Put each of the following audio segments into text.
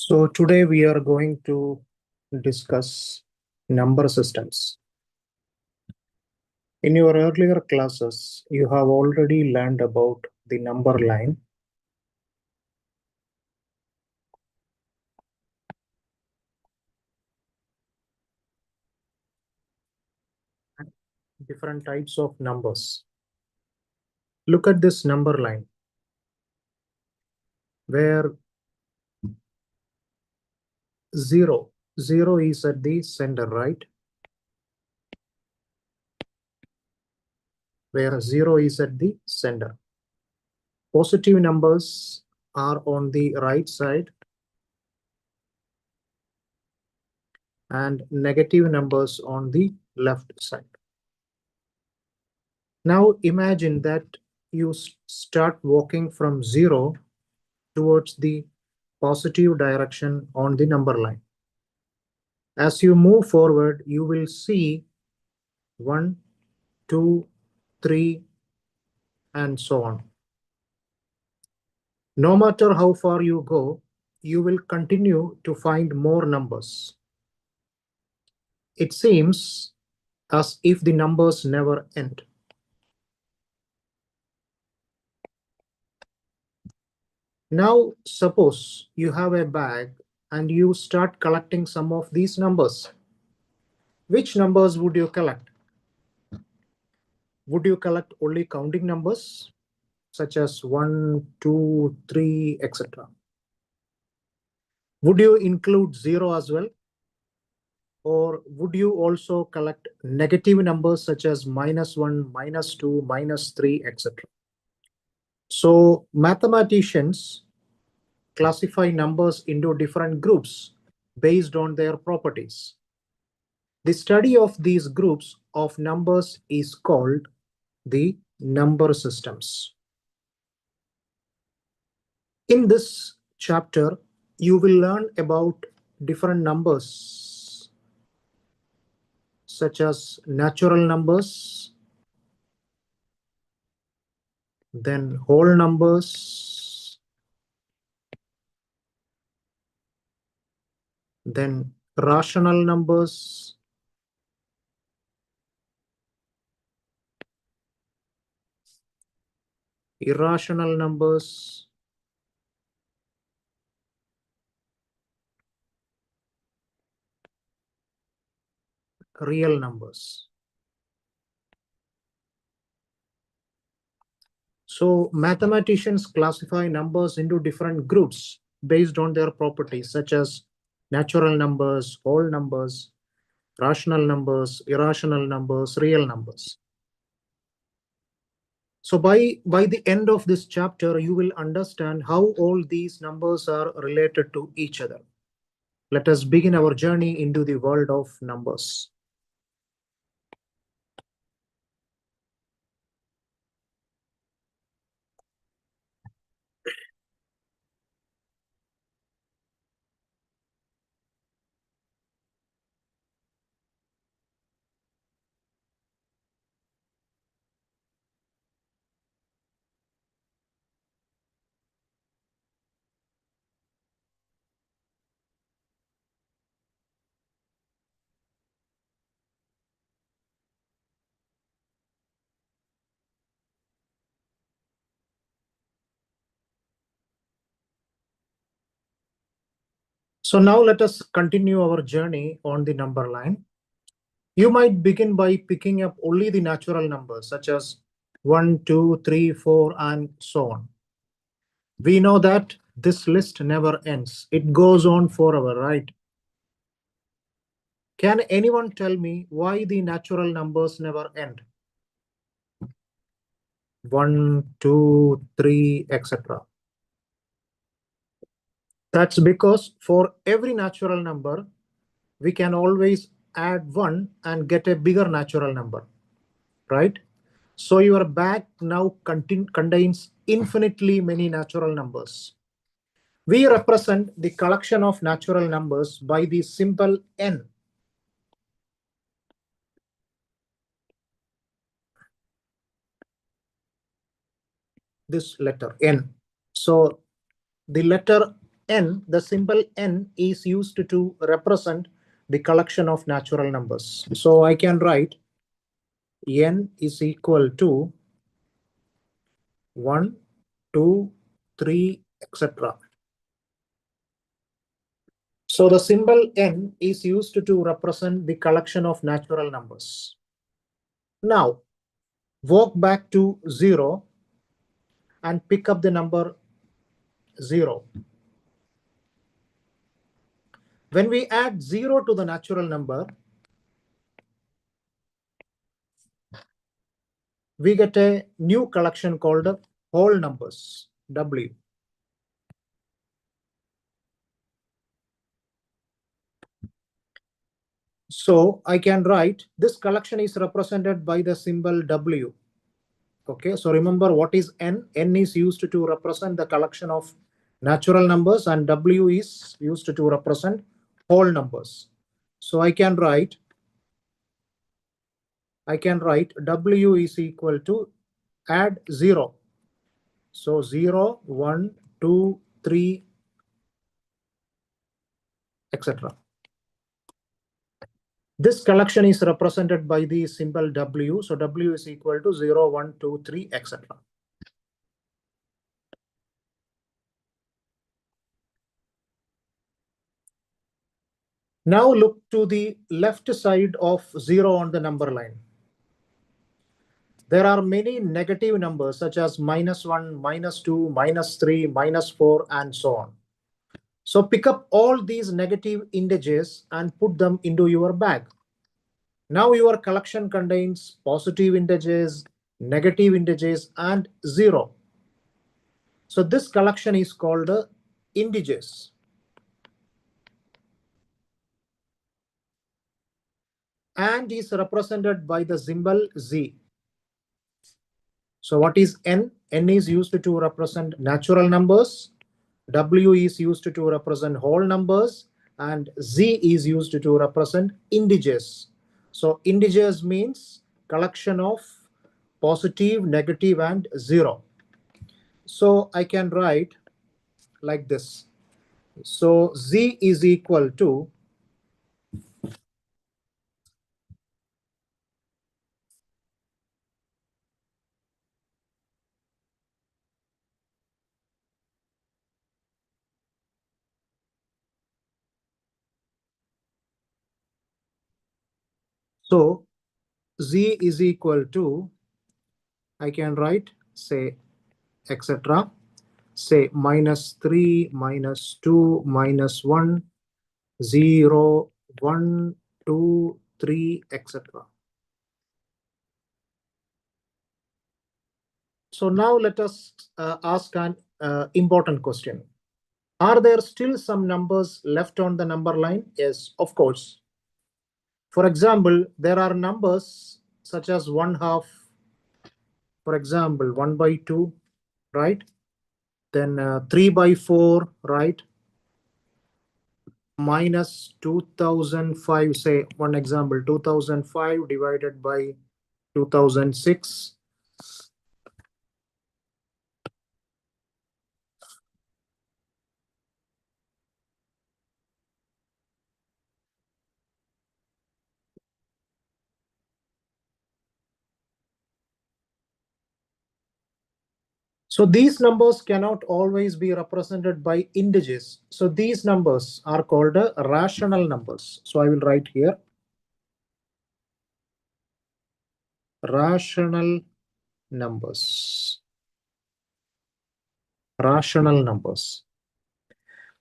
So today we are going to discuss number systems. In your earlier classes, you have already learned about the number line, and different types of numbers. Look at this number line where zero is at the center, right? Where 0 is at the center. Positive numbers are on the right side and negative numbers on the left side. Now imagine that you start walking from 0 towards the positive direction on the number line. As you move forward, you will see 1, 2, 3, and so on. No matter how far you go, you will continue to find more numbers. It seems as if the numbers never end. Now, suppose you have a bag and you start collecting some of these numbers. Which numbers would you collect? Would you collect only counting numbers, such as 1, 2, 3, etc.? Would you include 0 as well? Or would you also collect negative numbers such as -1, -2, -3, etc.? So mathematicians classify numbers into different groups based on their properties. The study of these groups of numbers is called the number systems. In this chapter, you will learn about different numbers, such as natural numbers, then whole numbers, then rational numbers, irrational numbers, real numbers. So mathematicians classify numbers into different groups based on their properties, such as natural numbers, whole numbers, rational numbers, irrational numbers, real numbers. So by the end of this chapter, you will understand how all these numbers are related to each other. Let us begin our journey into the world of numbers. So now let us continue our journey on the number line. You might begin by picking up only the natural numbers, such as 1, 2, 3, 4, and so on. We know that this list never ends. It goes on forever, right? Can anyone tell me why the natural numbers never end? 1, 2, 3, etc. That's because for every natural number, we can always add 1 and get a bigger natural number, right? So your bag now contains infinitely many natural numbers. We represent the collection of natural numbers by the symbol n. This letter n. So the letter n, the symbol n is used to represent the collection of natural numbers. So I can write n is equal to 1, 2, 3, etc. So the symbol n is used to represent the collection of natural numbers. Now, walk back to 0 and pick up the number 0. When we add 0 to the natural number, we get a new collection called whole numbers, W. So I can write this collection is represented by the symbol W. Okay, so remember what is n? N is used to represent the collection of natural numbers and W is used to represent whole numbers. So I can write W is equal to add 0. So 0, 1, 2, 3, etc. This collection is represented by the symbol W. So W is equal to 0, 1, 2, 3, etc. Now look to the left side of 0 on the number line. There are many negative numbers such as -1, -2, -3, -4, and so on. So pick up all these negative integers and put them into your bag. Now your collection contains positive integers, negative integers, and 0. So this collection is called integers. And is represented by the symbol Z. So what is n? N is used to represent natural numbers. W is used to represent whole numbers. And Z is used to represent integers. So integers means collection of positive, negative, and 0. So I can write like this. So Z is equal to Z is equal to, I can write, say, etc. Say -3, -2, -1, 0, 1, 2, 3, etc. So now let us ask an important question. Are there still some numbers left on the number line? Yes, of course. For example, there are numbers such as 1/2, for example, 1/2, right? Then 3/4, right? Minus 2005, say one example, 2005 divided by 2006. So these numbers cannot always be represented by integers. So these numbers are called rational numbers. So I will write here rational numbers. Rational numbers.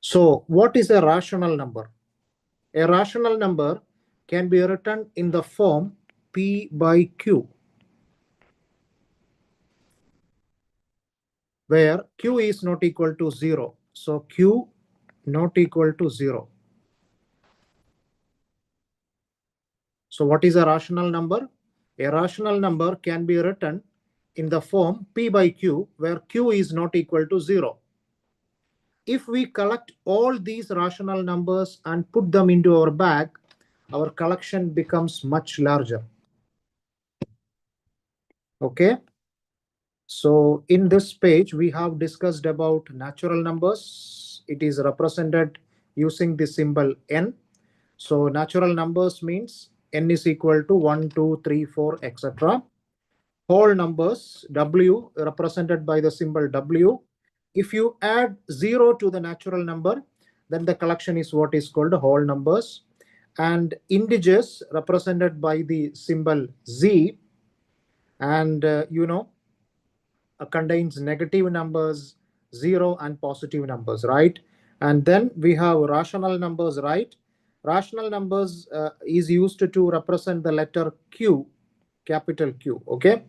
So what is a rational number? A rational number can be written in the form P by Q, where Q is not equal to 0. So Q not equal to 0. So what is a rational number? A rational number can be written in the form P by Q, where Q is not equal to 0. If we collect all these rational numbers and put them into our bag, our collection becomes much larger. Okay. So in this page, we have discussed about natural numbers, it is represented using the symbol n. So natural numbers means n is equal to 1, 2, 3, 4, etc. Whole numbers, W, represented by the symbol W. If you add 0 to the natural number, then the collection is what is called whole numbers. And integers, represented by the symbol Z, and contains negative numbers, 0 and positive numbers, right? And then we have rational numbers, right? Rational numbers is used to represent the letter Q, capital Q, okay?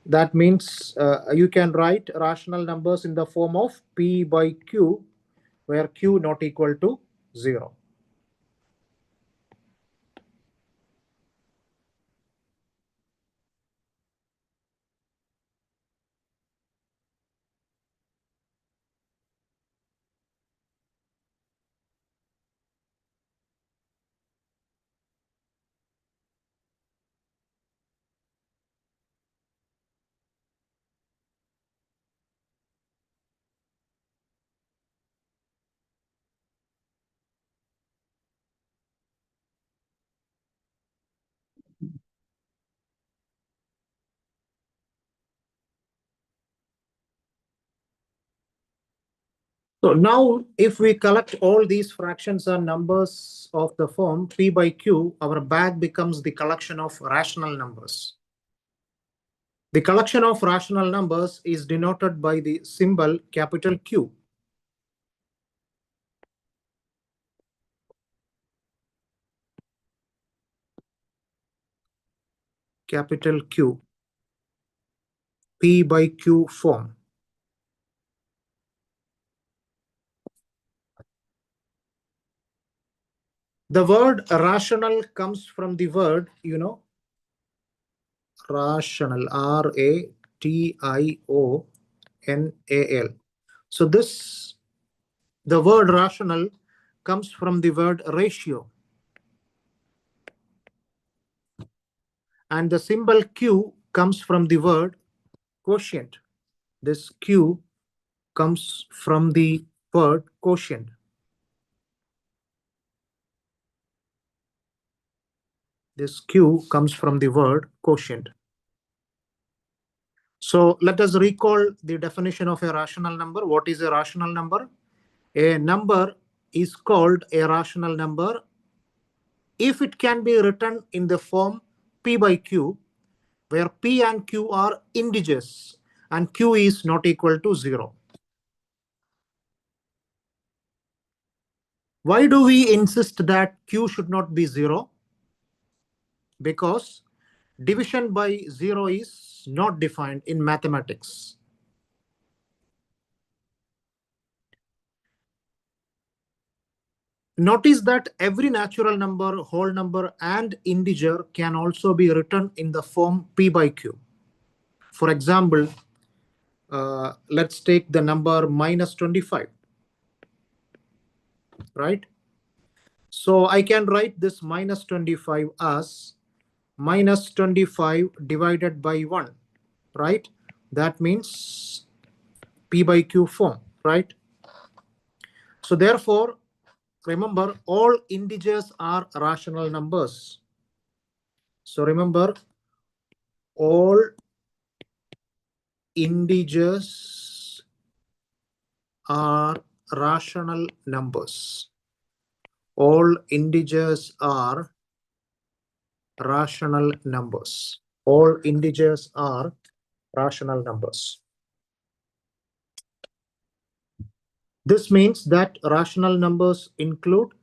That means you can write rational numbers in the form of P by Q, where Q not equal to 0. So now if we collect all these fractions and numbers of the form P by Q, our bag becomes the collection of rational numbers. The collection of rational numbers is denoted by the symbol capital Q. Capital Q. P by Q form. The word rational comes from the word, rational, R-A-T-I-O-N-A-L. So the word rational comes from the word ratio. And the symbol Q comes from the word quotient. This Q comes from the word quotient. This Q comes from the word quotient. So let us recall the definition of a rational number. What is a rational number? A number is called a rational number if it can be written in the form P by Q, where P and Q are integers and Q is not equal to 0. Why do we insist that Q should not be 0? Because division by 0 is not defined in mathematics. Notice that every natural number, whole number, and integer can also be written in the form P by Q. For example, let's take the number minus 25, right? So I can write this minus 25 as minus 25 divided by 1, right? That means P by Q form, right? So therefore, remember, all integers are rational numbers. So remember, all integers are rational numbers. All integers are rational numbers. All integers are rational numbers. This means that rational numbers include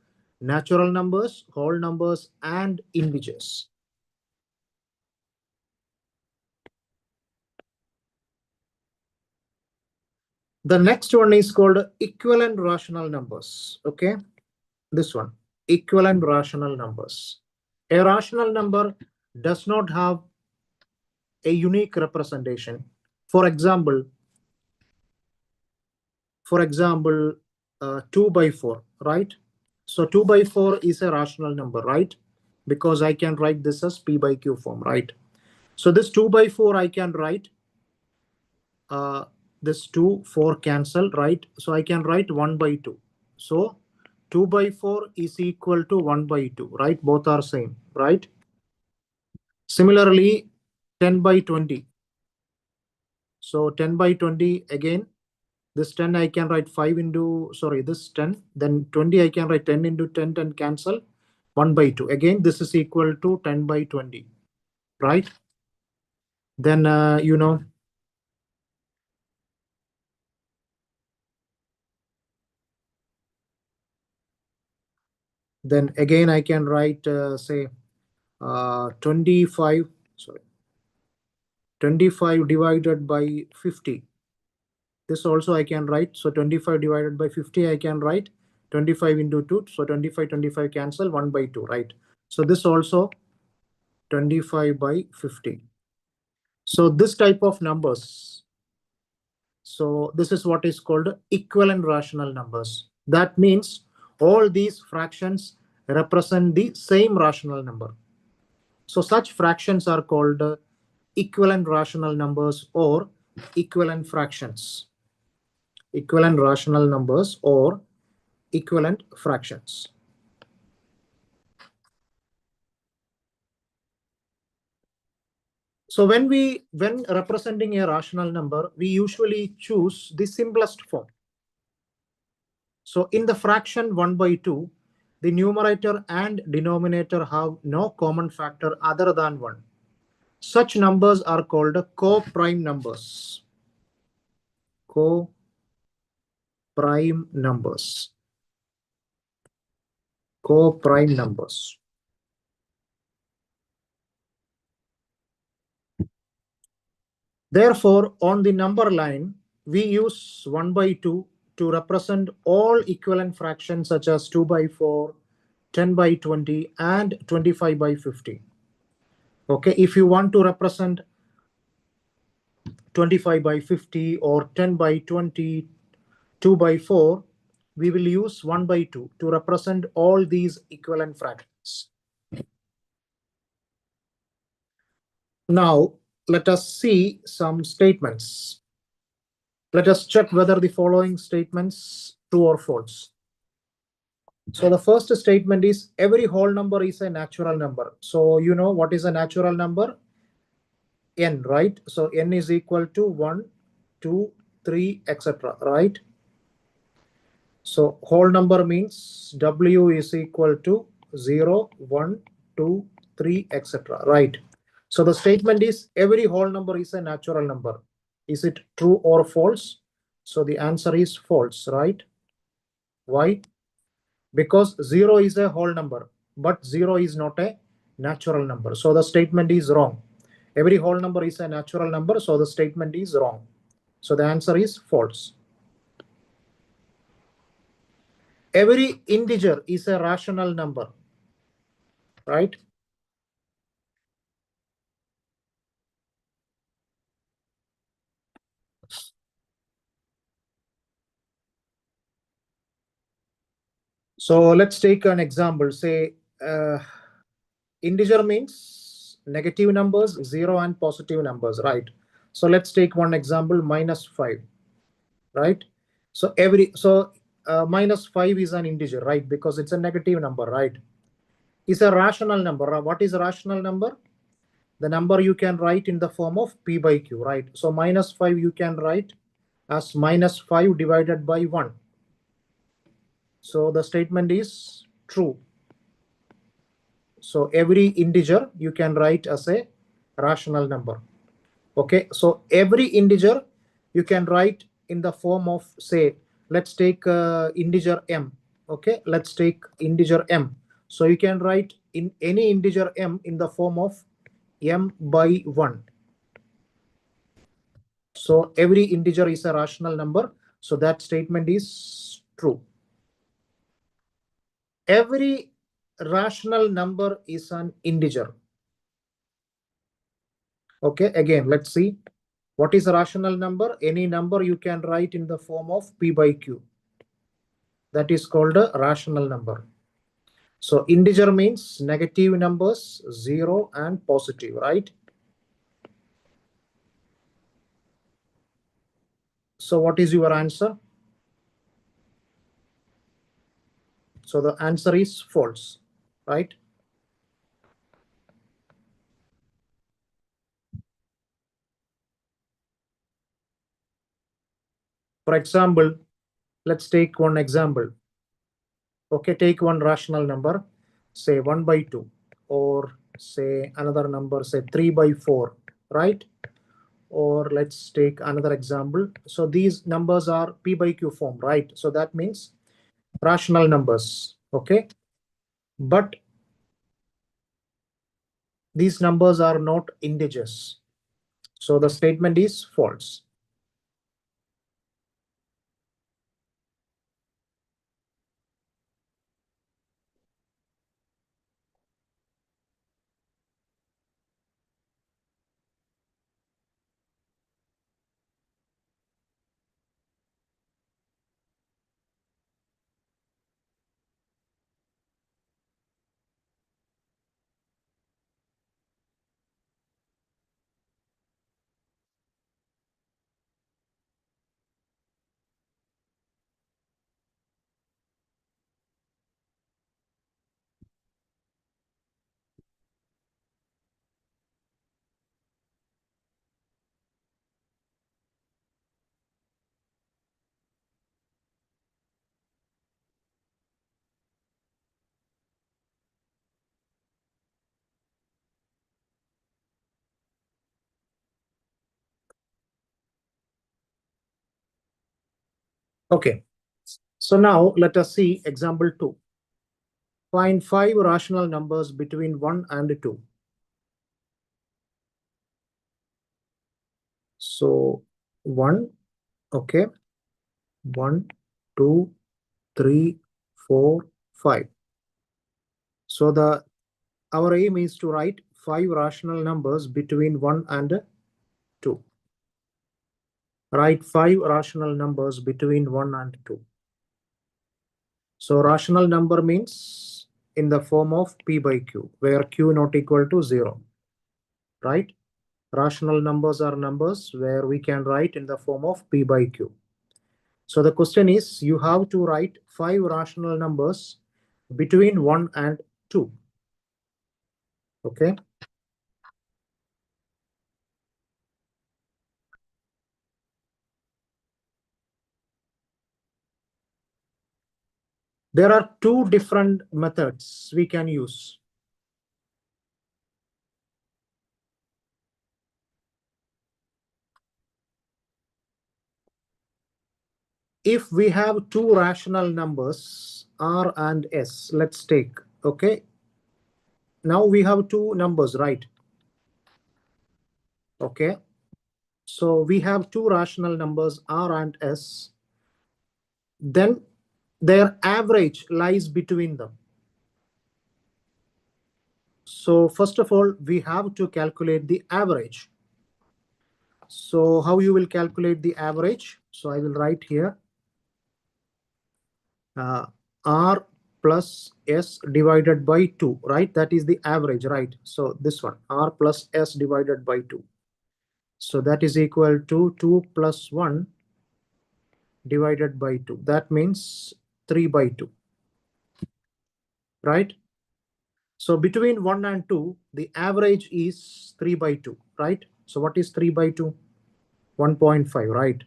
natural numbers, whole numbers, and integers. The next one is called equivalent rational numbers. Okay, this one, equivalent rational numbers. A rational number does not have a unique representation. For example, 2 by 4, right? So 2 by 4 is a rational number, right? Because I can write this as P by Q form, right? So this 2 by 4 I can write this 2, 4 cancel, right? So I can write 1 by 2. So 2 by 4 is equal to 1 by 2, right? Both are same, right? Similarly, 10 by 20. So 10 by 20, again, this 10 I can write 5 into, sorry, this 10, then 20 I can write 10 into 10 and cancel 1 by 2. Again, this is equal to 10 by 20, right? Then, then again I can write, say, 25, sorry, 25 divided by 50. This also I can write. So 25 divided by 50, I can write 25 into 2. So 25, 25 cancel 1 by 2, right? So this also 25 by 50. So this type of numbers. So this is what is called equivalent rational numbers. That means all these fractions represent the same rational number. So such fractions are called equivalent rational numbers or equivalent fractions. Equivalent rational numbers or equivalent fractions. So when representing a rational number, we usually choose the simplest form. So in the fraction 1 by 2, the numerator and denominator have no common factor other than 1. Such numbers are called co-prime numbers. Co-prime numbers. Co-prime numbers. Therefore, on the number line, we use 1 by 2 to represent all equivalent fractions such as 2 by 4, 10 by 20, and 25 by 50. Okay, if you want to represent 25 by 50 or 10 by 20, 2 by 4, we will use 1 by 2 to represent all these equivalent fractions. Now, let us see some statements. Let us check whether the following statements true or false. So the first statement is every whole number is a natural number. So you know what is a natural number? N, right? So n is equal to 1, 2, 3, etc., right? So whole number means W is equal to 0, 1, 2, 3, etc., right? So the statement is every whole number is a natural number. Is it true or false? So the answer is false, right? Why? Because 0 is a whole number, but 0 is not a natural number. So the statement is wrong. Every whole number is a natural number, so the statement is wrong. So the answer is false. Every integer is a rational number, right? So let's take an example. Say integer means negative numbers, 0 and positive numbers, right? So let's take one example, -5, right? So minus 5 is an integer, right? Because it's a negative number, right? It's a rational number. What is a rational number? The number you can write in the form of p by q, right? So -5 you can write as -5 divided by 1. So the statement is true. So every integer you can write as a rational number. Okay, so every integer you can write in the form of, say, let's take integer m. Okay, let's take integer m. So you can write in any integer m in the form of m by 1. So every integer is a rational number. So that statement is true. Every rational number is an integer. Okay, again, let's see. What is a rational number? Any number you can write in the form of p by q. That is called a rational number. So integer means negative numbers, 0 and positive, right? So what is your answer? So the answer is false, right? For example, let's take one example. Okay, take one rational number, say 1 by 2, or say another number, say 3 by 4, right? Or let's take another example. So these numbers are P by Q form, right? So that means rational numbers, okay? But these numbers are not integers. So the statement is false. Okay, so now let us see example 2. Find 5 rational numbers between 1 and 2. So 1, okay, 1, 2, 3, 4, 5. So our aim is to write 5 rational numbers between 1 and 2. Write 5 rational numbers between 1 and 2. So rational number means in the form of P by Q, where Q not equal to 0, right? Rational numbers are numbers where we can write in the form of P by Q. So the question is, you have to write 5 rational numbers between 1 and 2. Okay. There are 2 different methods we can use. If we have 2 rational numbers, R and S, let's take, okay. Now we have 2 numbers, right? Okay. So we have 2 rational numbers, R and S. Then their average lies between them. So first of all, we have to calculate the average. So how you will calculate the average? So I will write here R plus S divided by 2, right? That is the average, right? So this one, R plus S divided by 2. So that is equal to 2 plus 1 divided by 2. That means 3 by 2, right? So between 1 and 2, the average is 3 by 2, right? So what is 3 by 2? 1.5, right?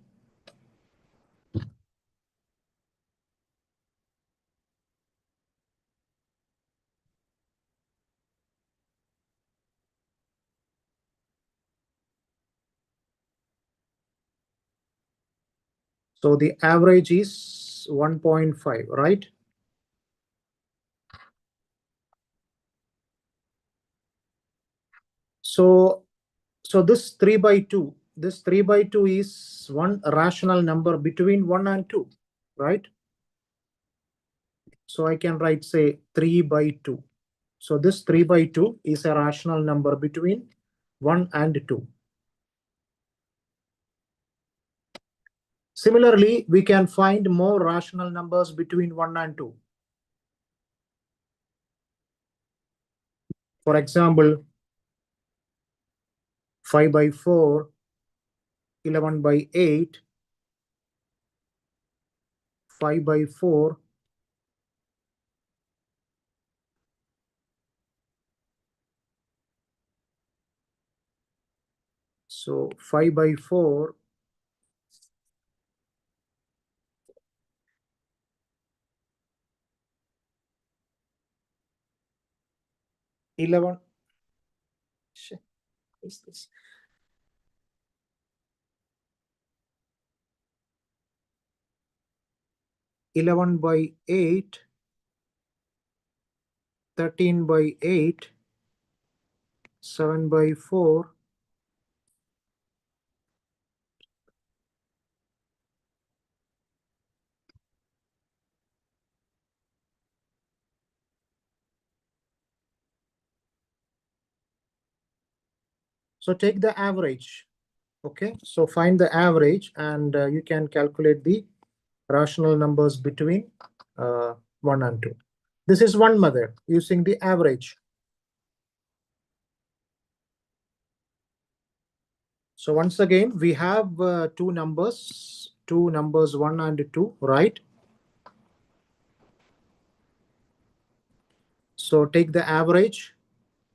So the average is 1.5, right? So this 3 by 2, this 3 by 2 is one rational number between 1 and 2, right? So I can write, say, 3 by 2. So this 3 by 2 is a rational number between 1 and 2. Similarly, we can find more rational numbers between 1 and 2. For example, 5 by 4, 11 by 8, 5 by 4 so 5 by 4 11 shit, what is this 11 by 8 13 by 8 7 by 4 so take the average. Okay, so find the average and you can calculate the rational numbers between 1 and 2. This is one method using the average. So once again, we have two numbers 1 and 2, right? So take the average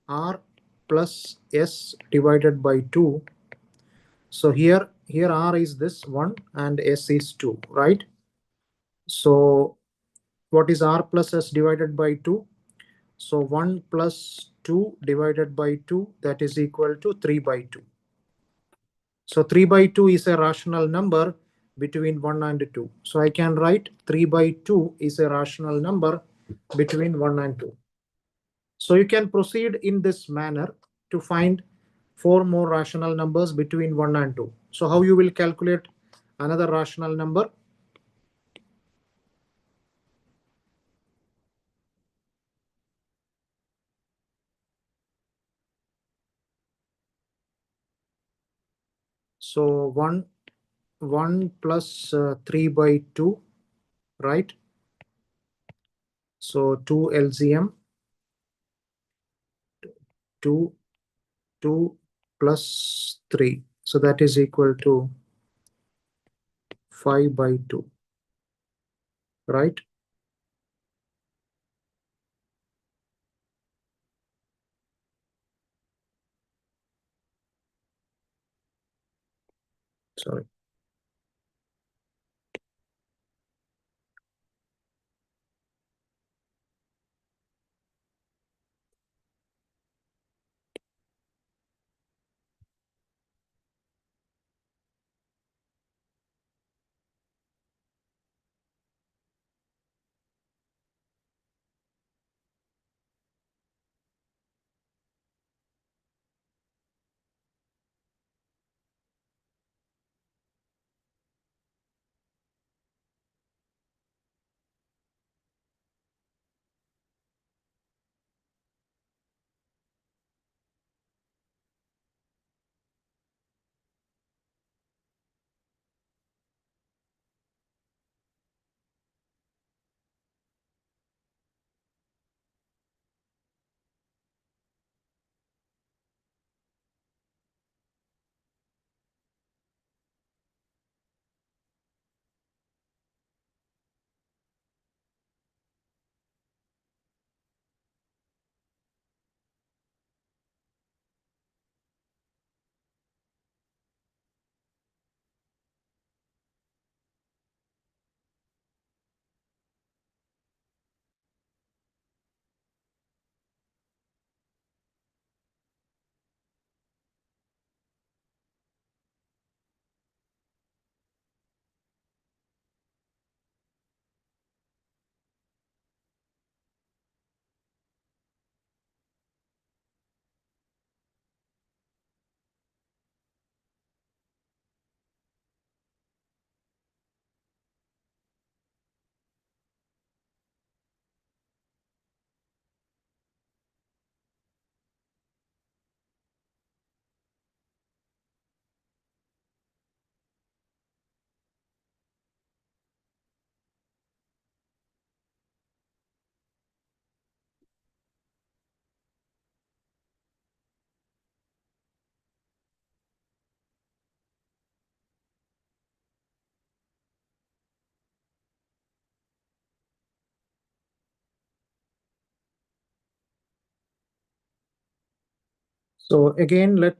R plus S divided by 2. So here R is this 1 and S is 2, right? So what is R plus S divided by 2? So 1 plus 2 divided by 2, that is equal to 3 by 2. So 3 by 2 is a rational number between 1 and 2. So I can write 3 by 2 is a rational number between 1 and 2. So you can proceed in this manner to find 4 more rational numbers between 1 and 2. So how you will calculate another rational number? So 1 plus 3 by 2, right? So 2 LCM, 2 plus 3. So that is equal to 5 by 2, right? Sorry. So again,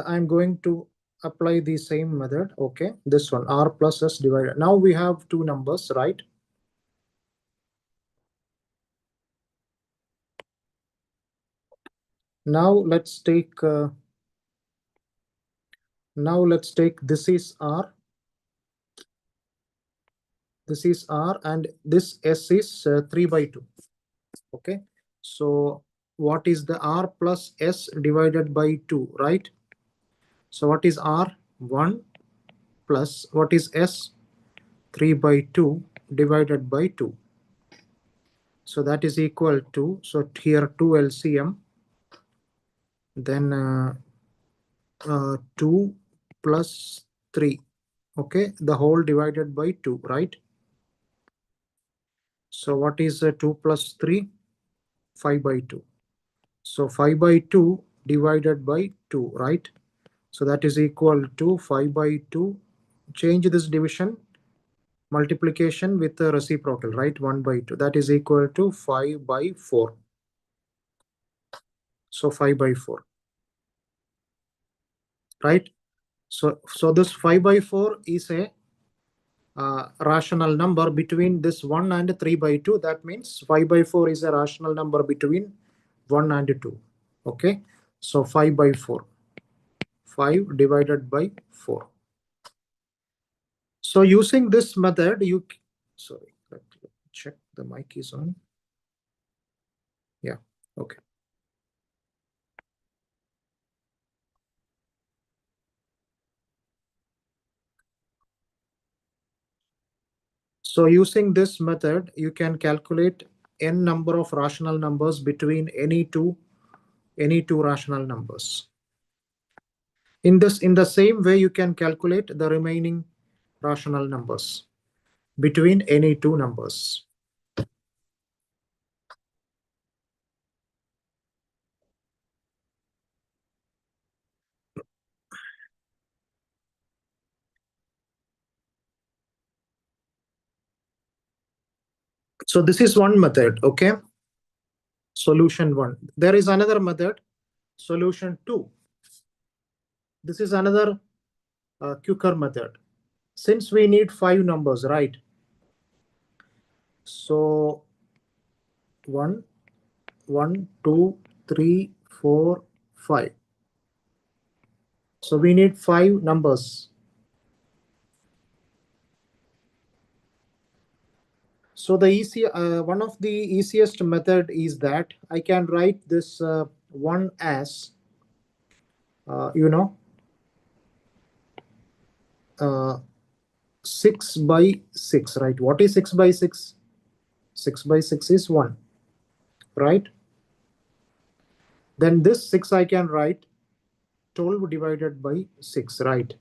I'm going to apply the same method. Okay, this one, r plus s divided. Now we have two numbers, right? Now let's take this is r, and this s is 3 by 2. Okay, so what is the r plus s divided by 2, right? So what is r? 1 plus what is s? 3 by 2 divided by 2. So that is equal to, so here 2 LCM, then 2 plus 3. Okay, the whole divided by 2, right? So what is 2 plus 3? 5 by 2. So 5 by 2 divided by 2, right? So that is equal to 5 by 2. Change this division, multiplication with the reciprocal, right? 1 by 2. That is equal to 5 by 4. So 5 by 4, right? So this 5 by 4 is a rational number between this 1 and 3 by 2. That means 5 by 4 is a rational number between 1 and 2. Okay, so 5 by 4. 5 divided by 4. So using this method, sorry, let me check the mic is on. Yeah, okay. So using this method, you can calculate n number of rational numbers between any two rational numbers. In the same way, you can calculate the remaining rational numbers between any two numbers. So this is one method, okay? Solution 1. There is another method, solution 2. This is another quicker method. Since we need 5 numbers, right? So 1, 1, 2, 3, 4, 5. So we need 5 numbers. So one of the easiest method is that I can write this 1 as, you know, 6 by 6, right? What is 6 by 6? 6 by 6 is 1, right? Then this 6 I can write 12 divided by 6, right?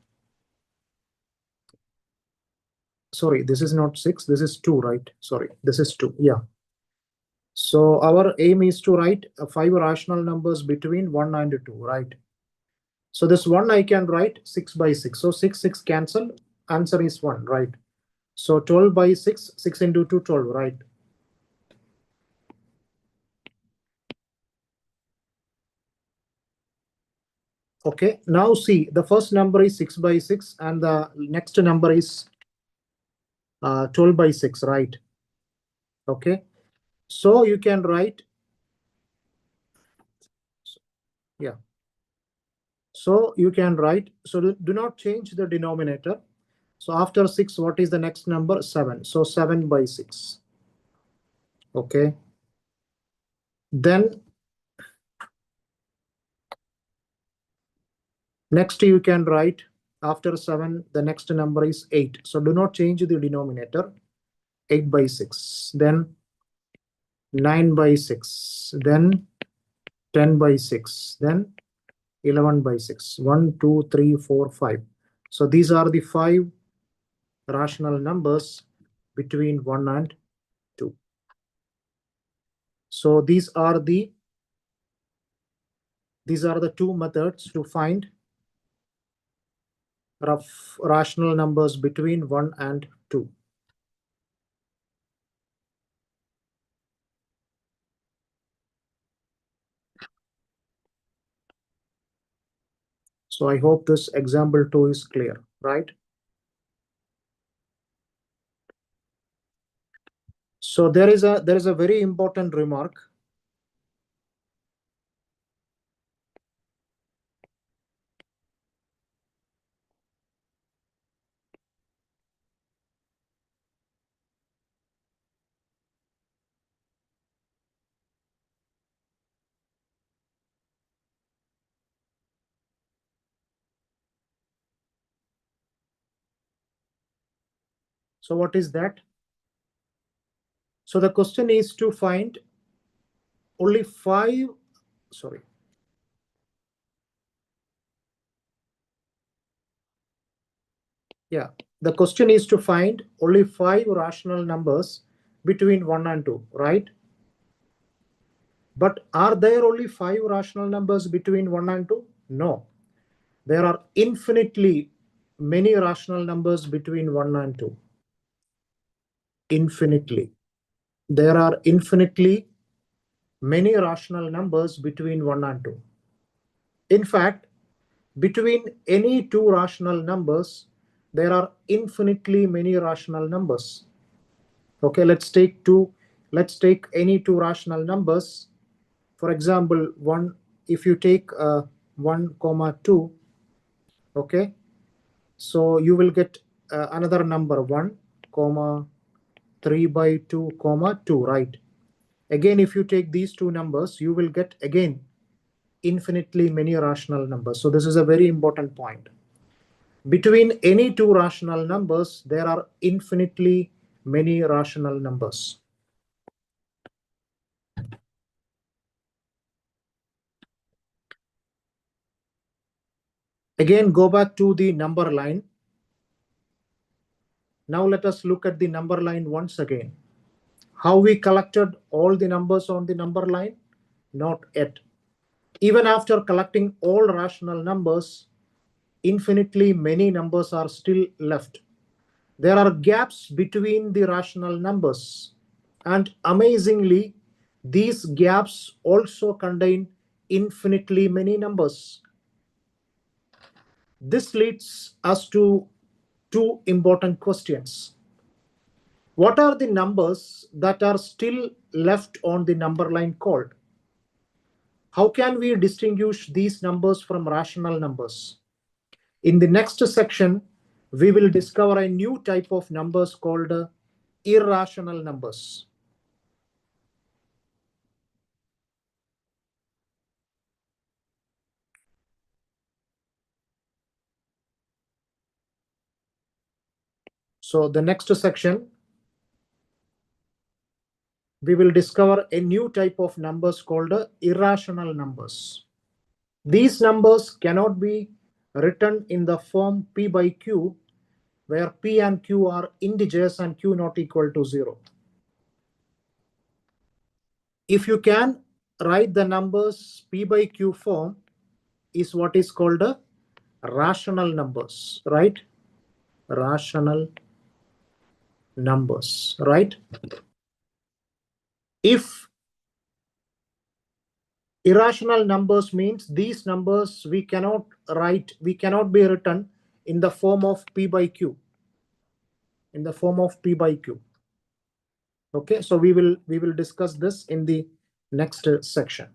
Sorry, this is not 6, this is 2, right? Sorry, this is 2, yeah. So our aim is to write 5 rational numbers between 1 and 2, right? So this 1 I can write 6 by 6. So 6 cancel, answer is 1, right? So 12 by 6, 6 into 2, 12, right? Okay, now see, the first number is 6 by 6 and the next number is 12 by 6, right? Okay, so you can write, yeah. So you can write, so do not change the denominator. So after 6, what is the next number? 7. So 7 by 6. Okay. Then next you can write after 7, the next number is 8. So do not change the denominator. 8 by 6. Then 9 by 6. Then 10 by 6. Then 11 by 6. 1, 2, 3, 4, 5. So these are the 5 rational numbers between 1 and 2. So these are the two methods to find rough rational numbers between 1 and 2. So I hope this example 2 is clear, right? So there is a very important remark. So what is that? So the question is to find only 5, sorry. Yeah, the question is to find only 5 rational numbers between 1 and 2, right? But are there only 5 rational numbers between 1 and 2? No. There are infinitely many rational numbers between 1 and 2. Infinitely. There are infinitely many rational numbers between 1 and 2. In fact, between any two rational numbers, there are infinitely many rational numbers. Okay, let's take any two rational numbers. For example, if you take 1 comma 2, okay, so you will get another number 1 comma 3 by 2 comma 2, right? Again, if you take these two numbers, you will get again infinitely many rational numbers. So this is a very important point. Between any two rational numbers, there are infinitely many rational numbers. Again, go back to the number line. Now let us look at the number line once again. How we collected all the numbers on the number line? Not yet. Even after collecting all rational numbers, infinitely many numbers are still left. There are gaps between the rational numbers, and amazingly, these gaps also contain infinitely many numbers. This leads us to two important questions. What are the numbers that are still left on the number line called? How can we distinguish these numbers from rational numbers? In the next section, we will discover a new type of numbers called irrational numbers. So the next section, we will discover a new type of numbers called irrational numbers. These numbers cannot be written in the form P by Q, where P and Q are integers and Q not equal to 0. If you can write the numbers P by Q form, is what is called a rational numbers, right? Rational numbers, right? If irrational numbers means these numbers we cannot be written in the form of P by Q. In the form of P by Q. Okay, so we will discuss this in the next section.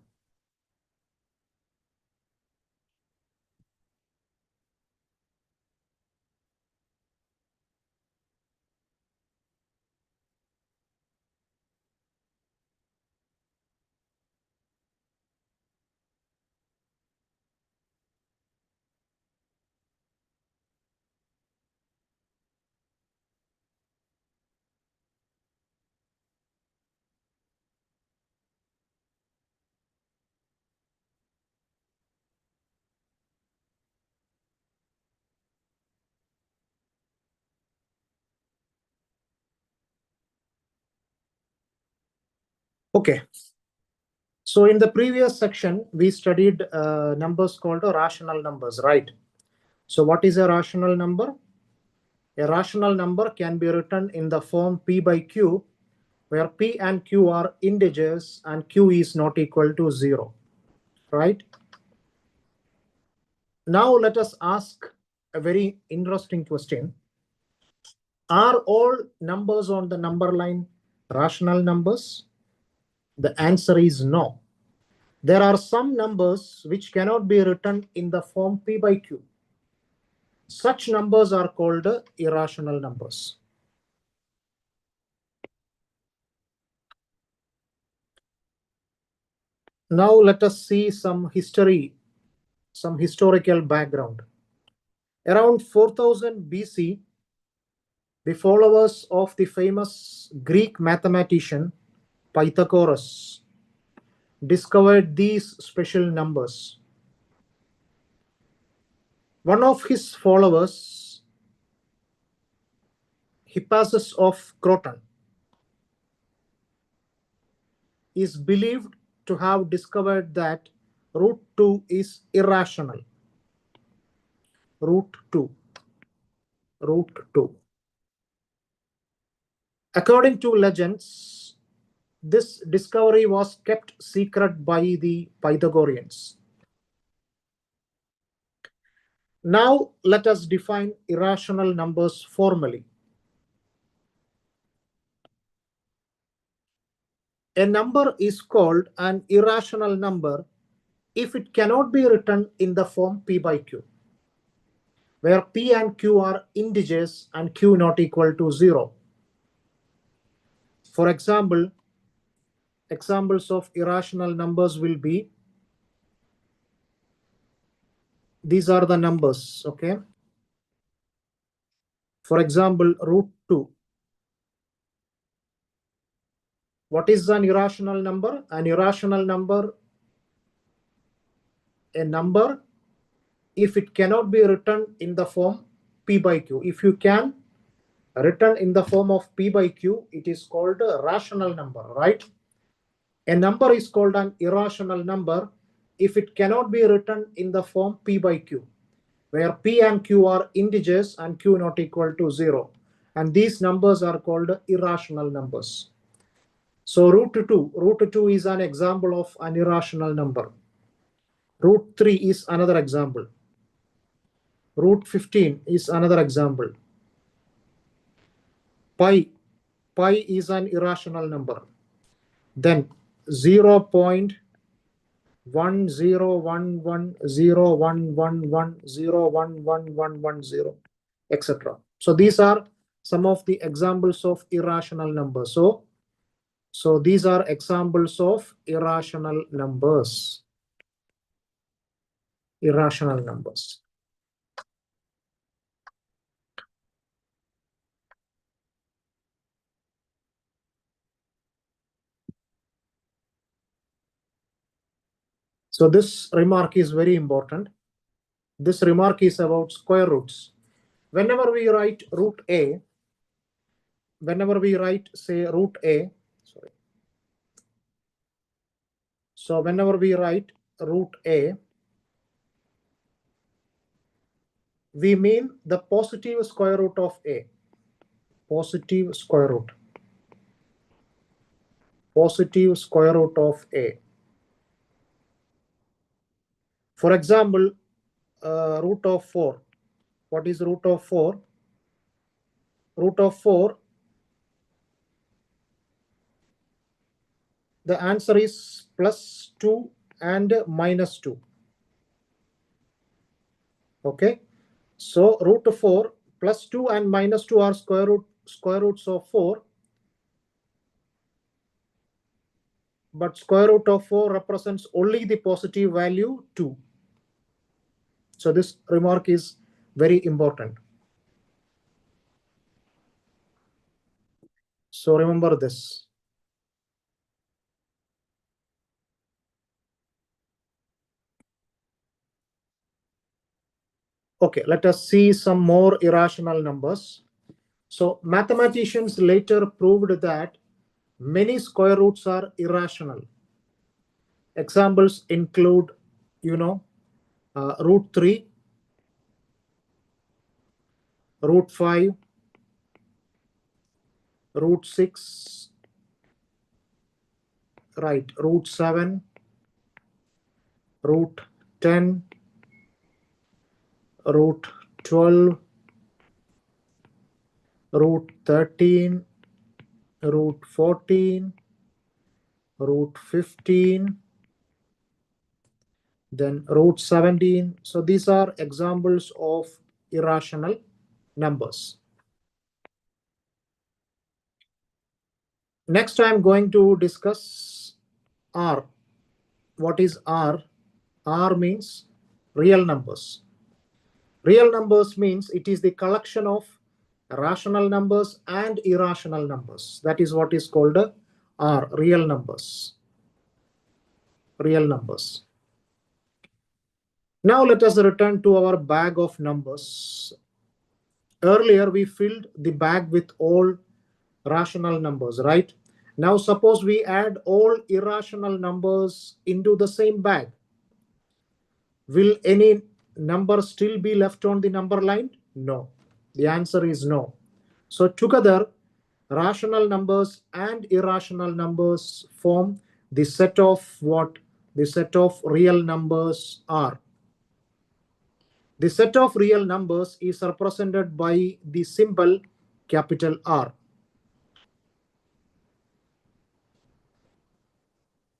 Okay. So in the previous section, we studied numbers called rational numbers, right? So what is a rational number? A rational number can be written in the form P by Q, where P and Q are integers and Q is not equal to 0, right? Now let us ask a very interesting question. Are all numbers on the number line rational numbers? The answer is no. There are some numbers which cannot be written in the form p by q. Such numbers are called irrational numbers. Now let us see some history, some historical background. Around 4000 BC, the followers of the famous Greek mathematician Pythagoras discovered these special numbers. One of his followers, Hippasus of Croton, is believed to have discovered that root 2 is irrational. Root 2. According to legends, this discovery was kept secret by the Pythagoreans. Now let us define irrational numbers formally. A number is called an irrational number if it cannot be written in the form p by q, where p and q are integers and q not equal to 0. For example, examples of irrational numbers will be, these are the numbers, okay? For example, root 2. What is an irrational number? An irrational number, a number if it cannot be written in the form p by q. If you can written in the form of p by q, it is called a rational number, right? A number is called an irrational number if it cannot be written in the form p by q, where p and q are integers and q not equal to 0. And these numbers are called irrational numbers. So root 2 is an example of an irrational number. Root 3 is another example. Root 15 is another example. Pi is an irrational number. Then 0.10110111011110, etc. So these are some of the examples of irrational numbers. So these are examples of irrational numbers. Irrational numbers. So this remark is very important. This remark is about square roots. Whenever we write root a, whenever we write, say, root a, sorry. So whenever we write root a, we mean the positive square root of a. Positive square root. Positive square root of a. For example, root of 4. What is root of 4? Root of 4, the answer is plus 2 and minus 2. Okay. So root of 4, plus 2 and minus 2 are square roots of 4. But square root of 4 represents only the positive value 2. So this remark is very important. So remember this. Okay, let us see some more irrational numbers. So mathematicians later proved that many square roots are irrational. Examples include, root 3, root 5, root 6, right, root 7, root 10, root 12, root 13, root 14, root 15, then root 17. So these are examples of irrational numbers. Next, I am going to discuss R. What is R? R means real numbers. Real numbers means it is the collection of rational numbers and irrational numbers. That is what is called R, real numbers. Real numbers. Now let us return to our bag of numbers. Earlier we filled the bag with all rational numbers, right? Now suppose we add all irrational numbers into the same bag. Will any number still be left on the number line? No. The answer is no. So together, rational numbers and irrational numbers form the set of what? The set of real numbers are. The set of real numbers is represented by the symbol capital R.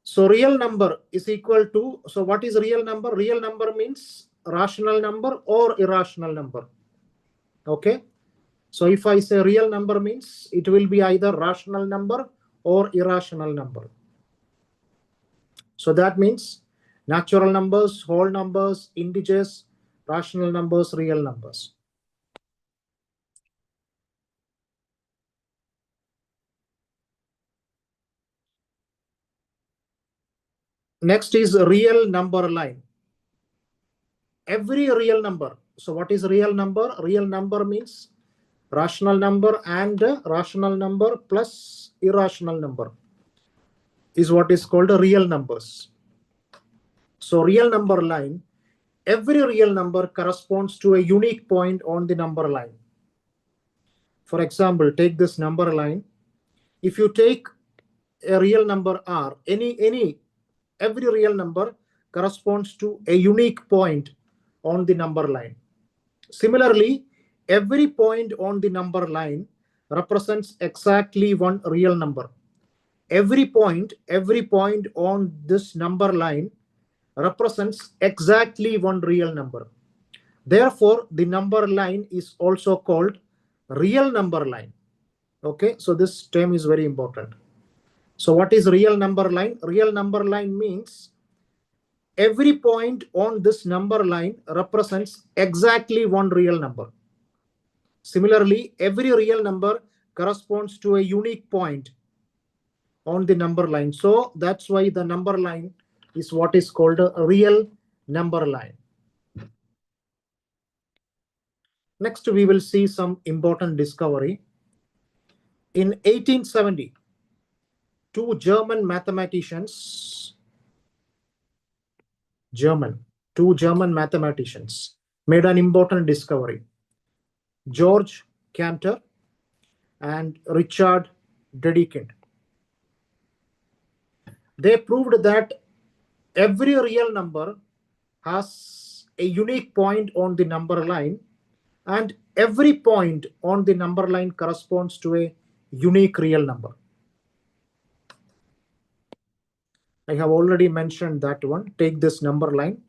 So real number is equal to, so what is real number? Real number means rational number or irrational number. Okay. So if I say real number means it will be either rational number or irrational number. So that means natural numbers, whole numbers, integers, rational numbers, real numbers. Next is real number line. Every real number. So what is real number? Real number means rational number and rational number plus irrational number is what is called a real numbers. So real number line, every real number corresponds to a unique point on the number line. For example, take this number line. If you take a real number R, every real number corresponds to a unique point on the number line. Similarly, every point on the number line represents exactly one real number. Every point on this number line represents exactly one real number. Therefore, the number line is also called real number line. Okay, so this term is very important. So what is real number line? Real number line means every point on this number line represents exactly one real number. Similarly, every real number corresponds to a unique point on the number line. So that's why the number line is what is called a real number line. Next, we will see some important discovery. In 1870, two German mathematicians made an important discovery. George Cantor and Richard Dedekind. They proved that every real number has a unique point on the number line, and every point on the number line corresponds to a unique real number. I have already mentioned that one. Take this number line.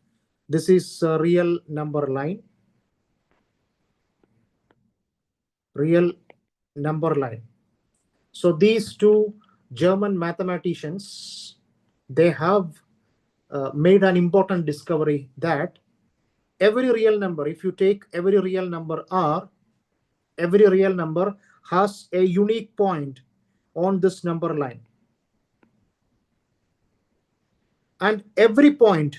This is a real number line. Real number line. So these two German mathematicians, they have made an important discovery that every real number, if you take every real number R, every real number has a unique point on this number line. And every point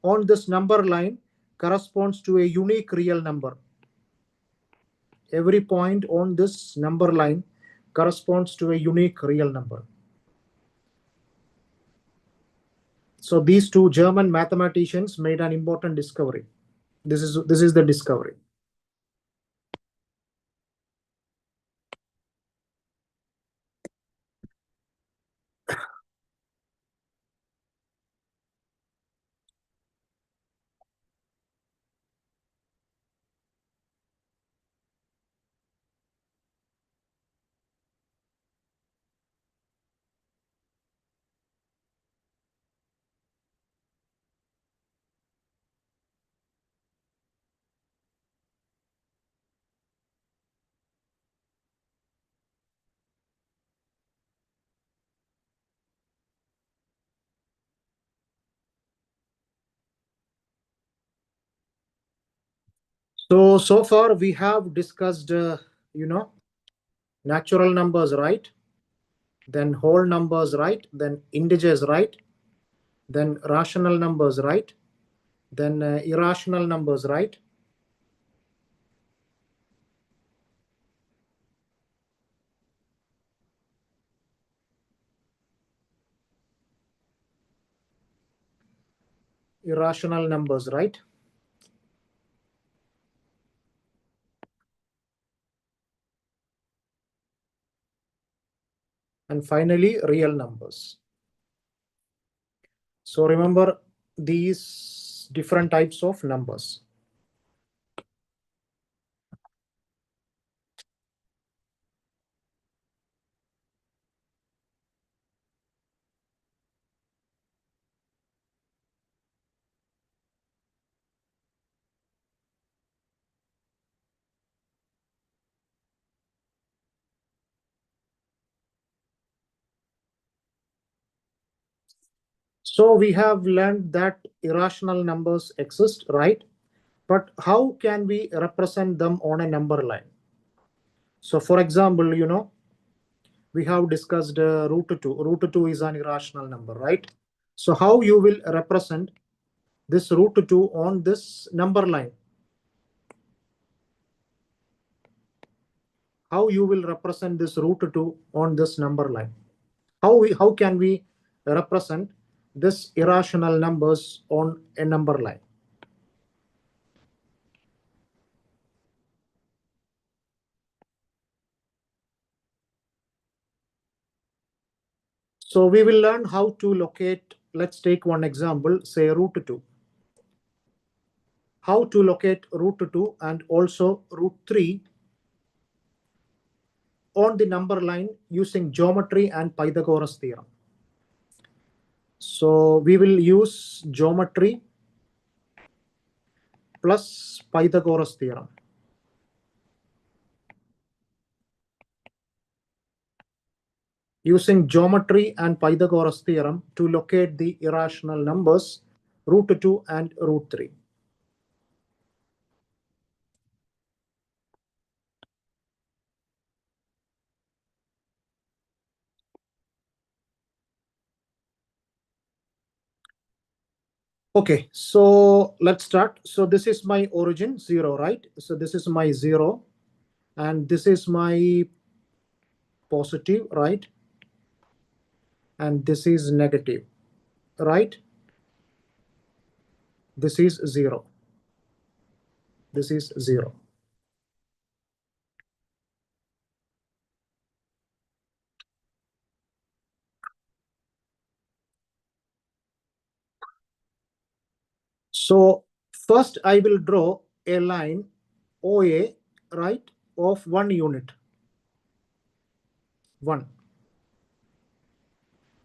on this number line corresponds to a unique real number. Every point on this number line corresponds to a unique real number. So these two German mathematicians made an important discovery. This is the discovery. So far we have discussed, natural numbers, right? Then whole numbers, right? Then integers, right? Then rational numbers, right? Then irrational numbers, right? Irrational numbers, right? And finally, real numbers. So remember these different types of numbers. So we have learned that irrational numbers exist, right? But how can we represent them on a number line? So for example, we have discussed root 2. Root 2 is an irrational number, right? So how you will represent this root 2 on this number line? How you will represent this root 2 on this number line? How can we represent this irrational numbers on a number line? So we will learn how to locate, let's take one example, say root 2. How to locate root 2 and also root 3 on the number line using geometry and Pythagoras theorem. So we will use geometry plus Pythagoras theorem. Using geometry and Pythagoras theorem to locate the irrational numbers root 2 and root 3. Okay, so let's start. So this is my origin 0, right? So this is my 0 and this is my positive, right? And this is negative, right? This is 0. This is 0. So first I will draw a line OA, right, of 1 unit. 1.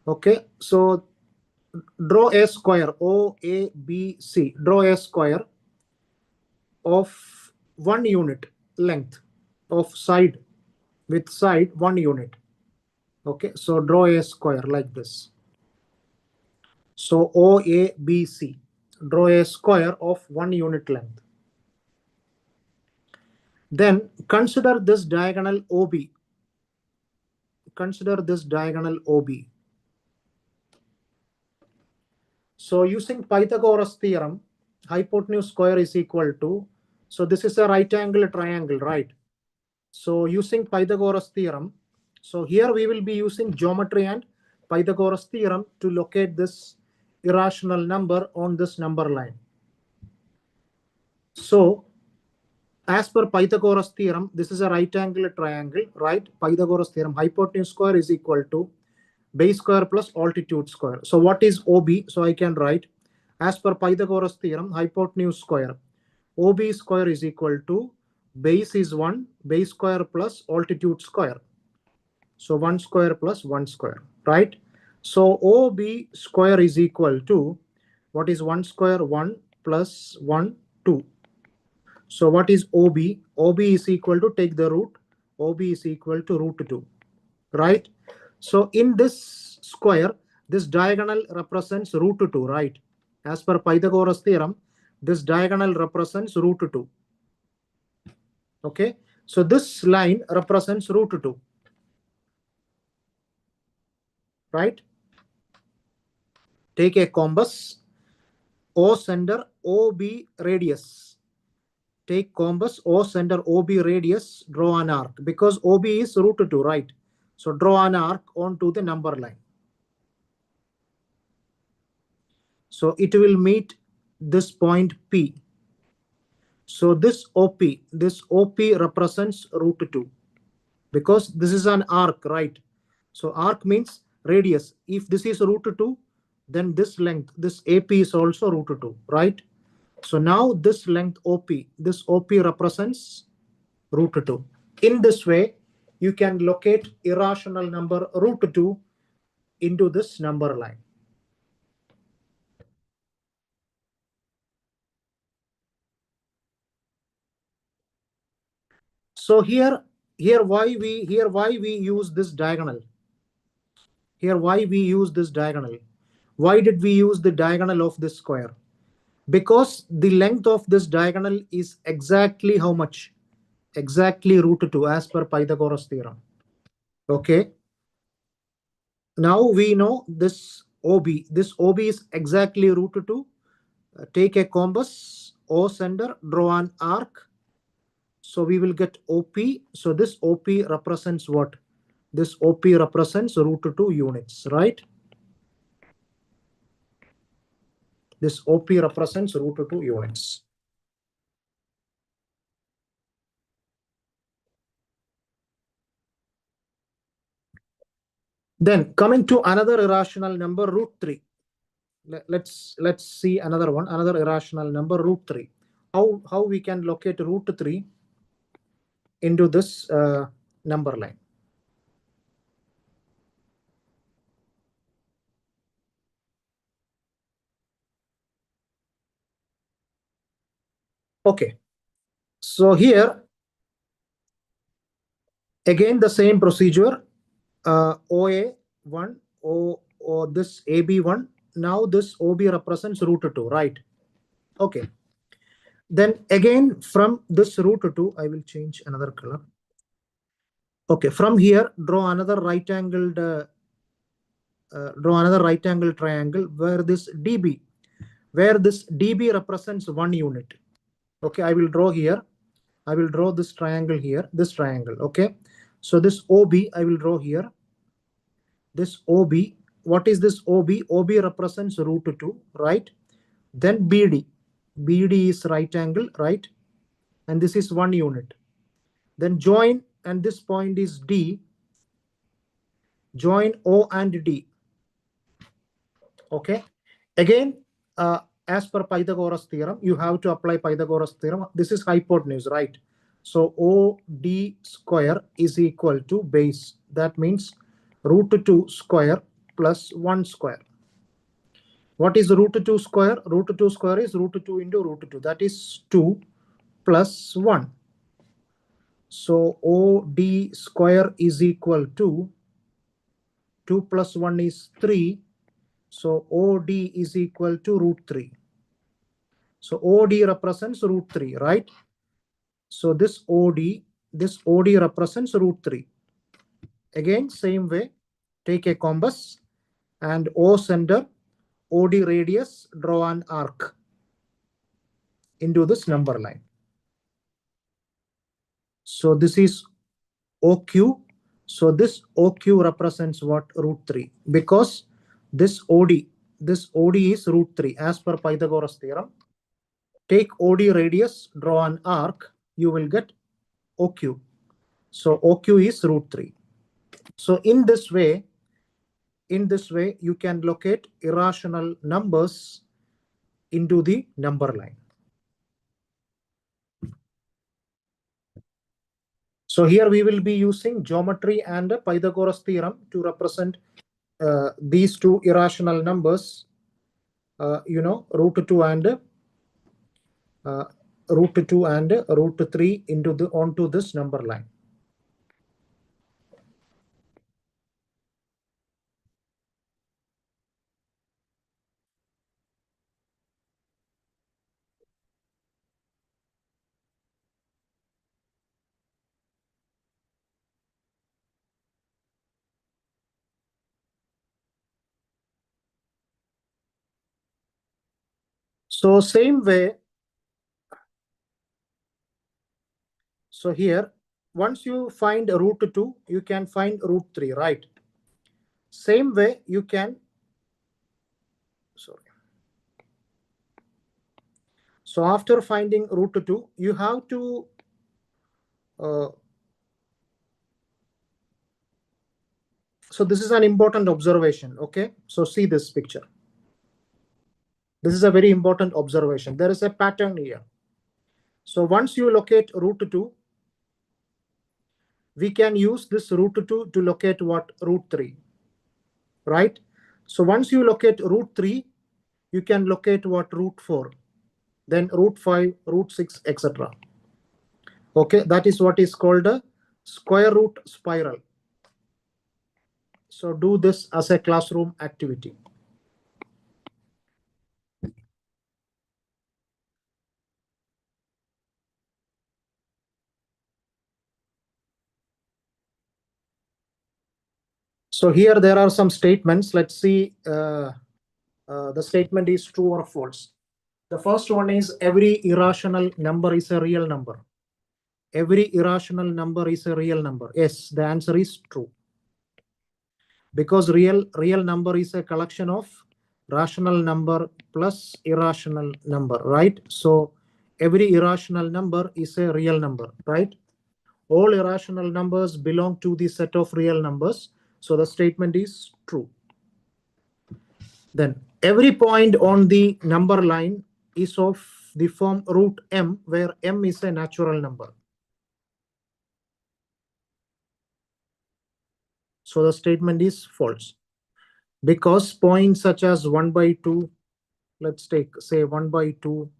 Okay, so draw a square OABC. Draw a square of 1 unit length of side with side 1 unit. Okay, so draw a square like this. So OABC. Draw a square of 1 unit length. Then consider this diagonal OB. Consider this diagonal OB. So using Pythagoras theorem, hypotenuse square is equal to, so this is a right angle triangle, right? So using Pythagoras theorem, so here we will be using geometry and Pythagoras theorem to locate this irrational number on this number line. So as per Pythagoras theorem, this is a right angle triangle, right? Pythagoras theorem, hypotenuse square is equal to base square plus altitude square. So what is OB? So I can write, as per Pythagoras theorem, hypotenuse square. OB square is equal to base is 1, base square plus altitude square. So 1 square plus 1 square, right? So OB square is equal to, what is 1 square? 1 plus 1, 2. So what is OB? OB is equal to, take the root, OB is equal to root 2, right? So in this square, this diagonal represents root 2, right? As per Pythagoras theorem, this diagonal represents root 2. Okay, so this line represents root 2, right? Take a compass, O center, OB radius. Take compass, O center, OB radius, draw an arc, because OB is root 2, right? So draw an arc onto the number line. So it will meet this point P. So this OP represents root 2, because this is an arc, right? So arc means radius. If this is root 2, then this length, this AP is also root 2, right? So now this length this OP represents root 2. In this way, you can locate irrational number root 2 into this number line. So here why we use this diagonal. Here why we use this diagonal. Why did we use the diagonal of this square? Because the length of this diagonal is exactly how much? Exactly root 2 as per Pythagoras theorem. Okay. Now we know this OB. This OB is exactly root 2. Take a compass, O center, draw an arc. So we will get OP. So this OP represents what? This OP represents root 2 units, right? This OP represents root 2 units. Then coming to another irrational number, root 3. Let's see another one, another irrational number, root 3. How we can locate root 3 into this number line? Okay, so here again the same procedure. OA1, or this AB1. Now this OB represents root 2, right? Okay. Then again from this root 2, I will change another color. Okay, from here draw another right angled triangle where this DB represents 1 unit. Okay, I will draw here. I will draw this triangle here, this triangle. Okay, so this OB I will draw here. This OB, what is this OB? OB represents root 2, right? Then BD. BD is right angle, right? And this is 1 unit. Then join, and this point is D. Join O and D. Okay. Again, as per Pythagoras theorem, you have to apply Pythagoras theorem. This is hypotenuse, right? So OD square is equal to base. That means root 2 square plus 1 square. What is root 2 square? Root 2 square is root 2 into root 2. That is 2 plus 1. So OD square is equal to 2 plus 1 is 3. So OD is equal to root 3. So OD represents root 3, right? So this OD represents root 3. Again, same way, take a compass and O center, OD radius, draw an arc into this number line. So this is OQ. So this OQ represents what? Root 3. Because this OD is root 3 as per Pythagoras theorem. Take OD radius, draw an arc, you will get OQ. So OQ is root 3. So in this way, you can locate irrational numbers into the number line. So here we will be using geometry and Pythagoras theorem to represent these two irrational numbers, root 2 and root 3 onto this number line. So same way, so here, once you find root 2, you can find root 3, right? Same way you can, sorry. So after finding root 2, you have to so this is an important observation, okay? So see this picture. This is a very important observation. There is a pattern here. So once you locate root 2, we can use this root 2 to locate what? Root 3, right? So once you locate root 3, you can locate what? Root 4, then root 5, root 6, etc. Okay, that is what is called a square root spiral. So do this as a classroom activity. So here there are some statements. Let's see the statement is true or false. The first one is every irrational number is a real number. Every irrational number is a real number. Yes, the answer is true. Because real number is a collection of rational number plus irrational number, right? So every irrational number is a real number, right? All irrational numbers belong to the set of real numbers. So the statement is true. Then every point on the number line is of the form root m, where m is a natural number. So the statement is false. Because points such as 1 by 2, let's take, say, 1 by 2,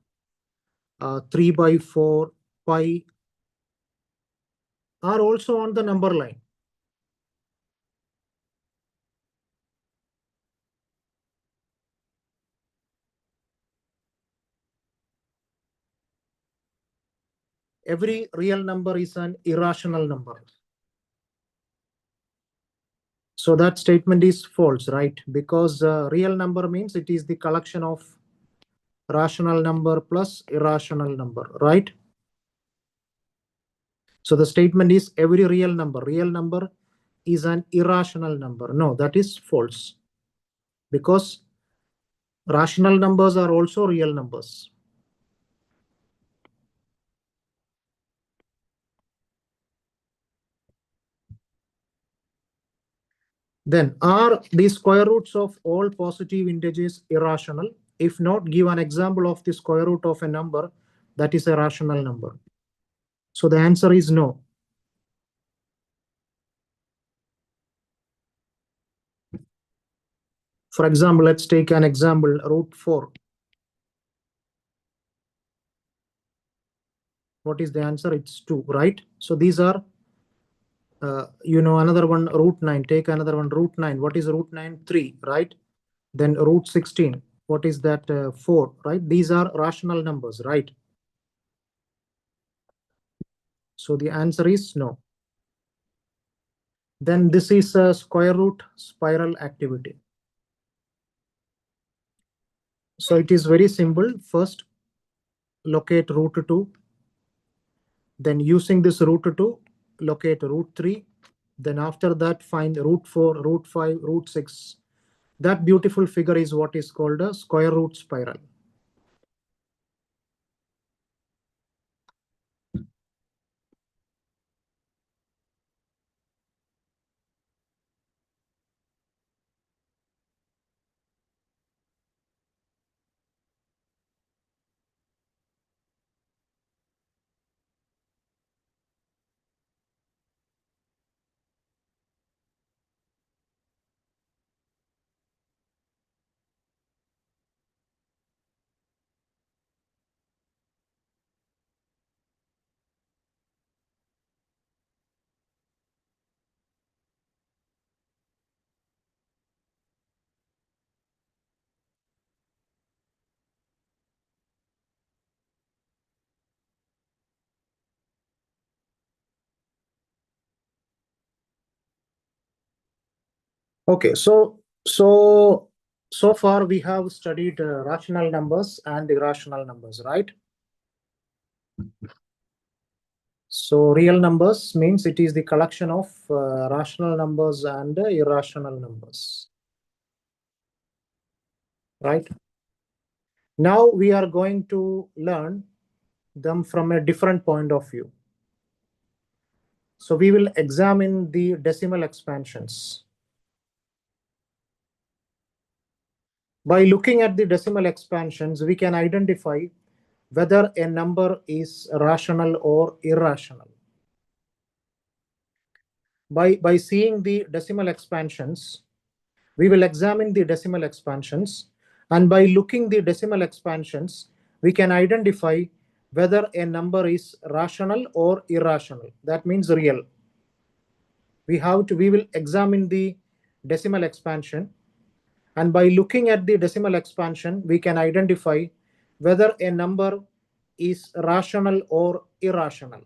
3 by 4, pi, are also on the number line. Every real number is an irrational number. So that statement is false, right? Because real number means it is the collection of rational number plus irrational number, right? So the statement is every real number is an irrational number. No, that is false. Because rational numbers are also real numbers. Then are the square roots of all positive integers irrational? If not, give an example of the square root of a number that is a rational number. So the answer is no. For example, let's take an example, root 4. What is the answer? It's 2, right? So these are, another one, root 9. Take another one, root 9. What is root 9? 3, right? Then root 16. What is that? 4, right? These are rational numbers, right? So the answer is no. Then this is a square root spiral activity. So it is very simple. First, locate root 2. Then using this root 2, locate root 3. Then after that, find root 4, root 5, root 6. That beautiful figure is what is called a square root spiral. Okay, so So far, we have studied rational numbers and irrational numbers, right? So real numbers means it is the collection of rational numbers and irrational numbers, right? Now we are going to learn them from a different point of view. So we will examine the decimal expansions. By looking at the decimal expansions, we can identify whether a number is rational or irrational. By seeing the decimal expansions, we will examine the decimal expansions, and by looking the decimal expansions, we can identify whether a number is rational or irrational. That means real. We will examine the decimal expansion, and by looking at the decimal expansion, we can identify whether a number is rational or irrational.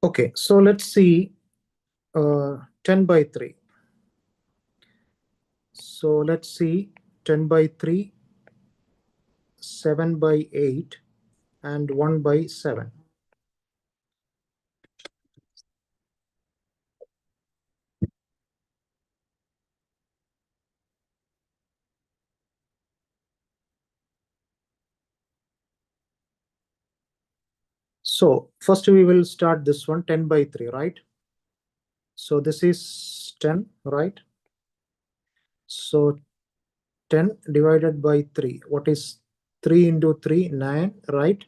Okay, so let's see 10 by 3. So let's see 10 by 3, 7 by 8, and 1 by 7. So first we will start this one, 10 by 3, right? So this is 10, right? So 10 divided by 3. What is 3 into 3? 9, right?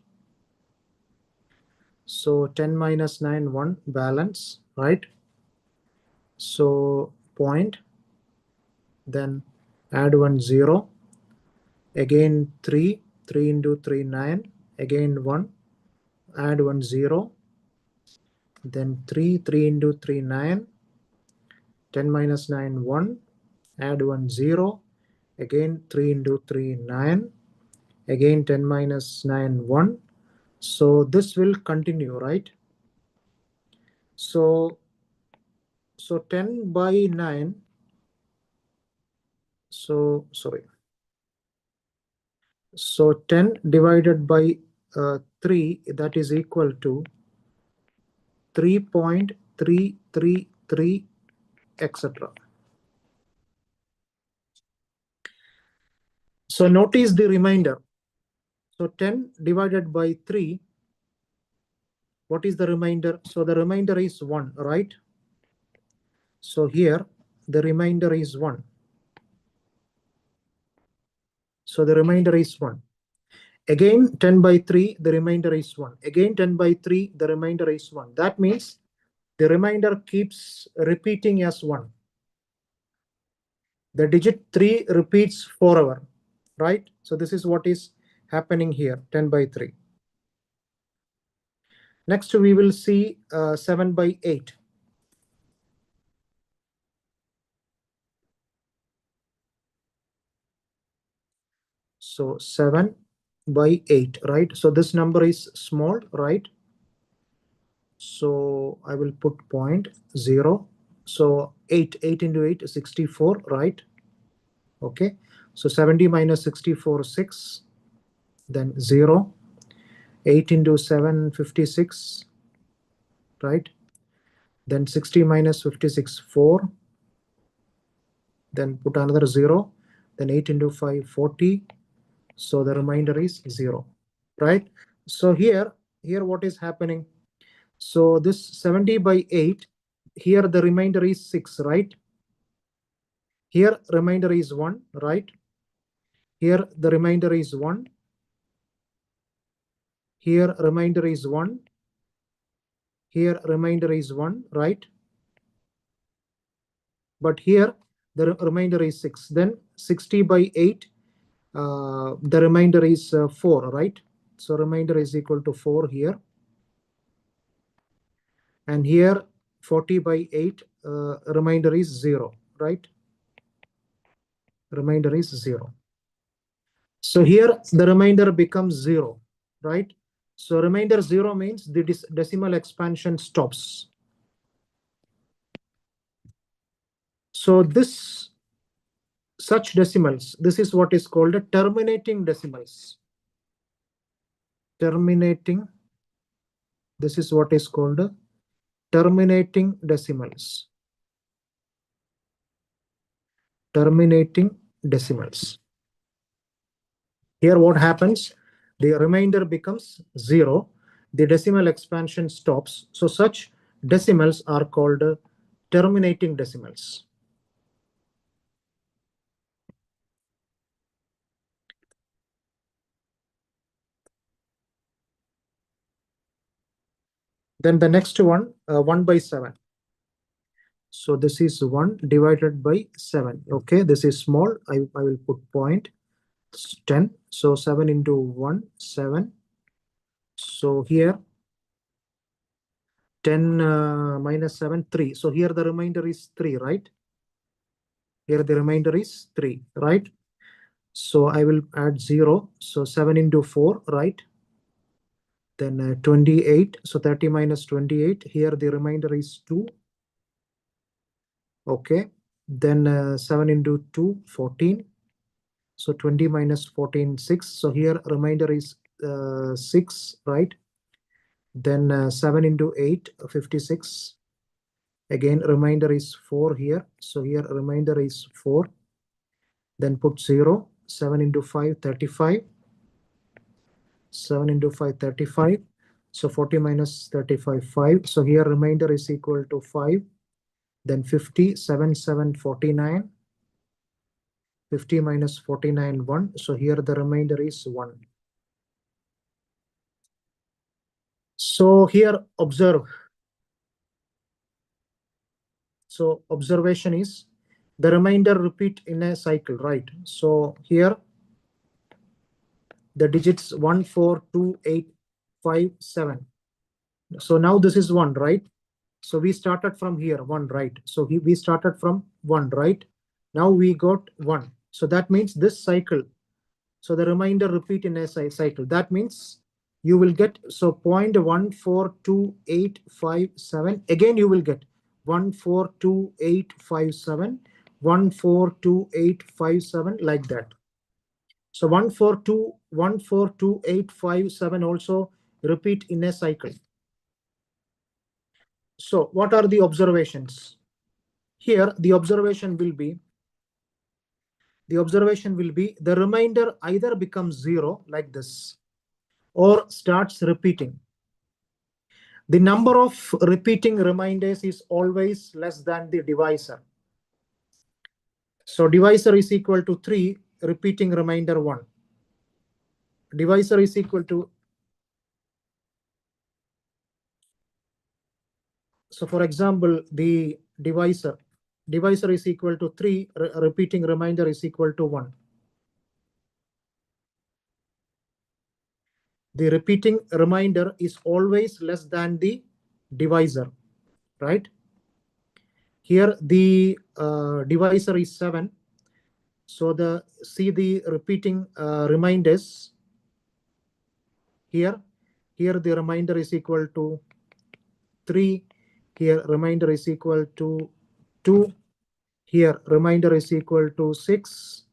So 10 minus 9, 1, balance, right? So point, then add 1, 0. Again 3 into 3, 9. again 1, add 1 0, then 3 into 3 9, 10 minus 9 1, add 1 0, again 3 into 3 9, again 10 minus 9 1. So this will continue, right? So 10 by 9, so 10 divided by 3, that is equal to 3.333, etc. So notice the remainder. So 10 divided by 3, what is the remainder? So the remainder is 1, right? So here the remainder is 1. So the remainder is 1. Again 10 by 3, the remainder is 1. Again 10 by 3, the remainder is 1. That means the remainder keeps repeating as 1. The digit 3 repeats forever, right? So this is what is happening here, 10 by 3. Next, we will see 7 by 8. So 7 by 8, right? So this number is small, right? So I will put 0.0. So 8 into 8 is 64, right? Okay. So 70 minus 64, 6. Then 0. 8 into 7, 56, right? Then 60 minus 56, 4. Then put another 0. Then 8 into 5, 40. So the remainder is 0, right? So here what is happening? So this 70 by 8, here the remainder is 6, right? Here remainder is 1, right? Here the remainder is 1. Here remainder is 1. Here remainder is 1, right? But here the remainder is 6. Then 60 by 8, the remainder is 4, right? So remainder is equal to 4 here. And here 40 by 8, remainder is 0, right? Remainder is 0. So here the remainder becomes 0, right? So remainder 0 means the decimal expansion stops. So such decimals, this is what is called a terminating decimals. Terminating, this is what is called a terminating decimals. Terminating decimals. Here what happens? The remainder becomes 0. The decimal expansion stops. So such decimals are called terminating decimals. Then the next one, 1 by 7. So this is 1 divided by 7. Okay, this is small. I will put 10. So 7 into 1, 7. So here 10 minus 7, 3. So here the remainder is 3, right? Here the remainder is 3, right? So I will add 0. So 7 into 4, right? Then 28. So 30 minus 28. Here the remainder is 2. Okay. Then 7 into 2, 14. So 20 minus 14, 6. So here remainder is 6, right? Then 7 into 8, 56. Again, remainder is 4 here. So here remainder is 4. Then put 0. 7 into 5, 35. 7 into 5, 35. So 40 minus 35, 5. So here remainder is equal to 5. Then 50, 7, 7, 49. 50 minus 49, 1. So here the remainder is 1. So here observe. So observation is the remainder repeat in a cycle, right? So here the digits 1, 4, 2, 8, 5, 7. So now this is 1, right? So we started from here, 1, right? So we started from 1, right? Now we got 1. So that means this cycle. So the remainder repeat in a cycle. That means you will get, so 0.142857. Again, you will get 142857, 142857, like that. So 1422857 also repeat in a cycle. So what are the observations? Here, the observation will be the remainder either becomes 0 like this or starts repeating. The number of repeating remainders is always less than the divisor. So divisor is equal to 3, repeating remainder 1. Divisor is equal to, so for example, the divisor is equal to 3, repeating remainder is equal to 1. The repeating remainder is always less than the divisor, right? Here the divisor is 7. So see the repeating remainders here. Here the remainder is equal to 3. Here remainder is equal to 2. Here remainder is equal to 6.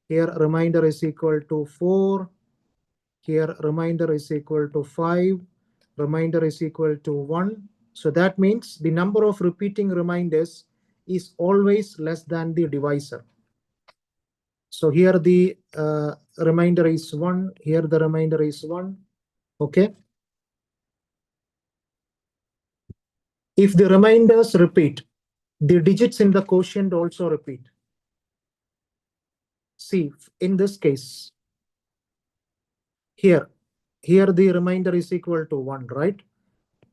Here remainder is equal to 4. Here remainder is equal to 5. Remainder is equal to 1. So that means the number of repeating remainders is always less than the divisor. So here the remainder is 1. Here the remainder is 1. Okay. If the remainders repeat, the digits in the quotient also repeat. See, in this case, here the remainder is equal to 1, right?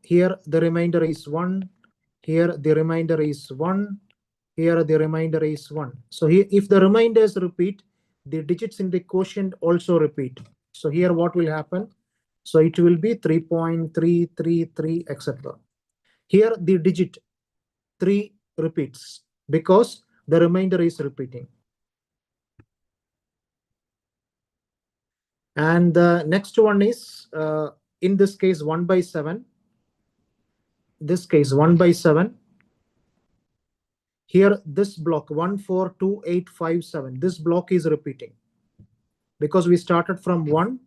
Here the remainder is 1. Here the remainder is 1. Here the remainder is 1. So here, if the remainders repeat, the digits in the quotient also repeat. So here what will happen? So it will be 3.333, etc. Here the digit 3 repeats because the remainder is repeating. And the next one is, in this case, 1 by 7. This case, 1 by 7. Here, this block, 142857, this block is repeating. Because we started from 1,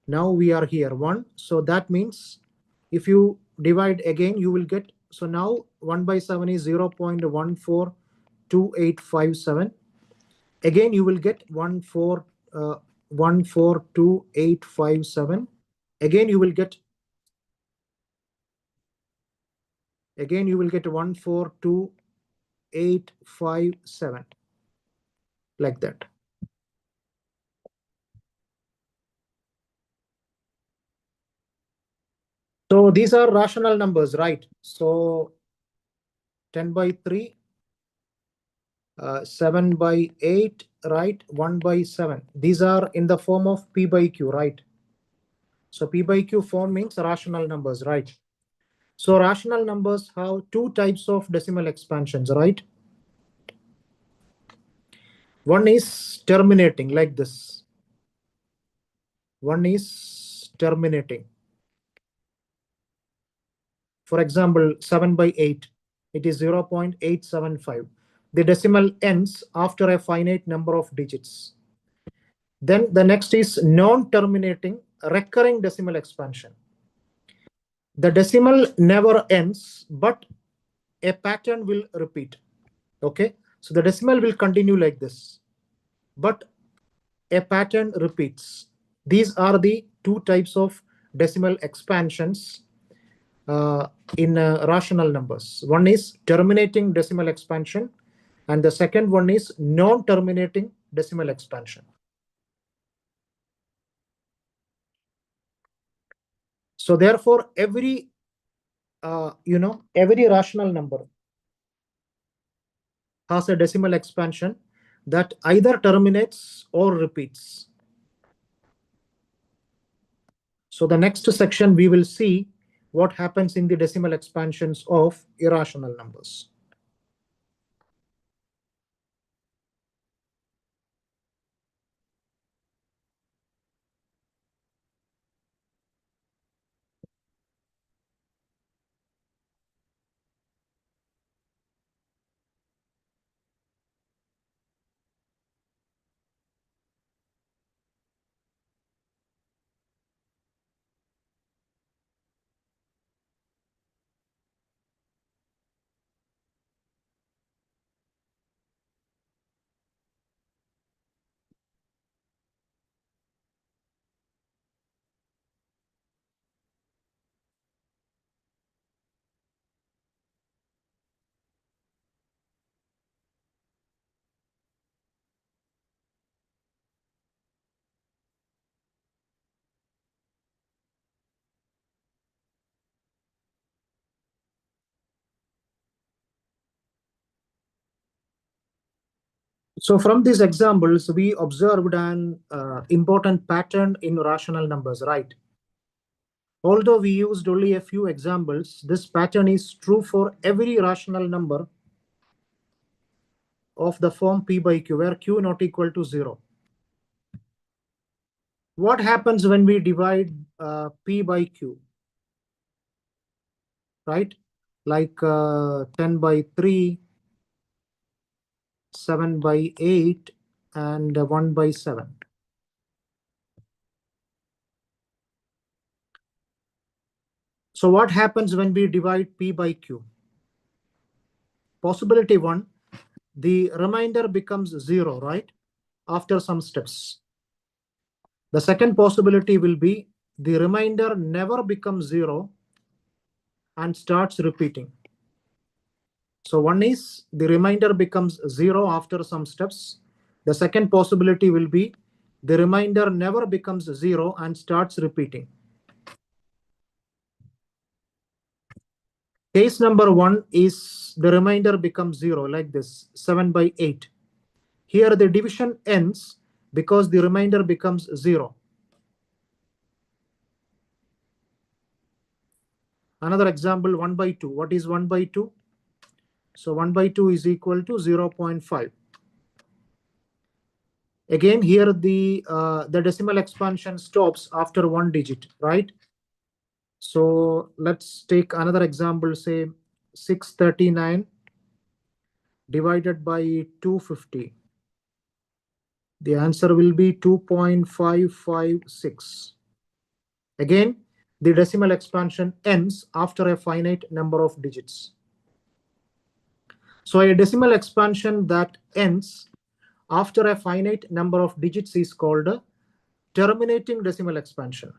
now we are here, 1. So that means if you divide again, you will get, so now 1 by 7 is 0.142857. Again, you will get 142857. Again, you will get 142,857, like that. So these are rational numbers, right? So 10 by 3, 7 by 8, right? 1 by 7. These are in the form of P by Q, right? So P by Q form means rational numbers, right? So rational numbers have 2 types of decimal expansions, right? One is terminating like this. One is terminating. For example, 7 by 8, it is 0.875. The decimal ends after a finite number of digits. Then the next is non-terminating recurring decimal expansion. The decimal never ends, but a pattern will repeat. Okay, so the decimal will continue like this, but a pattern repeats. These are the 2 types of decimal expansions in rational numbers. One is terminating decimal expansion, and the second one is non-terminating decimal expansion. So therefore, every rational number has a decimal expansion that either terminates or repeats. So the next section, we will see what happens in the decimal expansions of irrational numbers. So from these examples, we observed an important pattern in rational numbers, right? Although we used only a few examples, this pattern is true for every rational number of the form p by q, where q not equal to 0. What happens when we divide p by q, right? Like 10 by 3, 7 by 8, and 1 by 7. So what happens when we divide p by q? Possibility 1, the remainder becomes 0, right? After some steps. The second possibility will be the remainder never becomes 0 and starts repeating. So one is the remainder becomes 0 after some steps. The second possibility will be the remainder never becomes 0 and starts repeating. Case number 1 is the remainder becomes 0, like this, 7 by 8. Here the division ends because the remainder becomes 0. Another example, 1 by 2. What is 1 by 2? So 1 by 2 is equal to 0.5. Again, here the decimal expansion stops after one digit, right? So let's take another example, say 639 divided by 250. The answer will be 2.556. Again, the decimal expansion ends after a finite number of digits. So a decimal expansion that ends after a finite number of digits is called a terminating decimal expansion.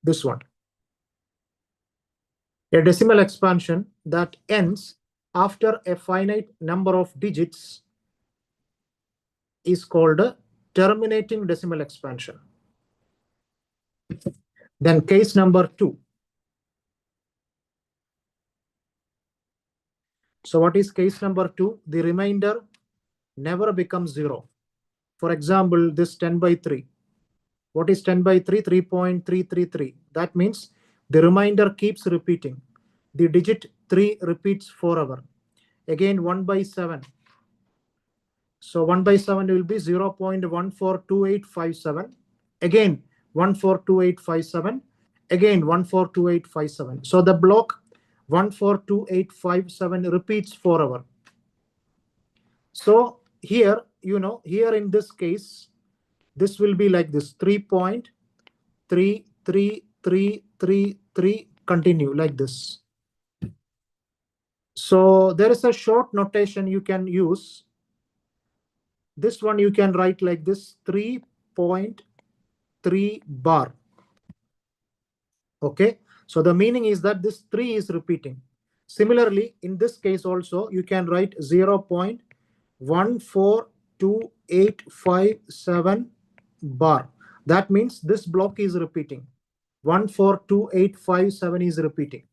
This one. A decimal expansion that ends after a finite number of digits is called a terminating decimal expansion. Then case number 2. So what is case number 2? The remainder never becomes 0. For example, this 10 by 3. What is 10 by 3? 3.333. That means the remainder keeps repeating. The digit 3 repeats forever. Again, 1 by 7. So 1 by 7 will be 0.142857. Again, 142857. Again, 142857. So the block 142857 repeats forever. So here, here in this case, this will be like this, 3.33333 continue like this. So there is a short notation you can use. This one you can write like this, 3.3 bar. Okay, so the meaning is that this 3 is repeating. Similarly, in this case also, you can write 0.14287 bar. That means this block is repeating. 142857 is repeating.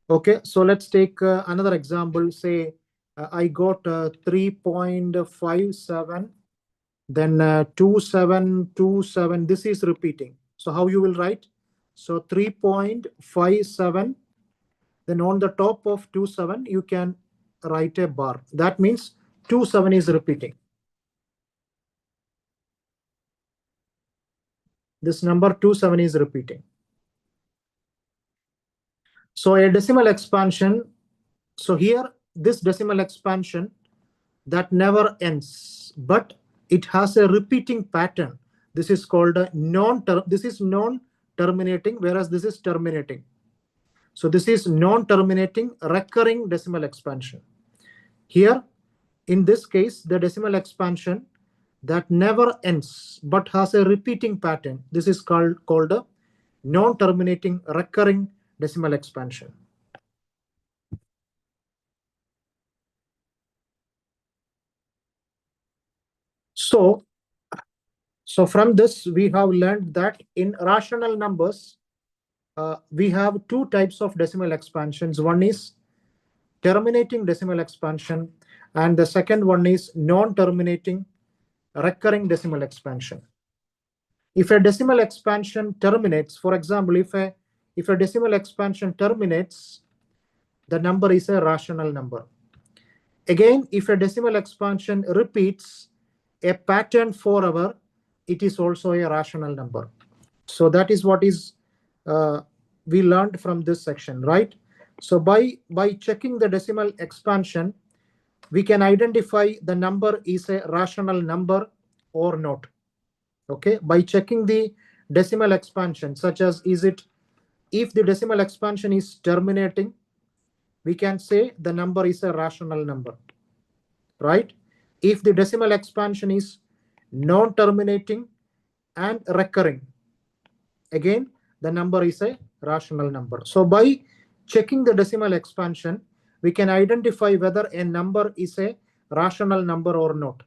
Okay, so let's take another example. Say I got 3.57, then 2727. This is repeating. So how you will write? So 3.57. Then on the top of 27, you can write a bar. That means 27 is repeating. This number 27 is repeating. So a decimal expansion. So here, this decimal expansion that never ends, but it has a repeating pattern. This is called a this is non-terminating, whereas this is terminating. So this is non-terminating recurring decimal expansion. Here, in this case, the decimal expansion that never ends but has a repeating pattern. This is called a non-terminating recurring decimal expansion. So from this, we have learned that in rational numbers, we have two types of decimal expansions. One is terminating decimal expansion, and the second one is non-terminating recurring decimal expansion. If a decimal expansion terminates, for example, if a decimal expansion terminates, the number is a rational number. Again, if a decimal expansion repeats a pattern forever, it is also a rational number. So that is what is we learned from this section, right? So by checking the decimal expansion, we can identify the number is a rational number or not. Okay, by checking the decimal expansion, such as if the decimal expansion is terminating, we can say the number is a rational number, right? If the decimal expansion is non-terminating and recurring, again the number is a rational number. So by checking the decimal expansion, we can identify whether a number is a rational number or not.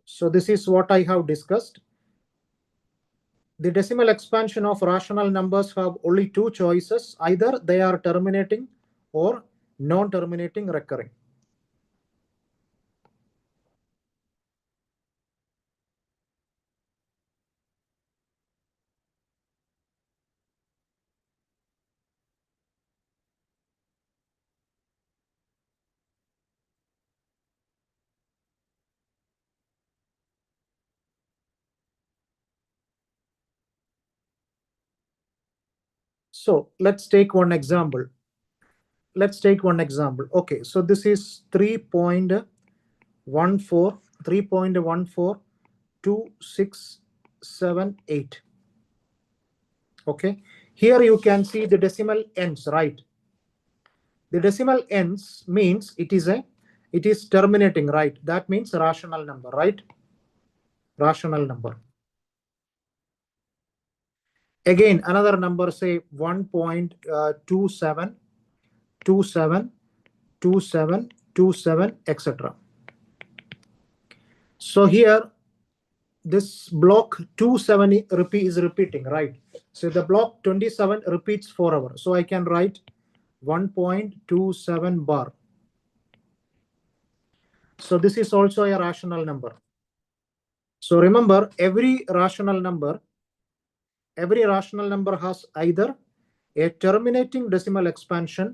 So this is what I have discussed. The decimal expansion of rational numbers have only two choices. Either they are terminating or non-terminating recurring. So let's take one example. Okay, so this is 3.14, 3.142678. Okay, here you can see the decimal ends, right? The decimal ends means it is terminating, right? That means rational number, right? Rational number. Again, another number, say 1.27, 27, 27, 27, etc. So here, this block 27 is repeating, right? So the block 27 repeats forever. So I can write 1.27 bar. So this is also a rational number. So remember, every rational number has either a terminating decimal expansion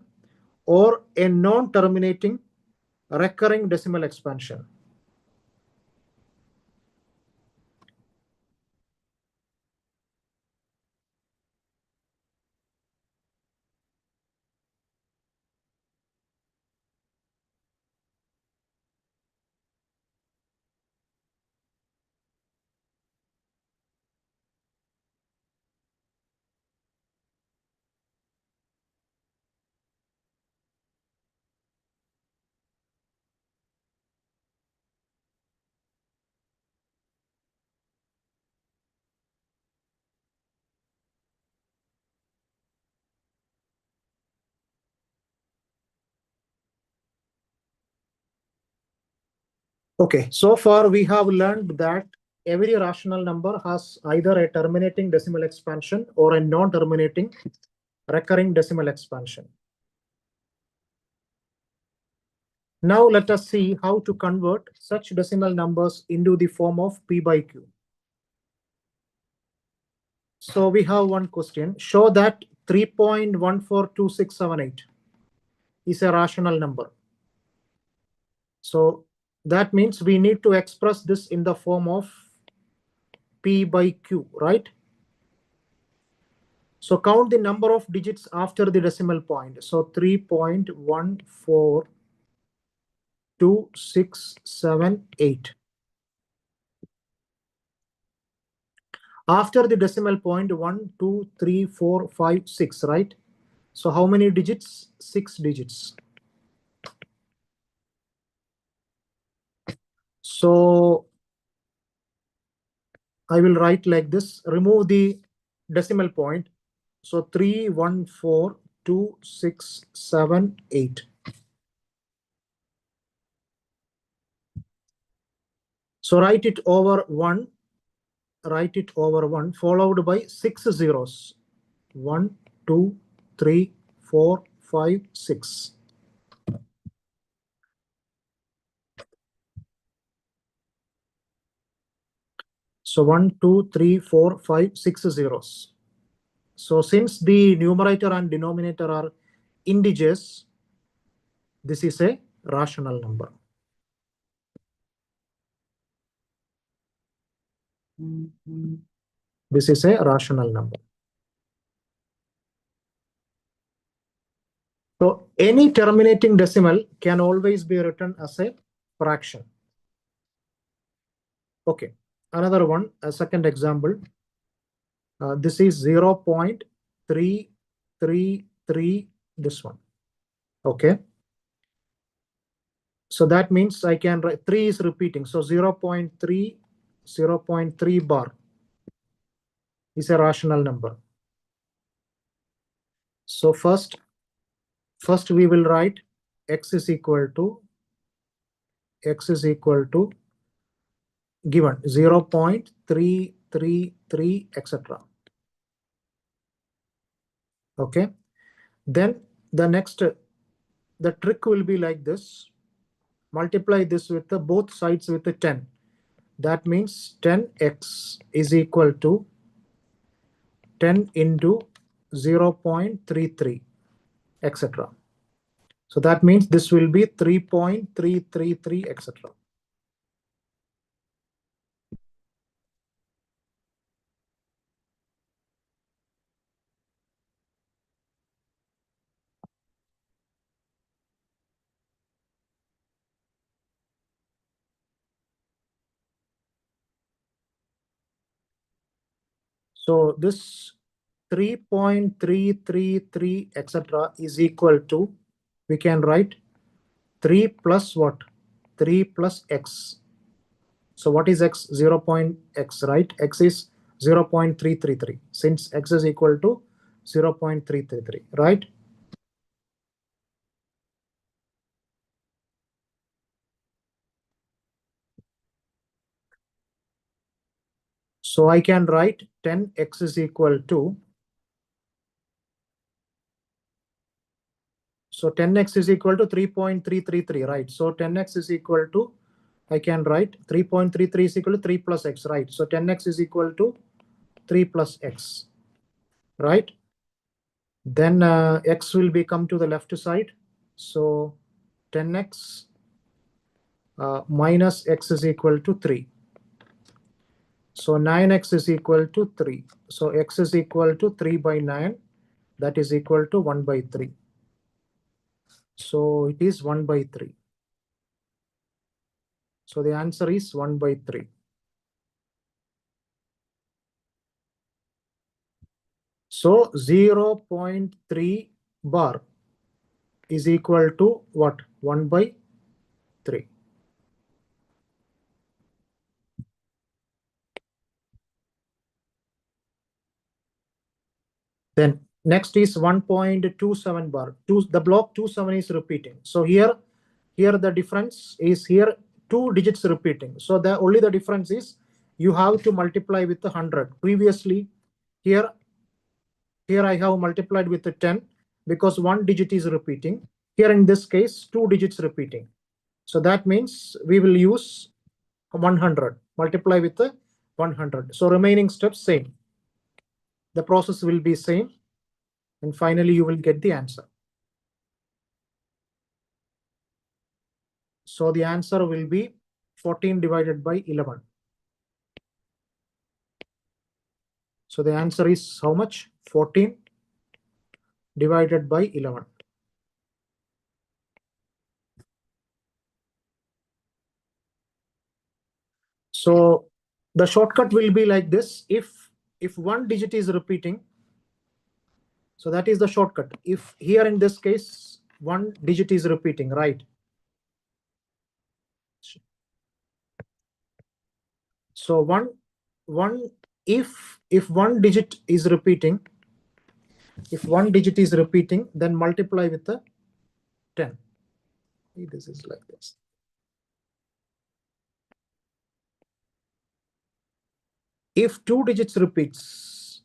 or a non-terminating recurring decimal expansion. Okay, so far we have learned that every rational number has either a terminating decimal expansion or a non-terminating recurring decimal expansion. Now let us see how to convert such decimal numbers into the form of P by Q. So we have one question. Show that 3.142678 is a rational number. So that means we need to express this in the form of P by Q, right? So count the number of digits after the decimal point. So 3.142678. After the decimal point, 1, 2, 3, 4, 5, 6, right? So how many digits? 6 digits. So I will write like this. Remove the decimal point. So 3.142678. So write it over 1. Write it over 1 followed by 6 zeros. 1, 2, 3, 4, 5, 6. So 1, 2, 3, 4, 5, 6 zeros. So since the numerator and denominator are integers, this is a rational number. This is a rational number. So any terminating decimal can always be written as a fraction. Okay, another one, a second example. This is 0.333, this one. Okay. So that means I can write 3 is repeating. So 0.3 bar is a rational number. So first we will write x is equal to given 0.333, etc. Okay. Then the next, the trick will be like this. Multiply this with both sides with 10. That means 10x is equal to 10 into 0.33, etc. So that means this will be 3.333, etc. So this 3.333, etc. is equal to, we can write 3 plus what? 3 plus x. So what is x? 0.x, right? X is 0.333. Since x is equal to 0.333, right? So I can write 10x is equal to, so 10x is equal to 3.333, right? So 10x is equal to, I can write 3.33 is equal to 3 plus x, right? So 10x is equal to 3 plus x, right? Then x will become to the left side. So 10x minus x is equal to 3. So 9x is equal to 3. So x is equal to 3 by 9. That is equal to 1 by 3. So it is 1 by 3. So the answer is 1 by 3. So 0.3 bar is equal to what? 1 by 3. Then next is 1.27 bar. The block 27 is repeating. So here the difference is here 2 digits repeating. So the only the difference is you have to multiply with 100. Previously, here I have multiplied with 10 because 1 digit is repeating. Here in this case, 2 digits repeating. So that means we will use 100, multiply with 100. So remaining steps same. The process will be same, and finally you will get the answer. So the answer will be 14 divided by 11. So the answer is how much? 14 divided by 11. So the shortcut will be like this. If 1 digit is repeating, so that is the shortcut. If here in this case 1 digit is repeating, right? So if 1 digit is repeating, then multiply with the 10. This is like this. If 2 digits repeats,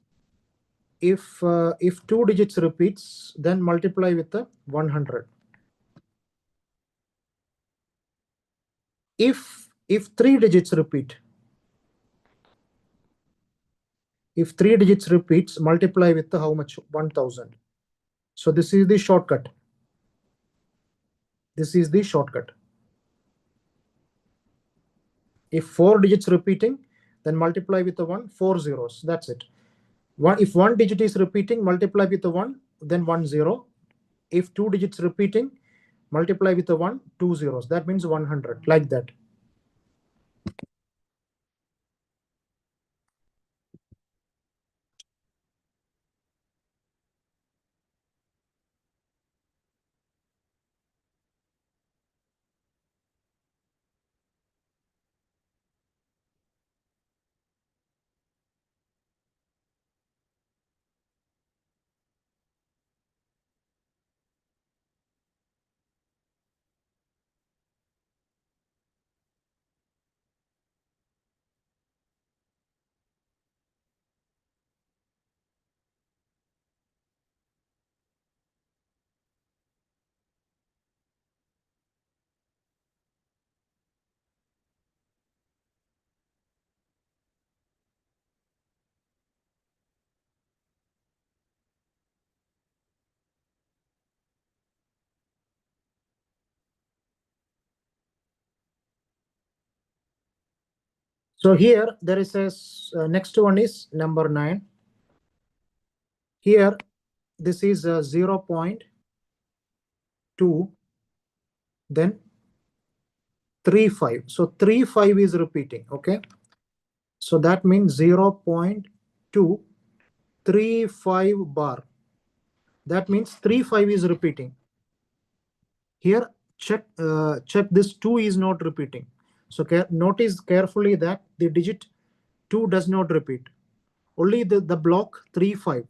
if 2 digits repeats, then multiply with the 100. If 3 digits repeat, if 3 digits repeats, multiply with the how much? 1000. So this is the shortcut. This is the shortcut. If 4 digits repeating, then multiply with the 1, 4 zeros. That's it. If 1 digit is repeating, multiply with the 1, then 1 0. If 2 digits repeating, multiply with the 1, 2 zeros. That means 100, like that. So here there is a next one is number 9. Here this is 0.2, then 35. So 35 is repeating. Okay. So that means 0.235 bar. That means 35 is repeating. Here check this 2 is not repeating. So notice carefully that the digit 2 does not repeat. Only the block 35.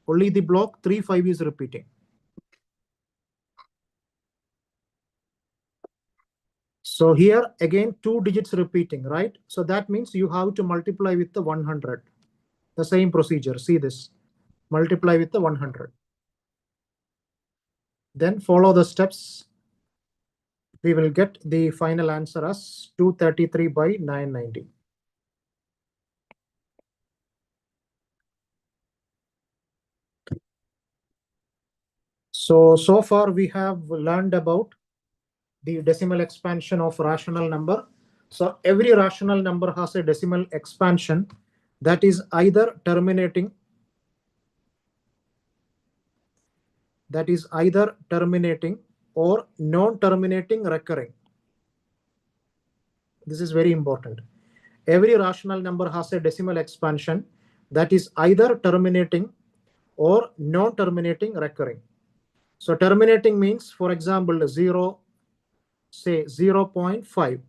Only the block 35 is repeating. So here again 2 digits repeating, right? So that means you have to multiply with the 100. The same procedure. See this. Multiply with the 100. Then follow the steps. We will get the final answer as 233 by 990. So far we have learned about the decimal expansion of rational number. So every rational number has a decimal expansion that is either terminating or non-terminating recurring. This is very important. Every rational number has a decimal expansion that is either terminating or non-terminating recurring. So terminating means, for example, 0, say 0.5,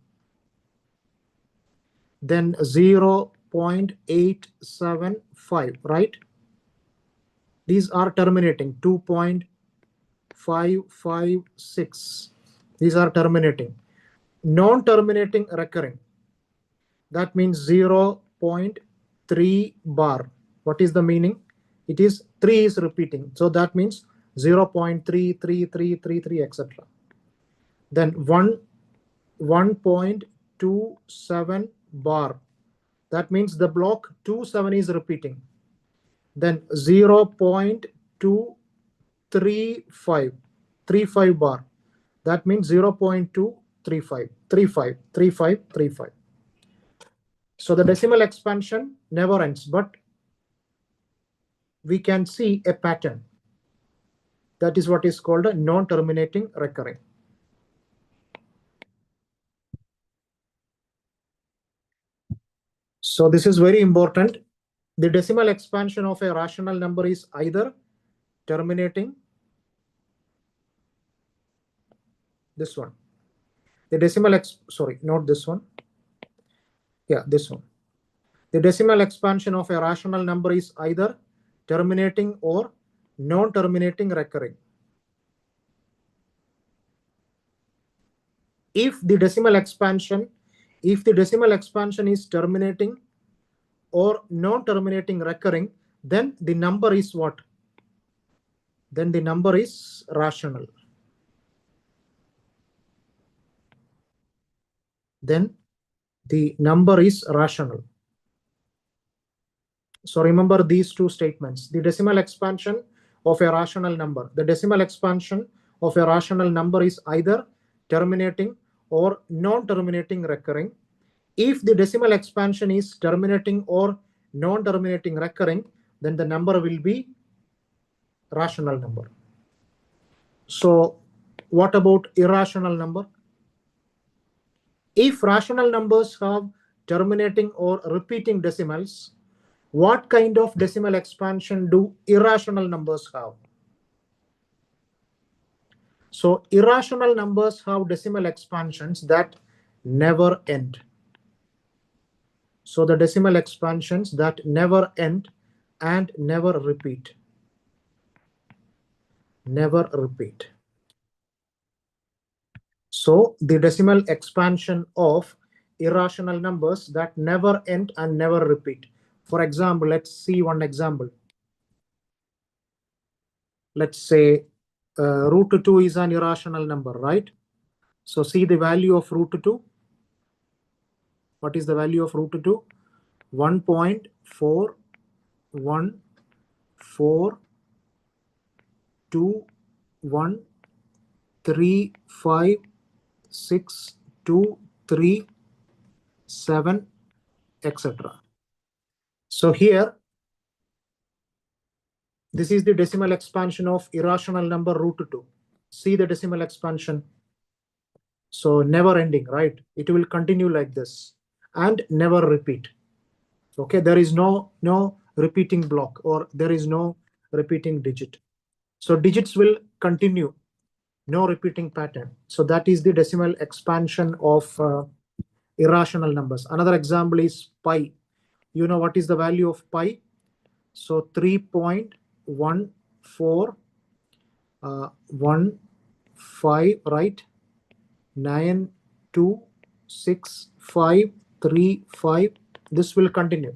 then 0.875, right? These are terminating. 2.556. These are terminating. non-terminating recurring. That means 0.3 bar. What is the meaning? It is 3 is repeating. So that means 0.33333, etc. Then 1.27 bar. That means the block 27 is repeating. Then 0.235 bar. That means 0.235. So the decimal expansion never ends, but we can see a pattern. That is what is called a non-terminating recurring. So this is very important. The decimal expansion of a rational number is either terminating, this one. The decimal not this one. Yeah, this one. The decimal expansion of a rational number is either terminating or non-terminating recurring. If the decimal expansion is terminating or non-terminating recurring, then the number is what? Then the number is rational. Then the number is rational. So remember these two statements. The decimal expansion of a rational number. The decimal expansion of a rational number is either terminating or non-terminating recurring. If the decimal expansion is terminating or non-terminating recurring, then the number will be rational number. So what about irrational number? If rational numbers have terminating or repeating decimals, what kind of decimal expansion do irrational numbers have? So irrational numbers have decimal expansions that never end. So the decimal expansions that never end and never repeat. Never repeat. So the decimal expansion of irrational numbers that never end and never repeat. For example, let's see one example. Let's say root 2 is an irrational number, right? So see the value of root 2. What is the value of root 2? 1.414256237, etc. So here, this is the decimal expansion of irrational number root 2. See the decimal expansion. So never ending, right? It will continue like this and never repeat. Okay, there is no repeating block, or there is no repeating digit. So digits will continue, no repeating pattern. So that is the decimal expansion of irrational numbers. Another example is pi. You know what is the value of pi? So 3.1415, right? 9265535. This will continue.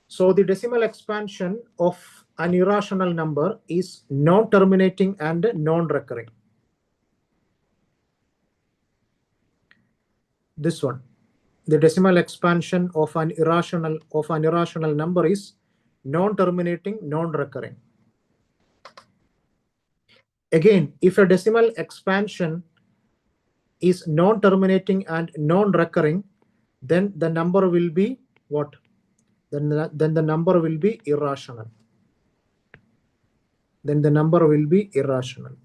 So the decimal expansion of an irrational number is non-terminating and non-recurring. This one, the decimal expansion of an irrational number is non-terminating, non-recurring. Again, if a decimal expansion is non-terminating and non-recurring, then the number will be what? Then the number will be irrational. Then the number will be irrational.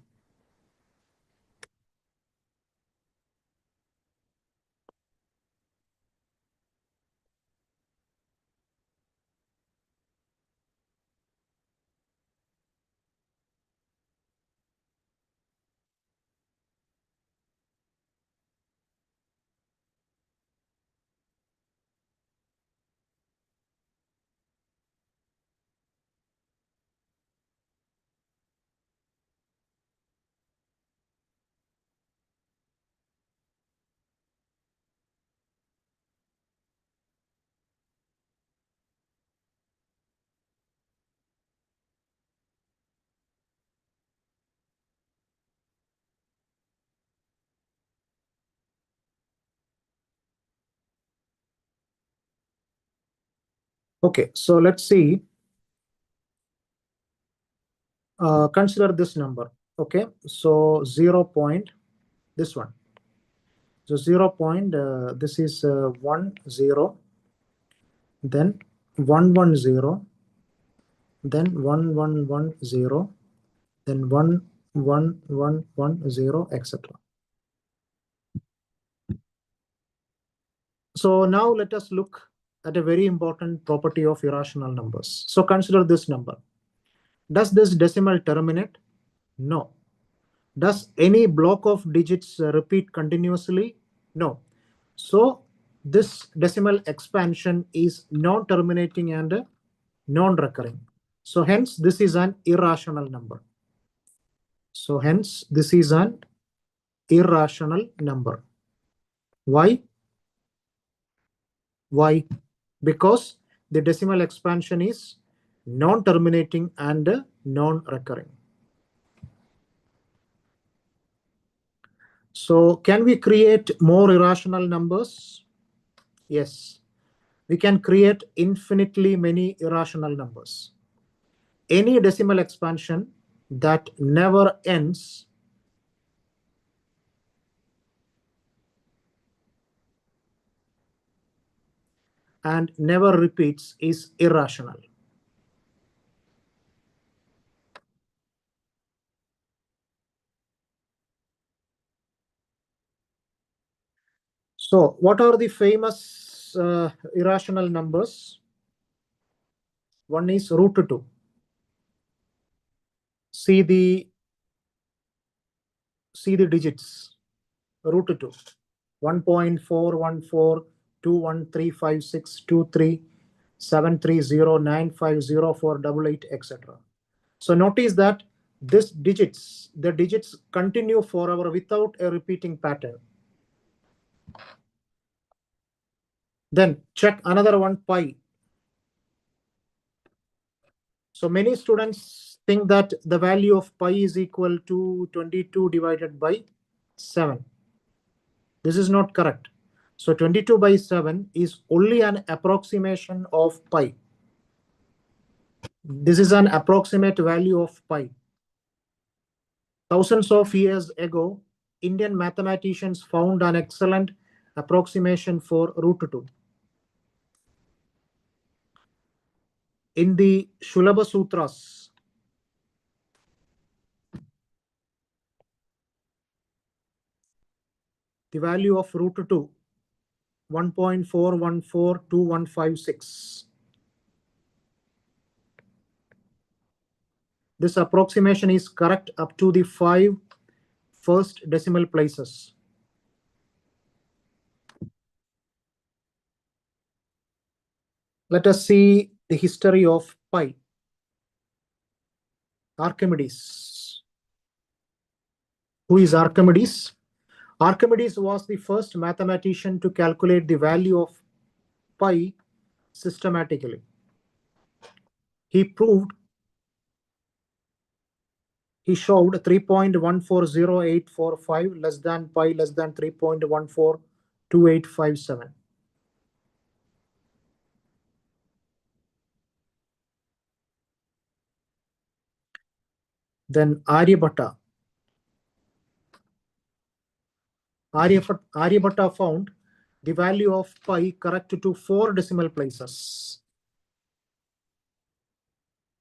Okay, so let's see. Consider this number. Okay, so 0 point, this one. So 0 point, this is 1 0, then 1 1 0, then 1 1 1 0, then 1 1 1 1 0, etc. So now let us look at a very important property of irrational numbers. So consider this number. Does this decimal terminate? No. Does any block of digits repeat continuously? No. So this decimal expansion is non-terminating and non-recurring. So hence this is an irrational number. So hence this is an irrational number. Why? Why? Because the decimal expansion is non-terminating and non-recurring. So can we create more irrational numbers? Yes. We can create infinitely many irrational numbers. Any decimal expansion that never ends and never repeats is irrational. So what are the famous irrational numbers? One is root 2. See the digits. Root 2. 1.4142135623730950488, etc. So notice that the digits continue forever without a repeating pattern. Then check another one, pi. So many students think that the value of pi is equal to 22 divided by 7. This is not correct. So 22 by 7 is only an approximation of pi. This is an approximate value of pi. Thousands of years ago, Indian mathematicians found an excellent approximation for root 2. In the Shulabha Sutras, the value of root 2, 1.4142156. This approximation is correct up to the 5 first decimal places. Let us see the history of pi. Archimedes. Who is Archimedes? Archimedes was the first mathematician to calculate the value of pi systematically. He showed 3.140845 less than pi less than 3.142857. Then Aryabhatta. Aryabhatta found the value of pi correct to 4 decimal places.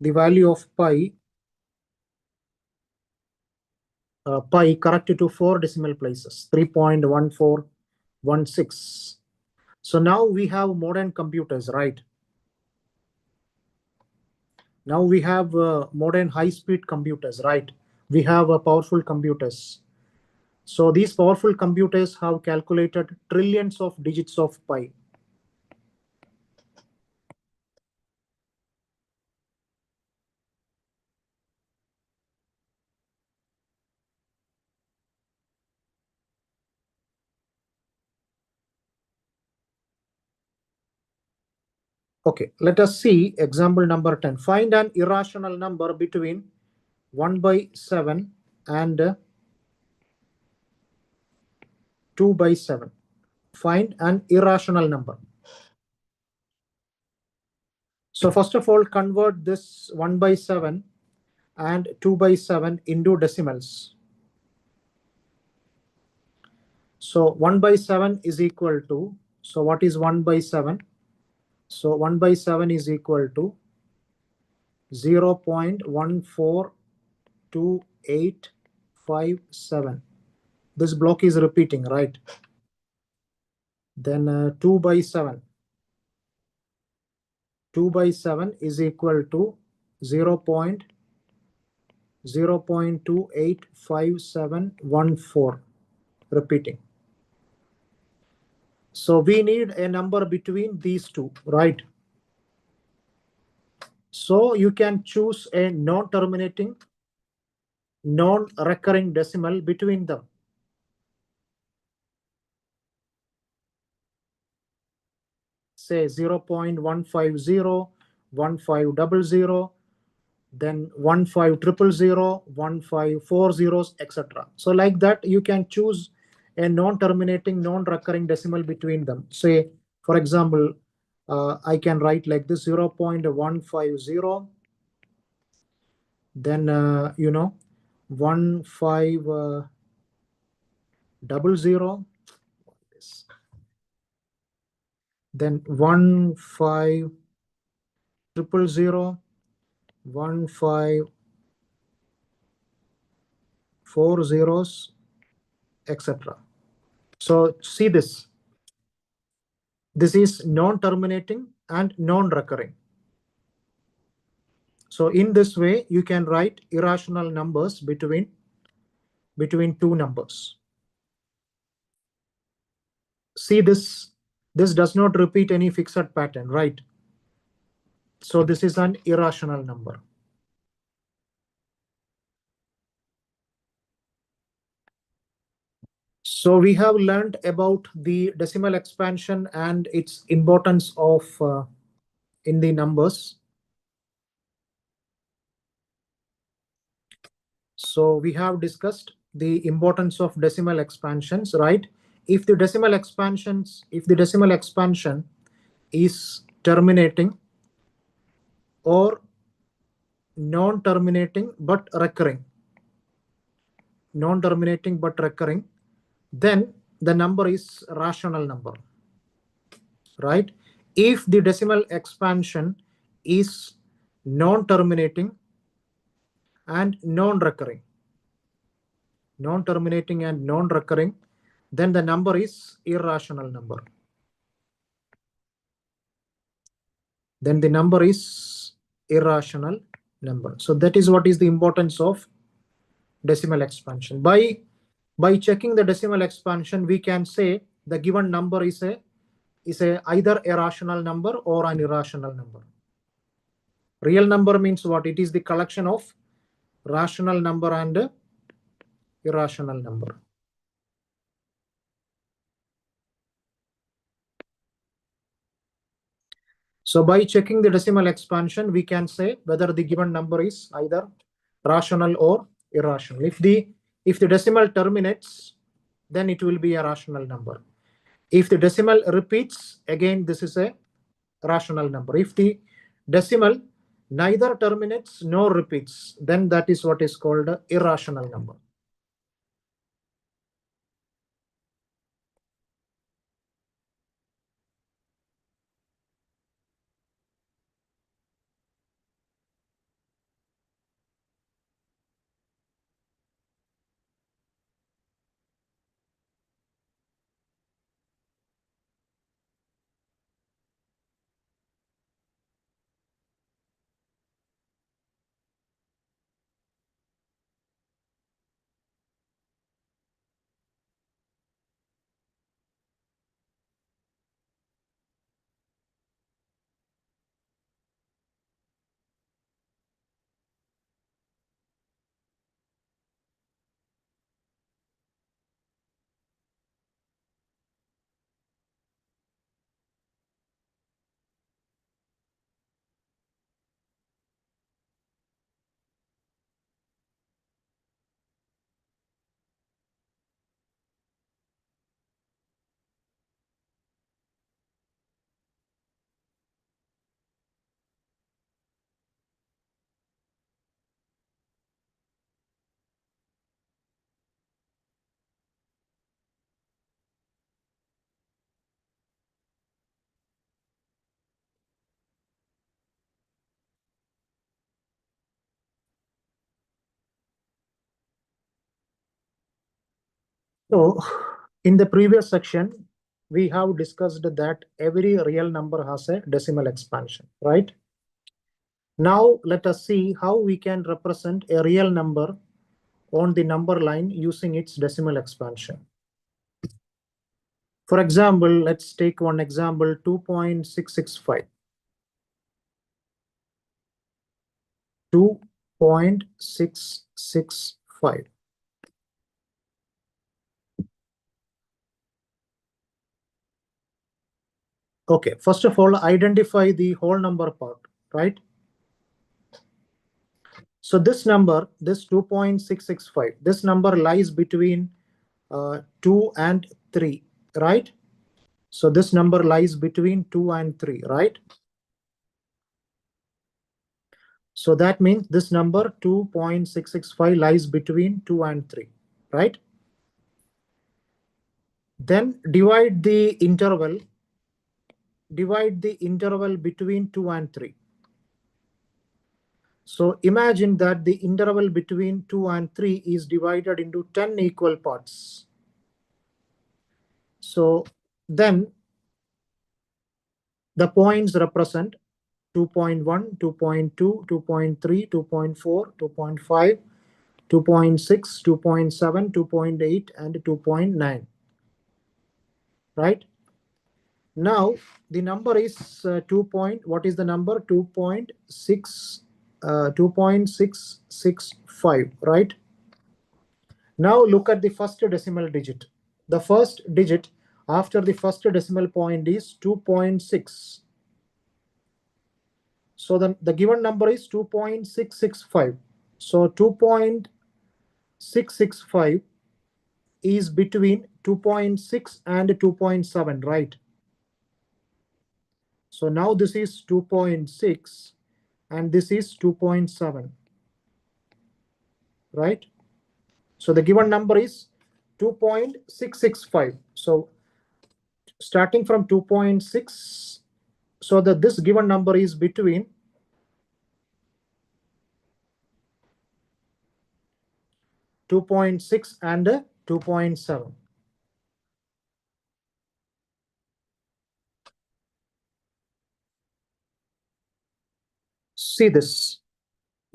The value of pi correct to 4 decimal places, 3.1416. So now we have modern computers, right? Now we have modern high-speed computers, right? We have powerful computers. So these powerful computers have calculated trillions of digits of pi. Okay, let us see example number 10. Find an irrational number between 1 by 7 and 2 by 7. Find an irrational number. So first of all, convert this 1 by 7 and 2 by 7 into decimals. So 1 by 7 is equal to, so what is 1 by 7? So 1 by 7 is equal to 0.142857. This block is repeating, right? Then 2 by 7. 2 by 7 is equal to 0.285714. Repeating. So we need a number between these two, right? So you can choose a non-terminating, non-recurring decimal between them. Say 0.150, 1500, then 15000, 1540, etc. So like that, you can choose a non-terminating, non-recurring decimal between them. Say, for example, I can write like this: 0.150, then 1500, then 15000, 1540, etc. So see this. This is non-terminating and non-recurring. So in this way, you can write irrational numbers between two numbers. See this. This does not repeat any fixed pattern, right? So this is an irrational number. So we have learned about the decimal expansion and its importance of in the numbers. So we have discussed the importance of decimal expansions, right? If the decimal expansion is terminating or non-terminating but recurring, then the number is rational number, right? If the decimal expansion is non-terminating and non-recurring, then the number is irrational number. Then the number is irrational number. So that is what is the importance of decimal expansion. By checking the decimal expansion, we can say the given number is either a rational number or an irrational number. Real number means what? It is the collection of rational number and irrational number. So by checking the decimal expansion, we can say whether the given number is either rational or irrational. If the decimal terminates, then it will be a rational number. If the decimal repeats, again this is a rational number. If the decimal neither terminates nor repeats, then that is what is called an irrational number. So in the previous section, we have discussed that every real number has a decimal expansion, right? Now let us see how we can represent a real number on the number line using its decimal expansion. For example, let's take one example, 2.665. 2.665. Okay, first of all, identify the whole number part, right? So this number, this 2.665, this number lies between 2 and 3, right? So this number lies between 2 and 3, right? So that means this number 2.665 lies between 2 and 3, right? Then divide the interval between 2 and 3. So imagine that the interval between 2 and 3 is divided into 10 equal parts. So then the points represent 2.1, 2.2, 2.3, 2.4, 2.5, 2.6, 2.7, 2.8, and 2.9. Right? Now the number is what is the number? 2.665, right? Now look at the first decimal digit. The first digit after the first decimal point is 2.6. So the given number is 2.665. So 2.665 is between 2.6 and 2.7, right? So now this is 2.6 and this is 2.7, right? So the given number is 2.665. So starting from 2.6, so that this given number is between 2.6 and 2.7. See this.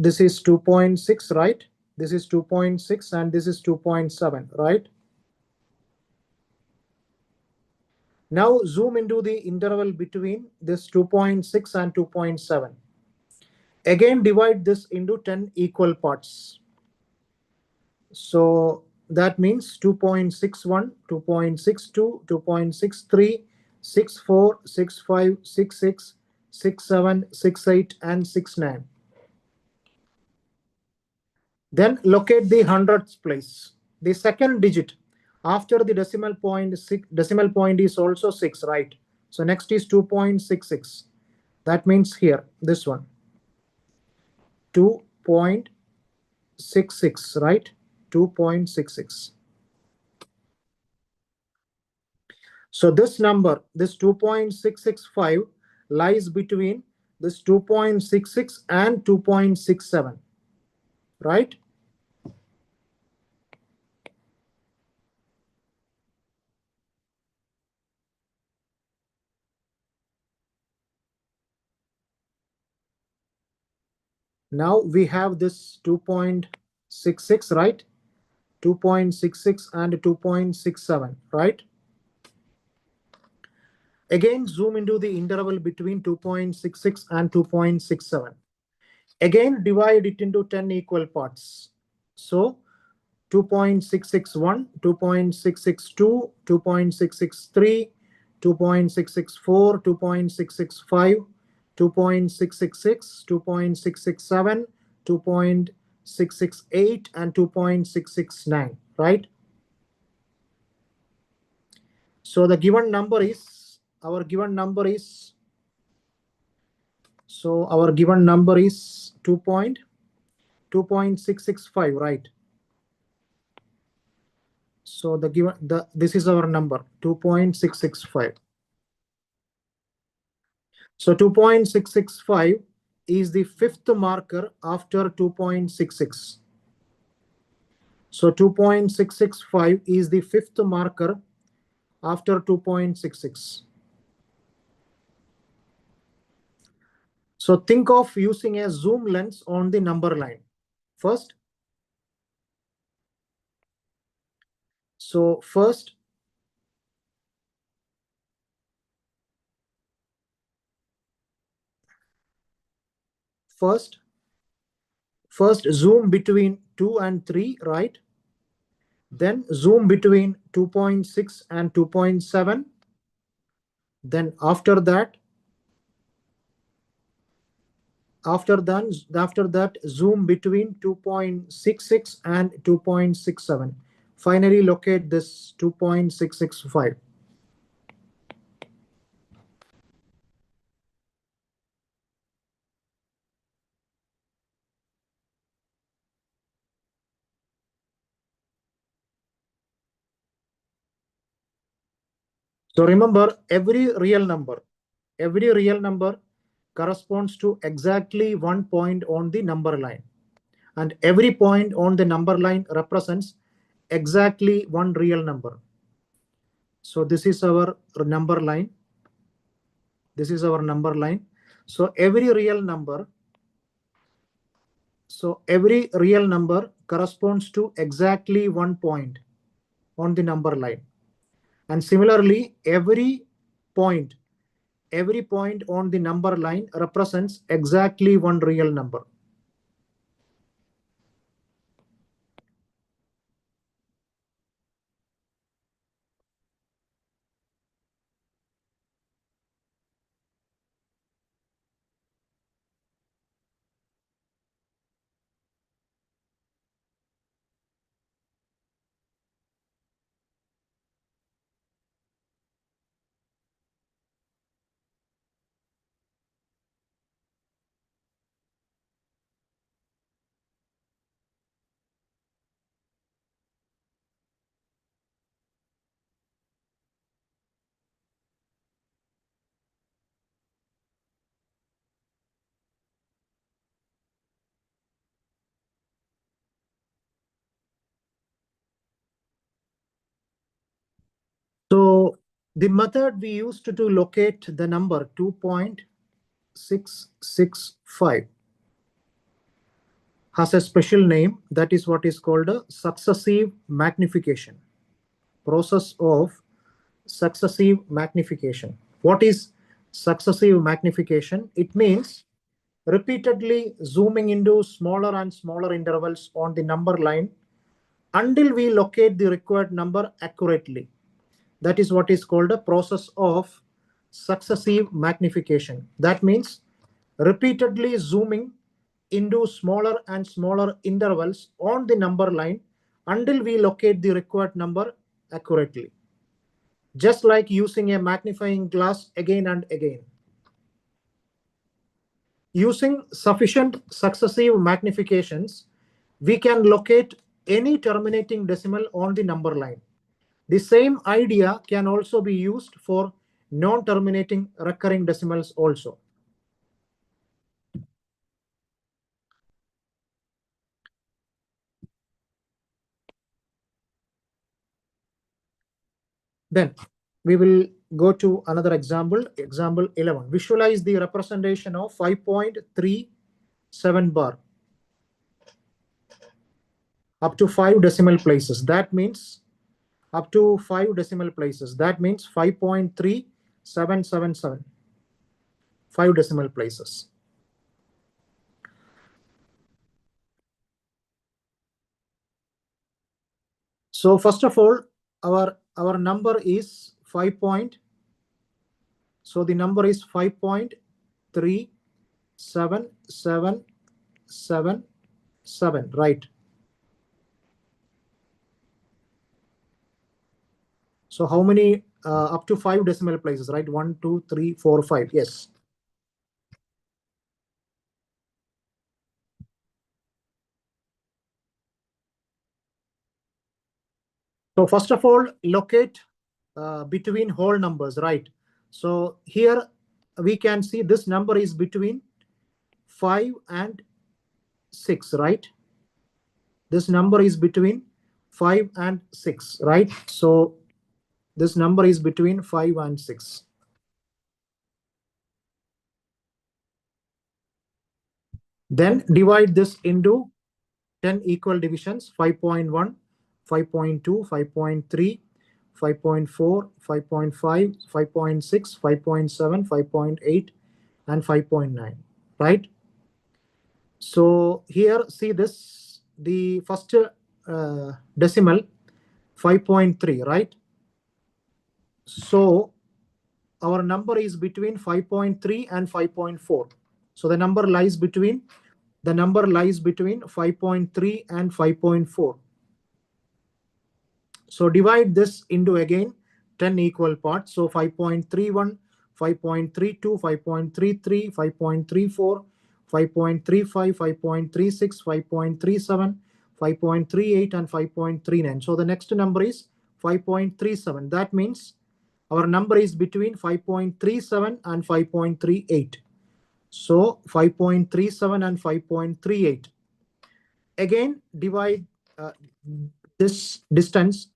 This is 2.6, right? This is 2.6 and this is 2.7, right? Now zoom into the interval between this 2.6 and 2.7. Again, divide this into 10 equal parts. So that means 2.61, 2.62, 2.63, 64, 65, 66, 67, 68, and 69. Then locate the hundredths place. The second digit after the decimal point is also 6, right? So next is 2.66. That means here, this one, 2.66, right? 2.66. So this number, this 2.665 lies between this 2.66 and 2.67, right? Now we have this 2.66, right? 2.66 and 2.67, right? Again, zoom into the interval between 2.66 and 2.67. Again, divide it into 10 equal parts. So 2.661, 2.662, 2.663, 2.664, 2.665, 2.666, 2.667, 2.668, and 2.669, right? So the given number is, our given number is 2.665, right? So this is our number, 2.665. So 2.665 is the fifth marker after 2.66. So 2.665 is the fifth marker after 2.66. So think of using a zoom lens on the number line. First, first zoom between 2 and 3, right? Then zoom between 2.6 and 2.7. Then after that zoom between 2.66 and 2.67. Finally locate this 2.665. So remember, every real number corresponds to exactly one point on the number line, and every point on the number line represents exactly one real number. So this is our number line. So every real number corresponds to exactly one point on the number line. And similarly, every point on the number line represents exactly one real number. So the method we used to locate the number 2.665 has a special name. That is what is called a successive magnification. Process of successive magnification. What is successive magnification? It means repeatedly zooming into smaller and smaller intervals on the number line until we locate the required number accurately. That is what is called a process of successive magnification. That means repeatedly zooming into smaller and smaller intervals on the number line until we locate the required number accurately. Just like using a magnifying glass again and again. Using sufficient successive magnifications, we can locate any terminating decimal on the number line. The same idea can also be used for non-terminating recurring decimals also. Then we will go to another example, example 11. Visualize the representation of 5.37 bar up to 5 decimal places. That means up to 5 decimal places. That means 5.3777. 5 decimal places. So first of all, our number is 5. So the number is 5.37777, right? So how many up to 5 decimal places, right? 1, 2, 3, 4, 5. Yes. So first of all, locate between whole numbers, right? So here we can see this number is between 5 and 6, right? This number is between 5 and 6, right? So this number is between 5 and 6. Then divide this into 10 equal divisions: 5.1, 5.2, 5.3, 5.4, 5.5, 5.6, 5.7, 5.8, and 5.9, right? So here, see this, the first decimal, 5.3, right? So our number is between 5.3 and 5.4. So the number lies between 5.3 and 5.4. So divide this into again 10 equal parts. So 5.31, 5.32, 5.33, 5.34, 5.35, 5.36, 5.37, 5.38, and 5.39. So the next number is 5.37. That means our number is between 5.37 and 5.38. So 5.37 and 5.38. Again, divide this distance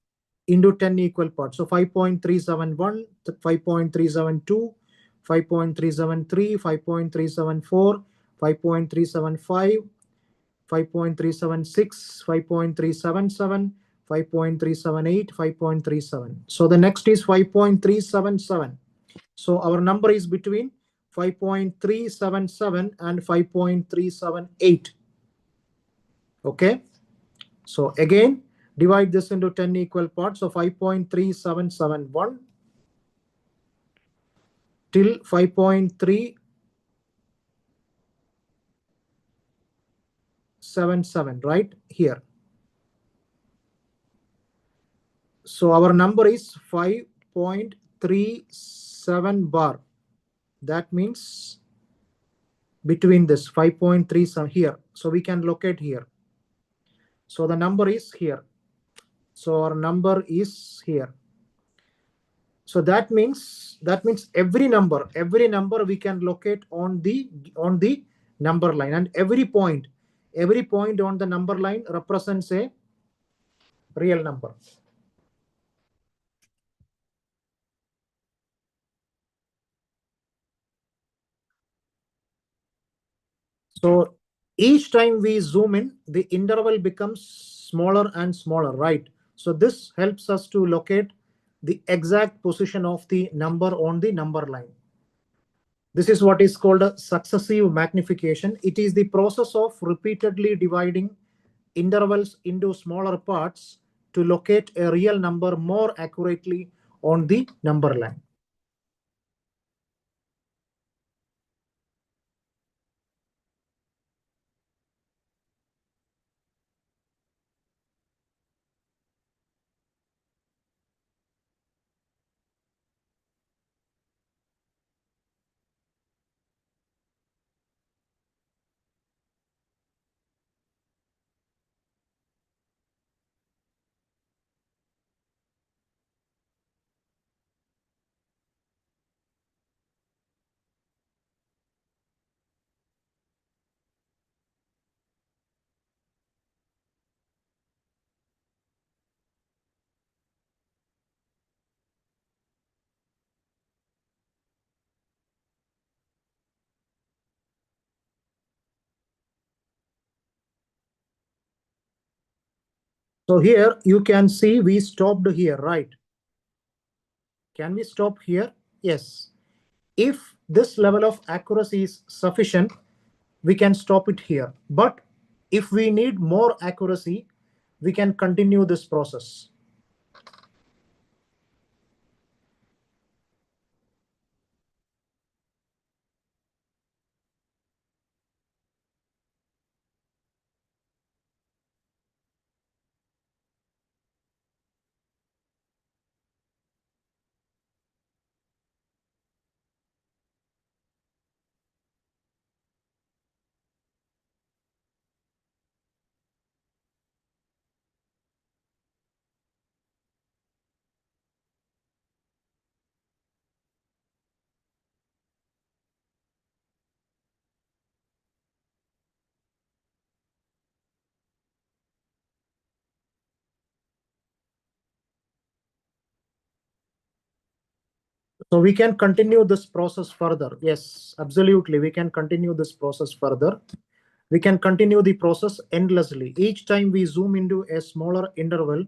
into 10 equal parts. So 5.371, 5.372, 5.373, 5.374, 5.375, 5.376, 5.377, 5.378, 5.37. So the next is 5.377. So our number is between 5.377 and 5.378. Okay. So again, divide this into 10 equal parts. So 5.3771 till 5.377, right here. So our number is 5.37 bar. That means between this 5.37 here. So we can locate here. So the number is here. So our number is here. So that means every number we can locate on the number line, and every point on the number line represents a real number. So each time we zoom in, the interval becomes smaller and smaller, right? So this helps us to locate the exact position of the number on the number line. This is what is called a successive magnification. It is the process of repeatedly dividing intervals into smaller parts to locate a real number more accurately on the number line. So here you can see we stopped here, right? Can we stop here? Yes. If this level of accuracy is sufficient, we can stop it here. But if we need more accuracy, we can continue this process. So we can continue this process further. Yes, absolutely. We can continue this process further. We can continue the process endlessly. Each time we zoom into a smaller interval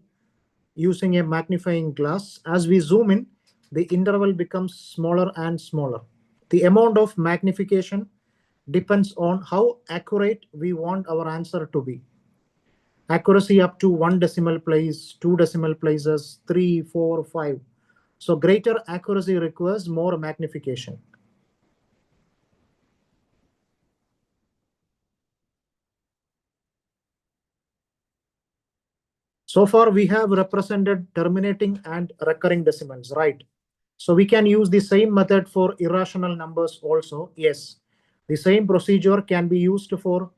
using a magnifying glass, as we zoom in, the interval becomes smaller and smaller. The amount of magnification depends on how accurate we want our answer to be. Accuracy up to 1 decimal place, 2 decimal places, 3, 4, 5. So greater accuracy requires more magnification. So far, we have represented terminating and recurring decimals, right? So we can use the same method for irrational numbers also. Yes, the same procedure can be used for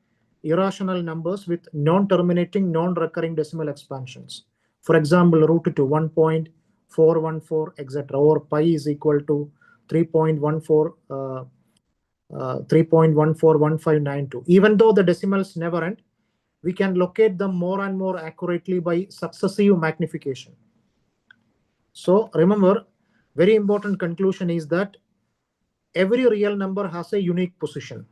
irrational numbers with non-terminating, non-recurring decimal expansions. For example, root 2, 1.414, etc., or pi is equal to 3.14, 3.141592. Even though the decimals never end, we can locate them more and more accurately by successive magnification. So remember, very important conclusion is that every real number has a unique position.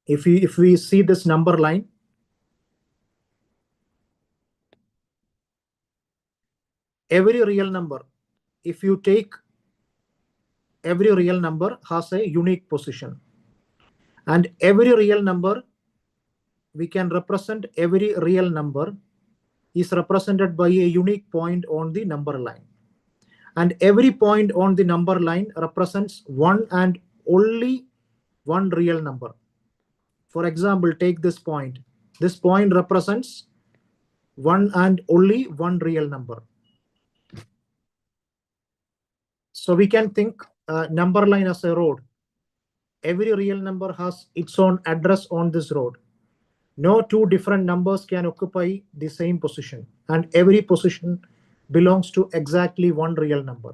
If we see this number line, every real number, if you take every real number has a unique position. And every real number, we can represent every real number is represented by a unique point on the number line. And every point on the number line represents one and only one real number. For example, take this point. This point represents one and only one real number. So we can think number line as a road. Every real number has its own address on this road. No two different numbers can occupy the same position, and every position belongs to exactly one real number.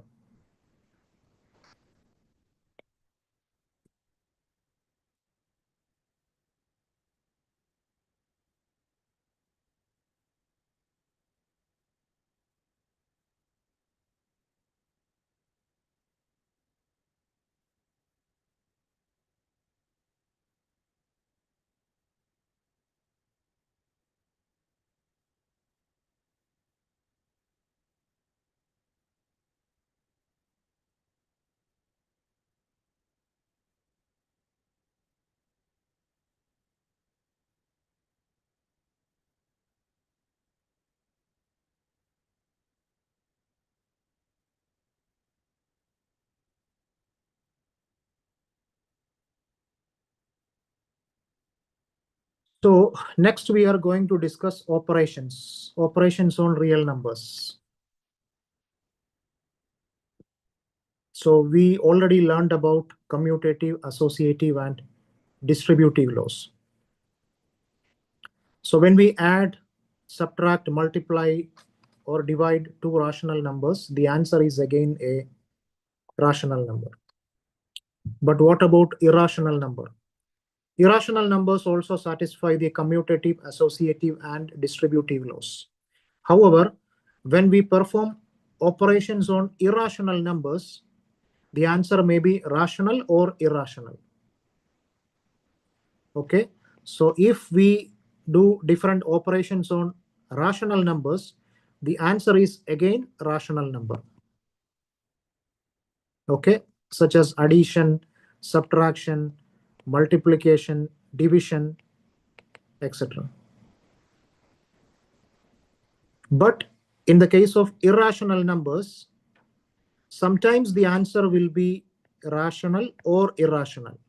So next we are going to discuss operations on real numbers. So we already learned about commutative, associative, and distributive laws. So when we add, subtract, multiply, or divide two rational numbers, the answer is again a rational number. But what about irrational number? Irrational numbers also satisfy the commutative, associative, and distributive laws. However, when we perform operations on irrational numbers, the answer may be rational or irrational. Okay, so if we do different operations on rational numbers, the answer is again rational number. Okay, such as addition, subtraction, multiplication, division, etc. But in the case of irrational numbers, sometimes the answer will be rational or irrational.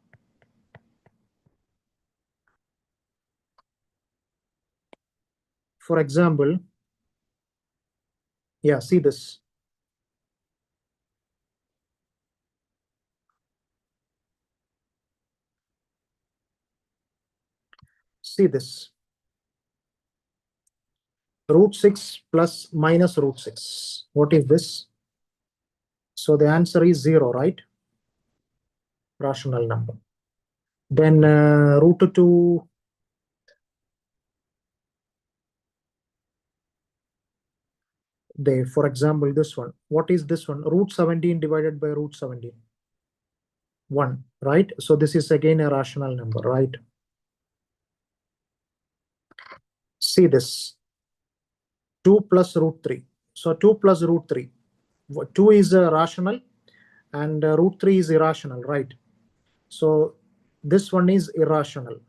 For example, yeah, see this. See this. Root 6 plus minus root 6. What is this? So the answer is 0, right? Rational number. Then root 2. For example, this one. What is this one? Root 17 divided by root 17. 1, right? So this is again a rational number, right? See this. 2 plus root 3. So 2 plus root 3. 2 is rational and root 3 is irrational, right? So this one is irrational.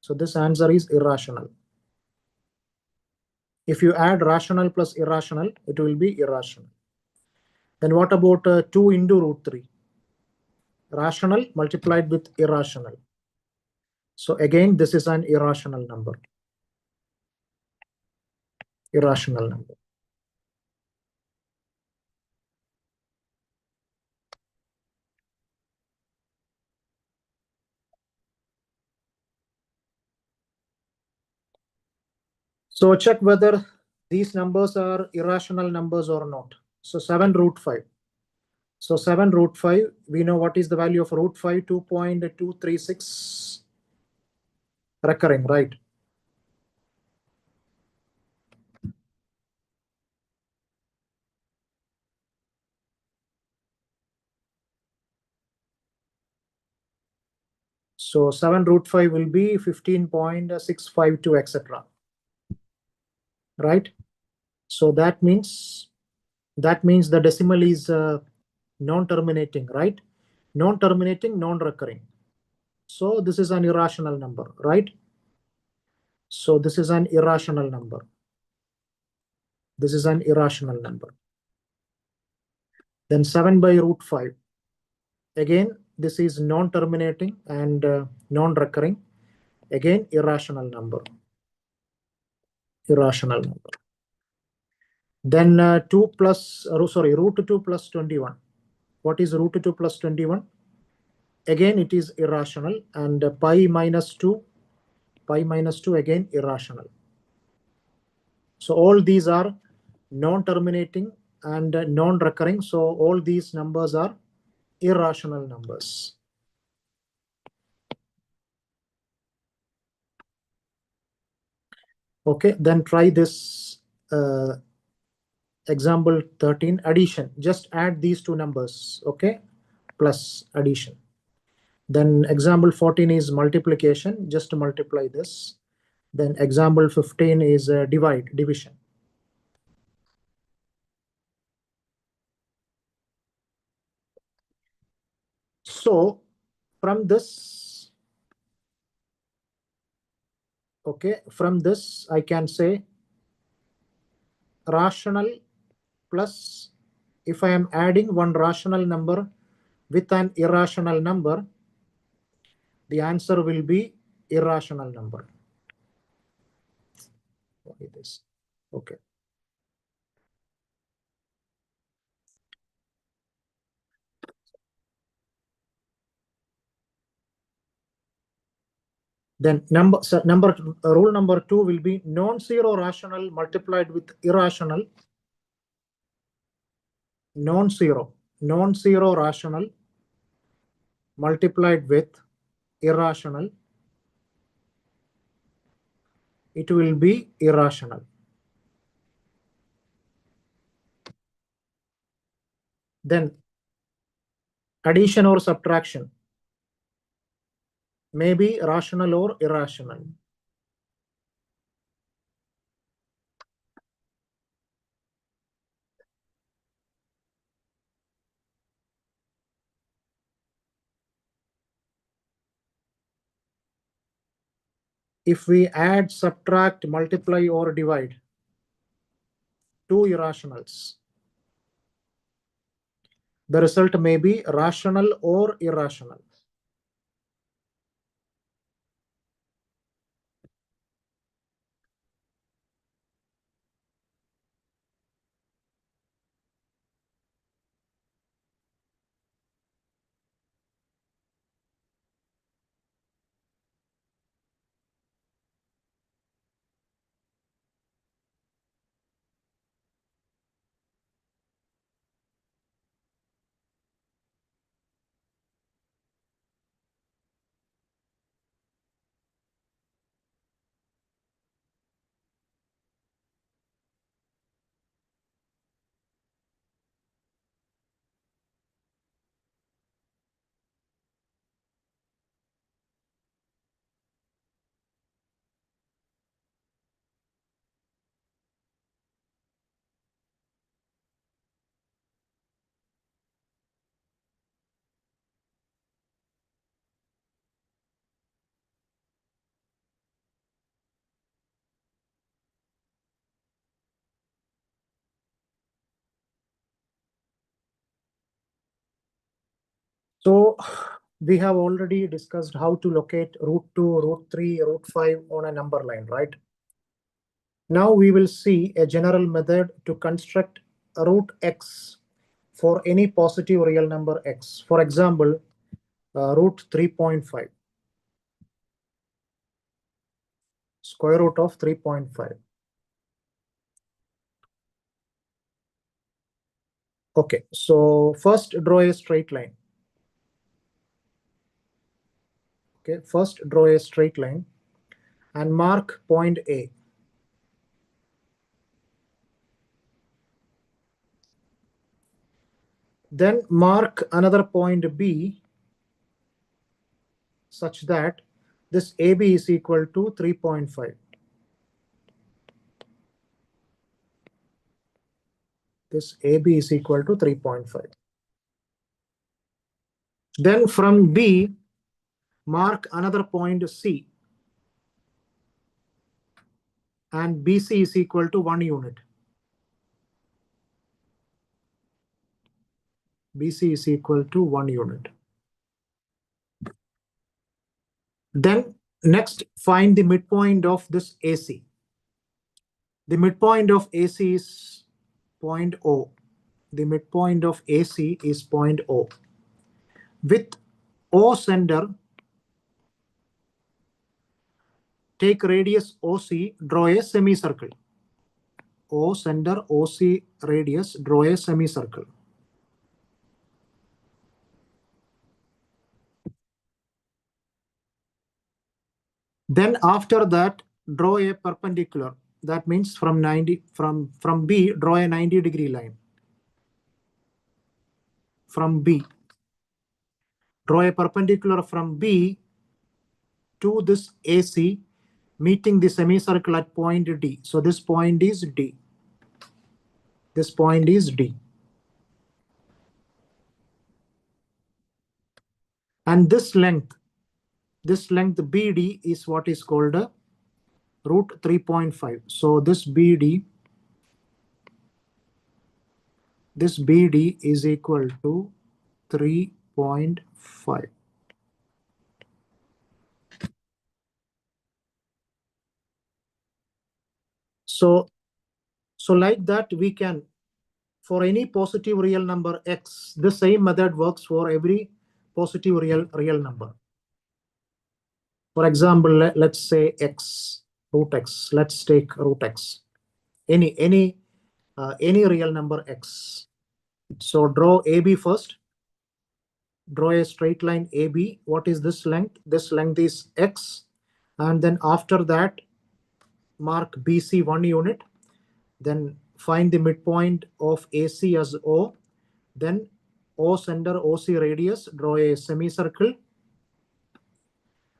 So this answer is irrational. If you add rational plus irrational, it will be irrational. Then what about 2 into root 3? Rational multiplied with irrational. So again, this is an irrational number. Irrational number. So check whether these numbers are irrational numbers or not. So 7 root 5. So 7 root 5, we know what is the value of root 5, 2.236 recurring, right? So 7 root 5 will be 15.652, etc. Right? So that means the decimal is non-terminating, right? Non-terminating, non-recurring. So this is an irrational number, right? So this is an irrational number. This is an irrational number. Then 7 by root 5. Again, this is non-terminating and non-recurring. Again, irrational number. Irrational number. Then root 2 plus 21. What is root 2 plus 21? Again, it is irrational. And pi minus 2 again irrational. So all these are non-terminating and non-recurring. So all these numbers are irrational numbers. Okay, then try this example 13, addition. Just add these two numbers, okay, plus addition. Then example 14 is multiplication, just multiply this. Then example 15 is division. So from this, okay, from this I can say rational plus, if I am adding one rational number with an irrational number, the answer will be irrational number. What is this? Okay. Then rule number 2 will be non-zero rational multiplied with irrational. Non-zero rational multiplied with irrational, it will be irrational. Then addition or subtraction may be rational or irrational. If we add, subtract, multiply, or divide two irrationals, the result may be rational or irrational. So we have already discussed how to locate root 2, root 3, root 5 on a number line, right? Now we will see a general method to construct root x for any positive real number x. For example, root 3.5, square root of 3.5. Okay, so first draw a straight line. Okay, first draw a straight line and mark point A. Then mark another point B such that this AB is equal to 3.5. This AB is equal to 3.5. Then from B, mark another point C, and BC is equal to 1 unit. BC is equal to 1 unit. Then next, find the midpoint of this AC. The midpoint of AC is point O. The midpoint of AC is point O. With O center, take radius OC, draw a semicircle. O center, OC radius, draw a semicircle. Then after that, draw a perpendicular. That means from B, draw a 90-degree line. From B, draw a perpendicular from B to this AC, meeting the semicircle at point D. So this point is D. This point is D. And this length BD is what is called a root 3.5. So this BD is equal to 3.5. So like that, we can, for any positive real number x, the same method works for every positive real number. For example, let's say x, root x. Let's take root x. Any real number x. So draw AB first. Draw a straight line AB. What is this length? This length is x. And then after that, mark BC 1 unit. Then find the midpoint of AC as O. Then O center, OC radius, draw a semicircle.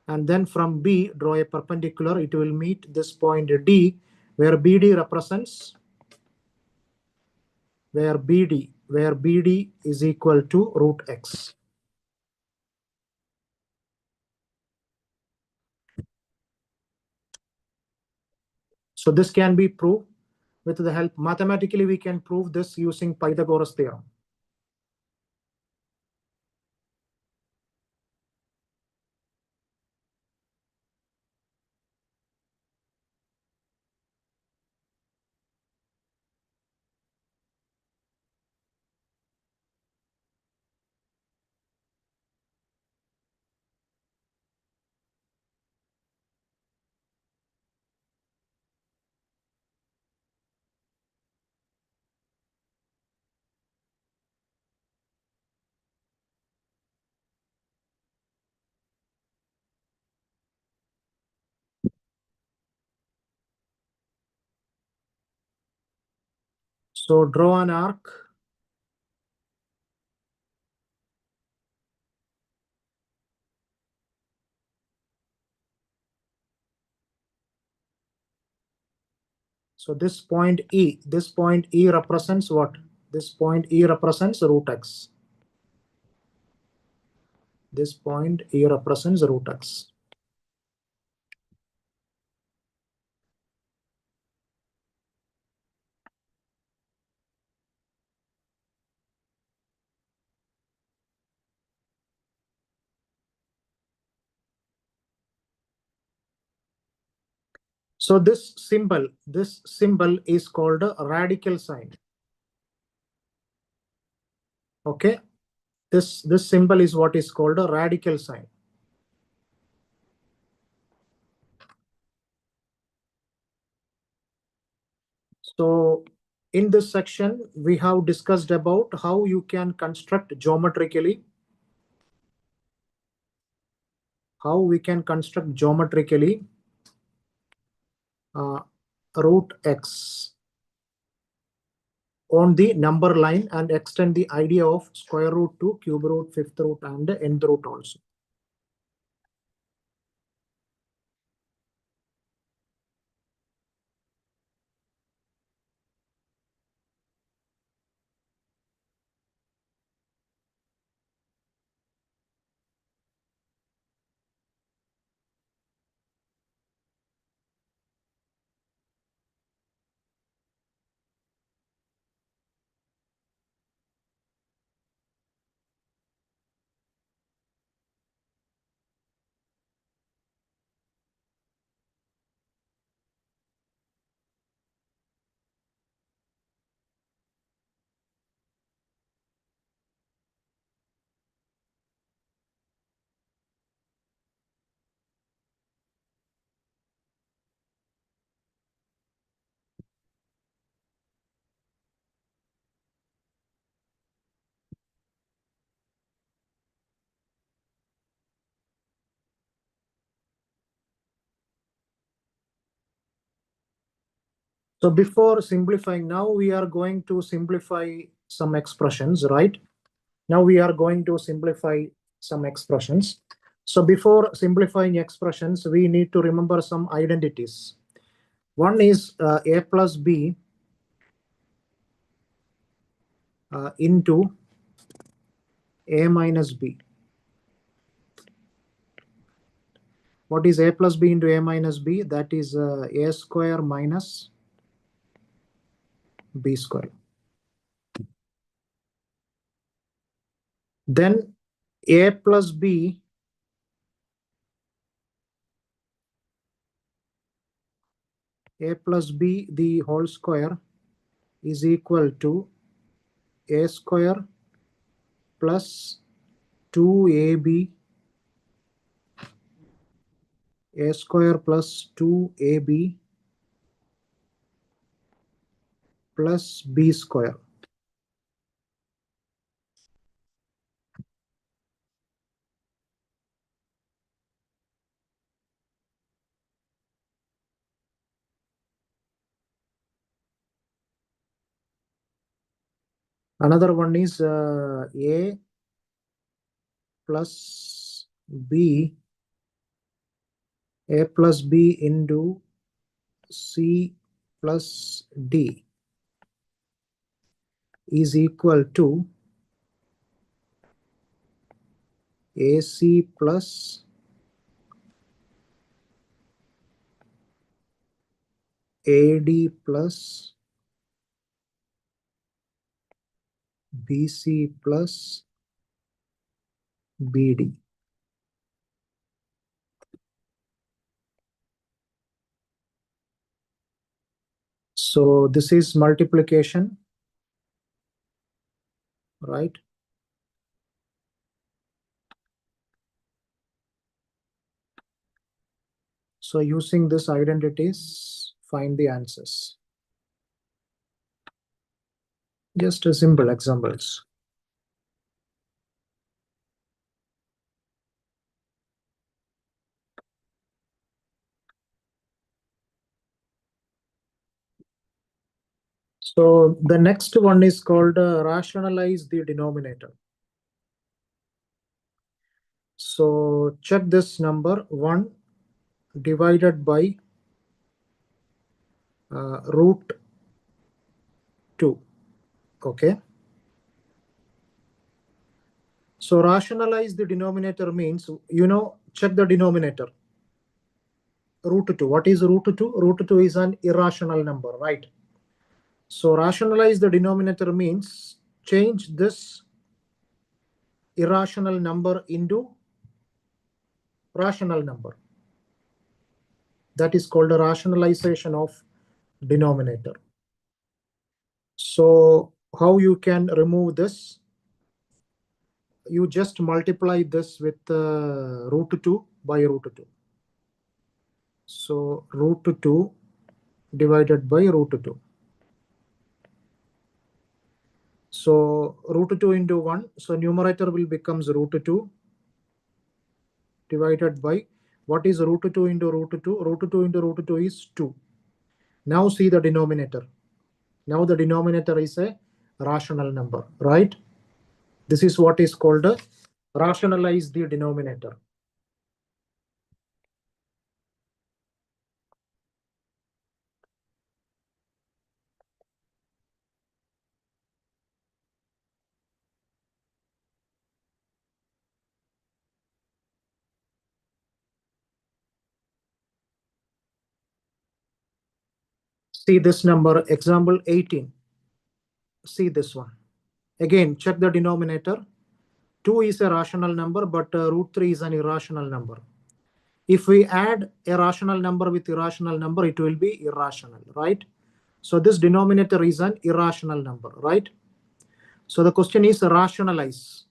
And then from B, draw a perpendicular. It will meet this point D, where BD represents, where BD is equal to root x. So this can be proved with the help, mathematically we can prove this using Pythagoras theorem. So draw an arc. So this point E represents what? This point E represents root x. This point E represents root x. So this symbol is called a radical sign. Okay, this symbol is what is called a radical sign. So in this section, we have discussed about how you can construct geometrically, root x on the number line and extend the idea of square root to cube root, fifth root, and nth root also. So before simplifying, now we are going to simplify some expressions, right? Now we are going to simplify some expressions. So before simplifying expressions, we need to remember some identities. One is a plus b into a minus b. What is a plus b into a minus b? That is a square minus b square. Then a plus b the whole square is equal to a square plus 2ab, a square plus 2ab plus b square. Another one is a plus b, a plus b into c plus d is equal to ac plus ad plus bc plus bd. So this is multiplication, right? So using this identities, find the answers. Just a simple examples. So the next one is called rationalize the denominator. So check this number 1 divided by root 2. Okay. So rationalize the denominator means, check the denominator. Root 2. What is root 2? Root 2 is an irrational number, right? So rationalize the denominator means change this irrational number into rational number. That is called a rationalization of denominator. So how you can remove this? You just multiply this with root 2 by root 2. So root 2 divided by root 2. So root 2 into 1. So numerator will becomes root 2 divided by, what is root 2 into root 2? Root 2 into root 2 is 2. Now see the denominator. Now the denominator is a rational number, right? This is what is called a rationalize the denominator. See this number, example 18. See this one. Again, check the denominator. 2 is a rational number, but root 3 is an irrational number. If we add a rational number with irrational number, it will be irrational, right? So this denominator is an irrational number, right? So the question is rationalize.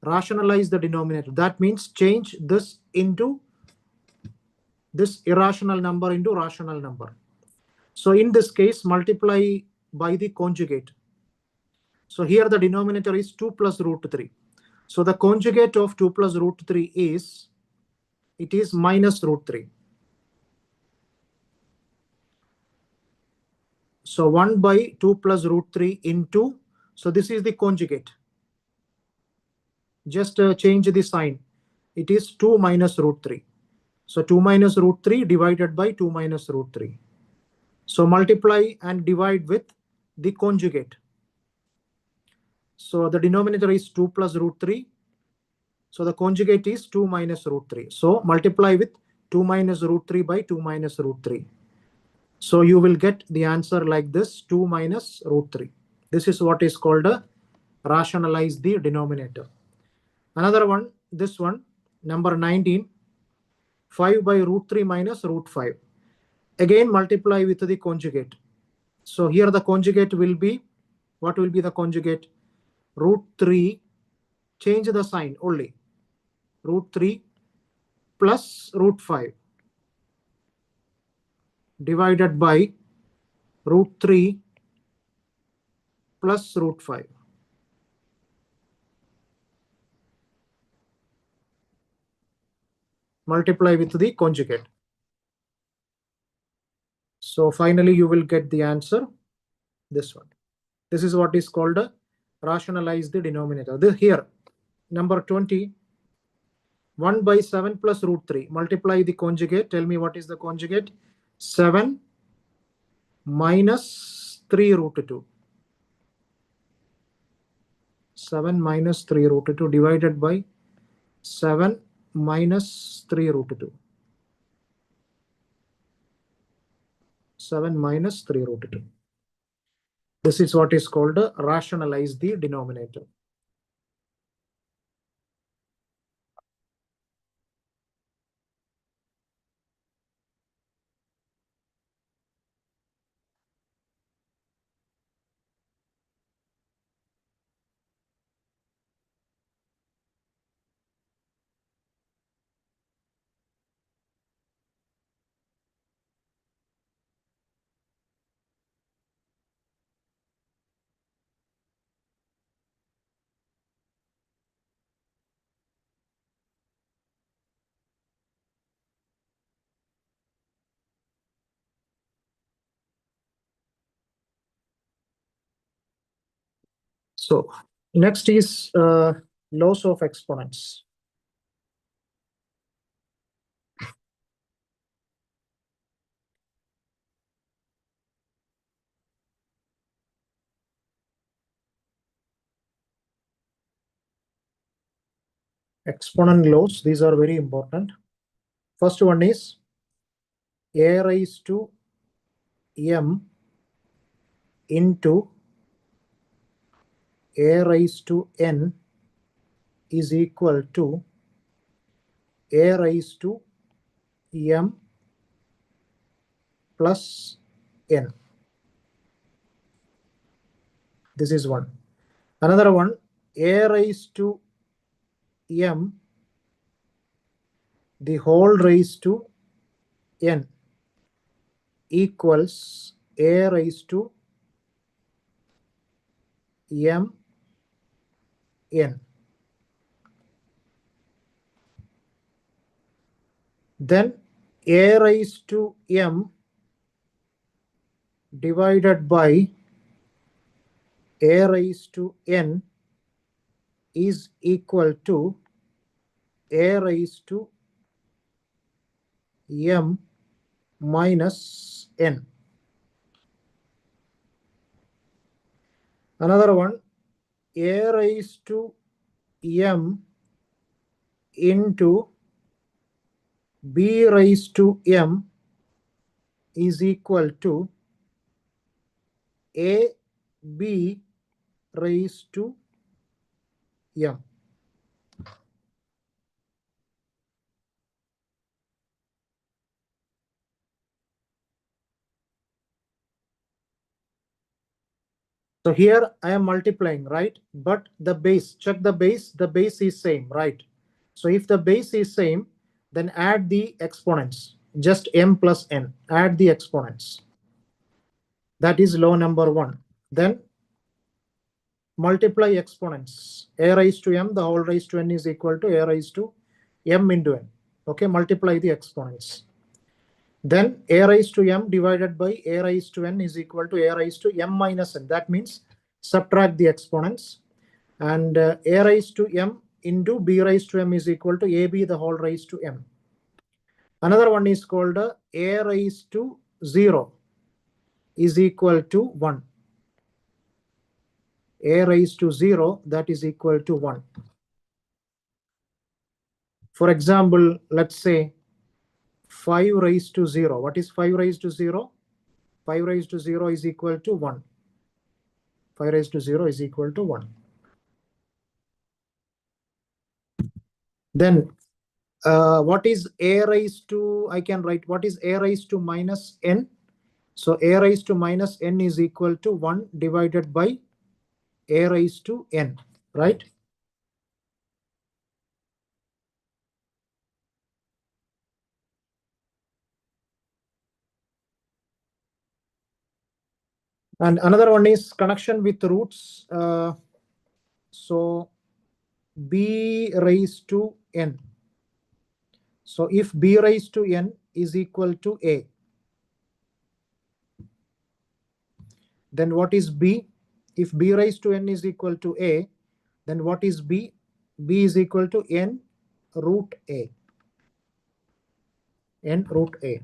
Rationalize the denominator. That means change this into this irrational number into rational number. So in this case, multiply by the conjugate. So here the denominator is 2 plus root 3. So the conjugate of 2 plus root 3 is, it is minus root 3. So 1 by 2 plus root 3 into, so this is the conjugate. Just change the sign. It is 2 minus root 3. So 2 minus root 3 divided by 2 minus root 3. So multiply and divide with the conjugate. So the denominator is 2 plus root 3. So the conjugate is 2 minus root 3. So multiply with 2 minus root 3 by 2 minus root 3. So you will get the answer like this, 2 minus root 3. This is what is called a rationalize the denominator. Another one, this one, number 19, 5 by root 3 minus root 5. Again, multiply with the conjugate. So here the conjugate will be, what will be the conjugate? Root 3, change the sign only. Root 3 plus root 5 divided by root 3 plus root 5. Multiply with the conjugate. So finally you will get the answer, this one. This is what is called a rationalize the denominator. Here, number 20, 1 by 7 plus root 3. Multiply the conjugate. Tell me what is the conjugate. 7 minus 3 root 2. 7 minus 3 root 2 divided by 7 minus 3 root 2. 7 minus 3 root 2. This is what is called a rationalize the denominator. So next is laws of exponents. Exponent laws, these are very important. First one is a raised to m into a raised to n is equal to a raised to m plus n. This is one. Another one, a raised to m the whole raised to n equals a raised to m n. Then a raised to m divided by a raised to n is equal to a raised to m minus n. Another one, a raised to m into b raised to m is equal to a b raised to m. So here I am multiplying, right? But the base, check the base is same, right? So if the base is same, then add the exponents, just m plus n, add the exponents. That is law number one. Then multiply exponents. A raised to m, the whole raised to n is equal to a raised to m into n. Okay, multiply the exponents. Then a raised to m divided by a raised to n is equal to a raised to m minus n. That means subtract the exponents. And a raised to m into b raised to m is equal to ab the whole raised to m. Another one is called a raised to 0 is equal to 1. A raised to 0, that is equal to 1. For example, let's say 5 raised to 0. What is 5 raised to 0? 5 raised to 0 is equal to 1. 5 raised to 0 is equal to 1. Then what is a raised to, I can write what is a raised to minus n. So a raised to minus n is equal to 1 divided by a raised to n, right? And another one is connection with roots. So b raised to n. So if b raised to n is equal to a, then what is b? If b raised to n is equal to a, then what is b? B is equal to n root a. N root a.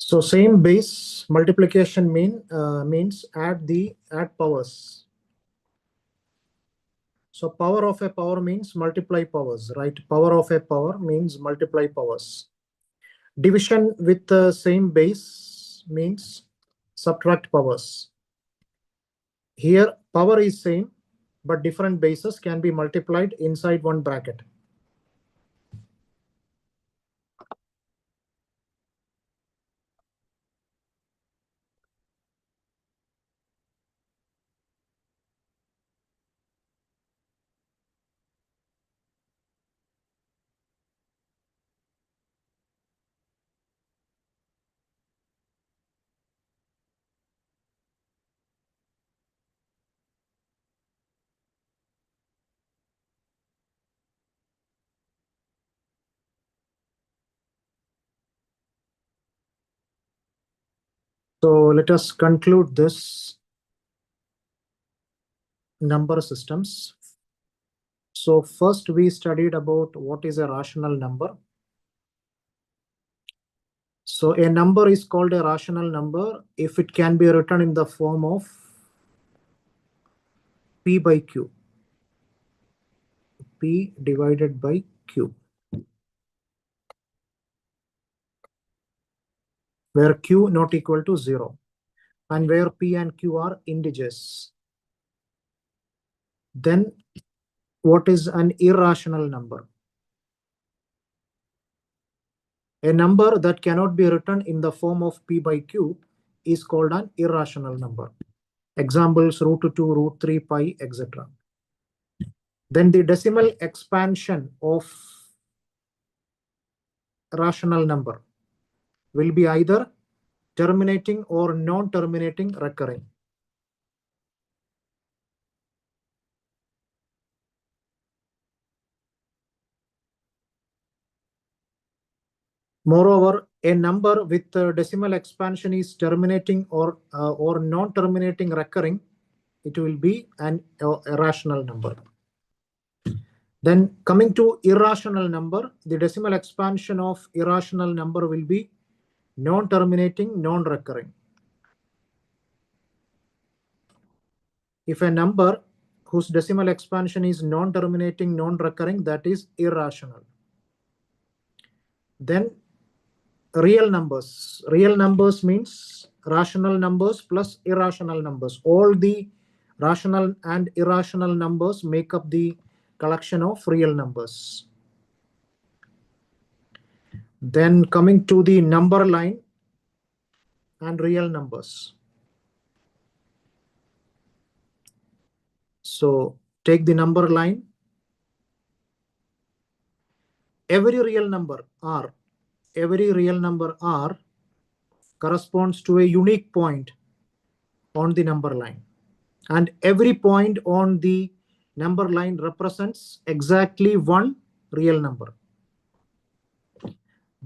So same base multiplication means add powers. So power of a power means multiply powers, right? Power of a power means multiply powers. Division with the same base means subtract powers. Here power is same, but different bases can be multiplied inside one bracket. So let us conclude this number systems. So first we studied about what is a rational number. So a number is called a rational number if it can be written in the form of P by Q. P divided by Q, where Q not equal to 0 and where P and Q are integers. Then what is an irrational number? A number that cannot be written in the form of P by Q is called an irrational number. Examples root 2, root 3, pi, etc. Then the decimal expansion of rational number will be either terminating or non-terminating recurring. Moreover, a number with decimal expansion is terminating or non-terminating recurring. It will be a rational number. Then coming to irrational number, the decimal expansion of irrational number will be non-terminating, non-recurring. If a number whose decimal expansion is non-terminating, non-recurring, that is irrational. Then real numbers. Real numbers means rational numbers plus irrational numbers. All the rational and irrational numbers make up the collection of real numbers. Then coming to the number line and real numbers. So take the number line. Every real number R corresponds to a unique point on the number line. And every point on the number line represents exactly one real number.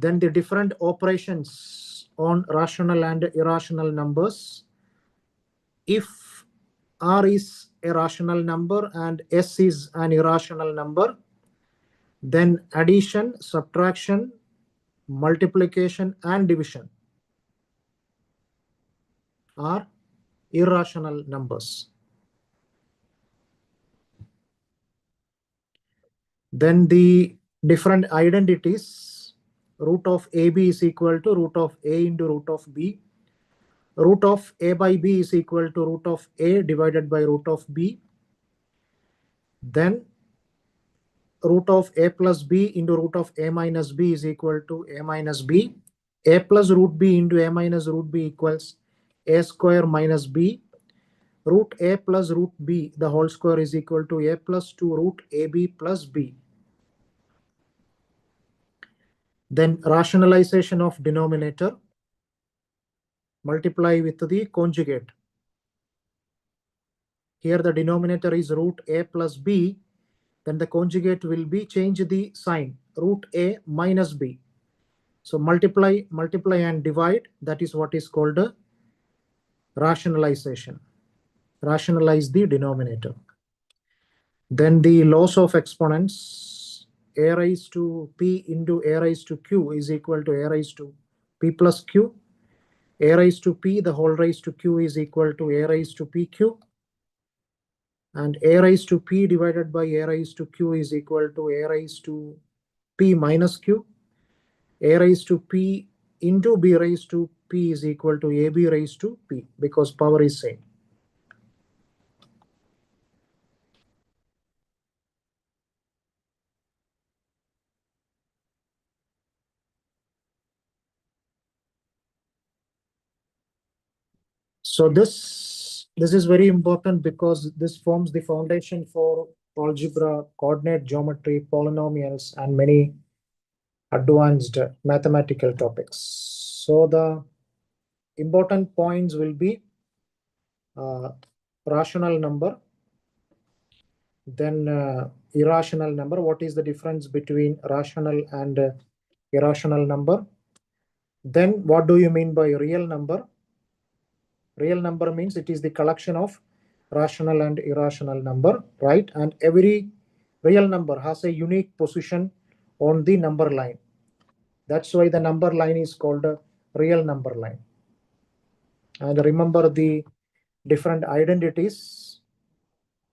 Then the different operations on rational and irrational numbers. If R is a rational number and S is an irrational number, then addition, subtraction, multiplication, and division are irrational numbers. Then the different identities, root of AB is equal to root of A into root of B. Root of A by B is equal to root of A divided by root of B. Then root of A plus B into root of A minus B is equal to A minus B. A plus root B into A minus root B equals A square minus B. Root A plus root B, the whole square, is equal to A plus 2 root AB plus B. Then rationalization of denominator. Multiply with the conjugate. Here the denominator is root A plus B. Then the conjugate will be change the sign, root A minus B. So multiply and divide. That is what is called a rationalization. Rationalize the denominator. Then the laws of exponents, a raised to p into a raised to q is equal to a raised to p plus q. a raised to p the whole raised to q is equal to a raised to pq, and a raised to p divided by a raised to q is equal to a raised to p minus q. A raised to p into b raised to p is equal to ab raised to p, because power is same. So this is very important because this forms the foundation for algebra, coordinate geometry, polynomials, and many advanced mathematical topics. So the important points will be rational number, then irrational number. What is the difference between rational and irrational number? Then what do you mean by real number? Real number means it is the collection of rational and irrational number, right? And every real number has a unique position on the number line. That's why the number line is called a real number line. And remember the different identities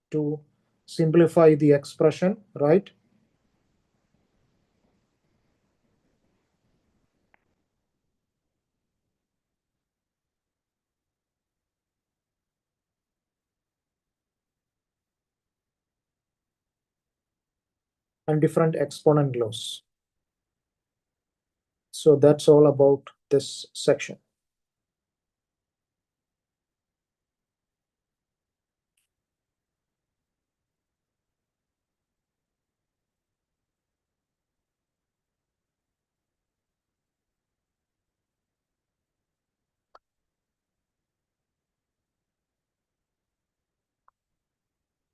to simplify the expression, right? And different exponent laws. So that's all about this section.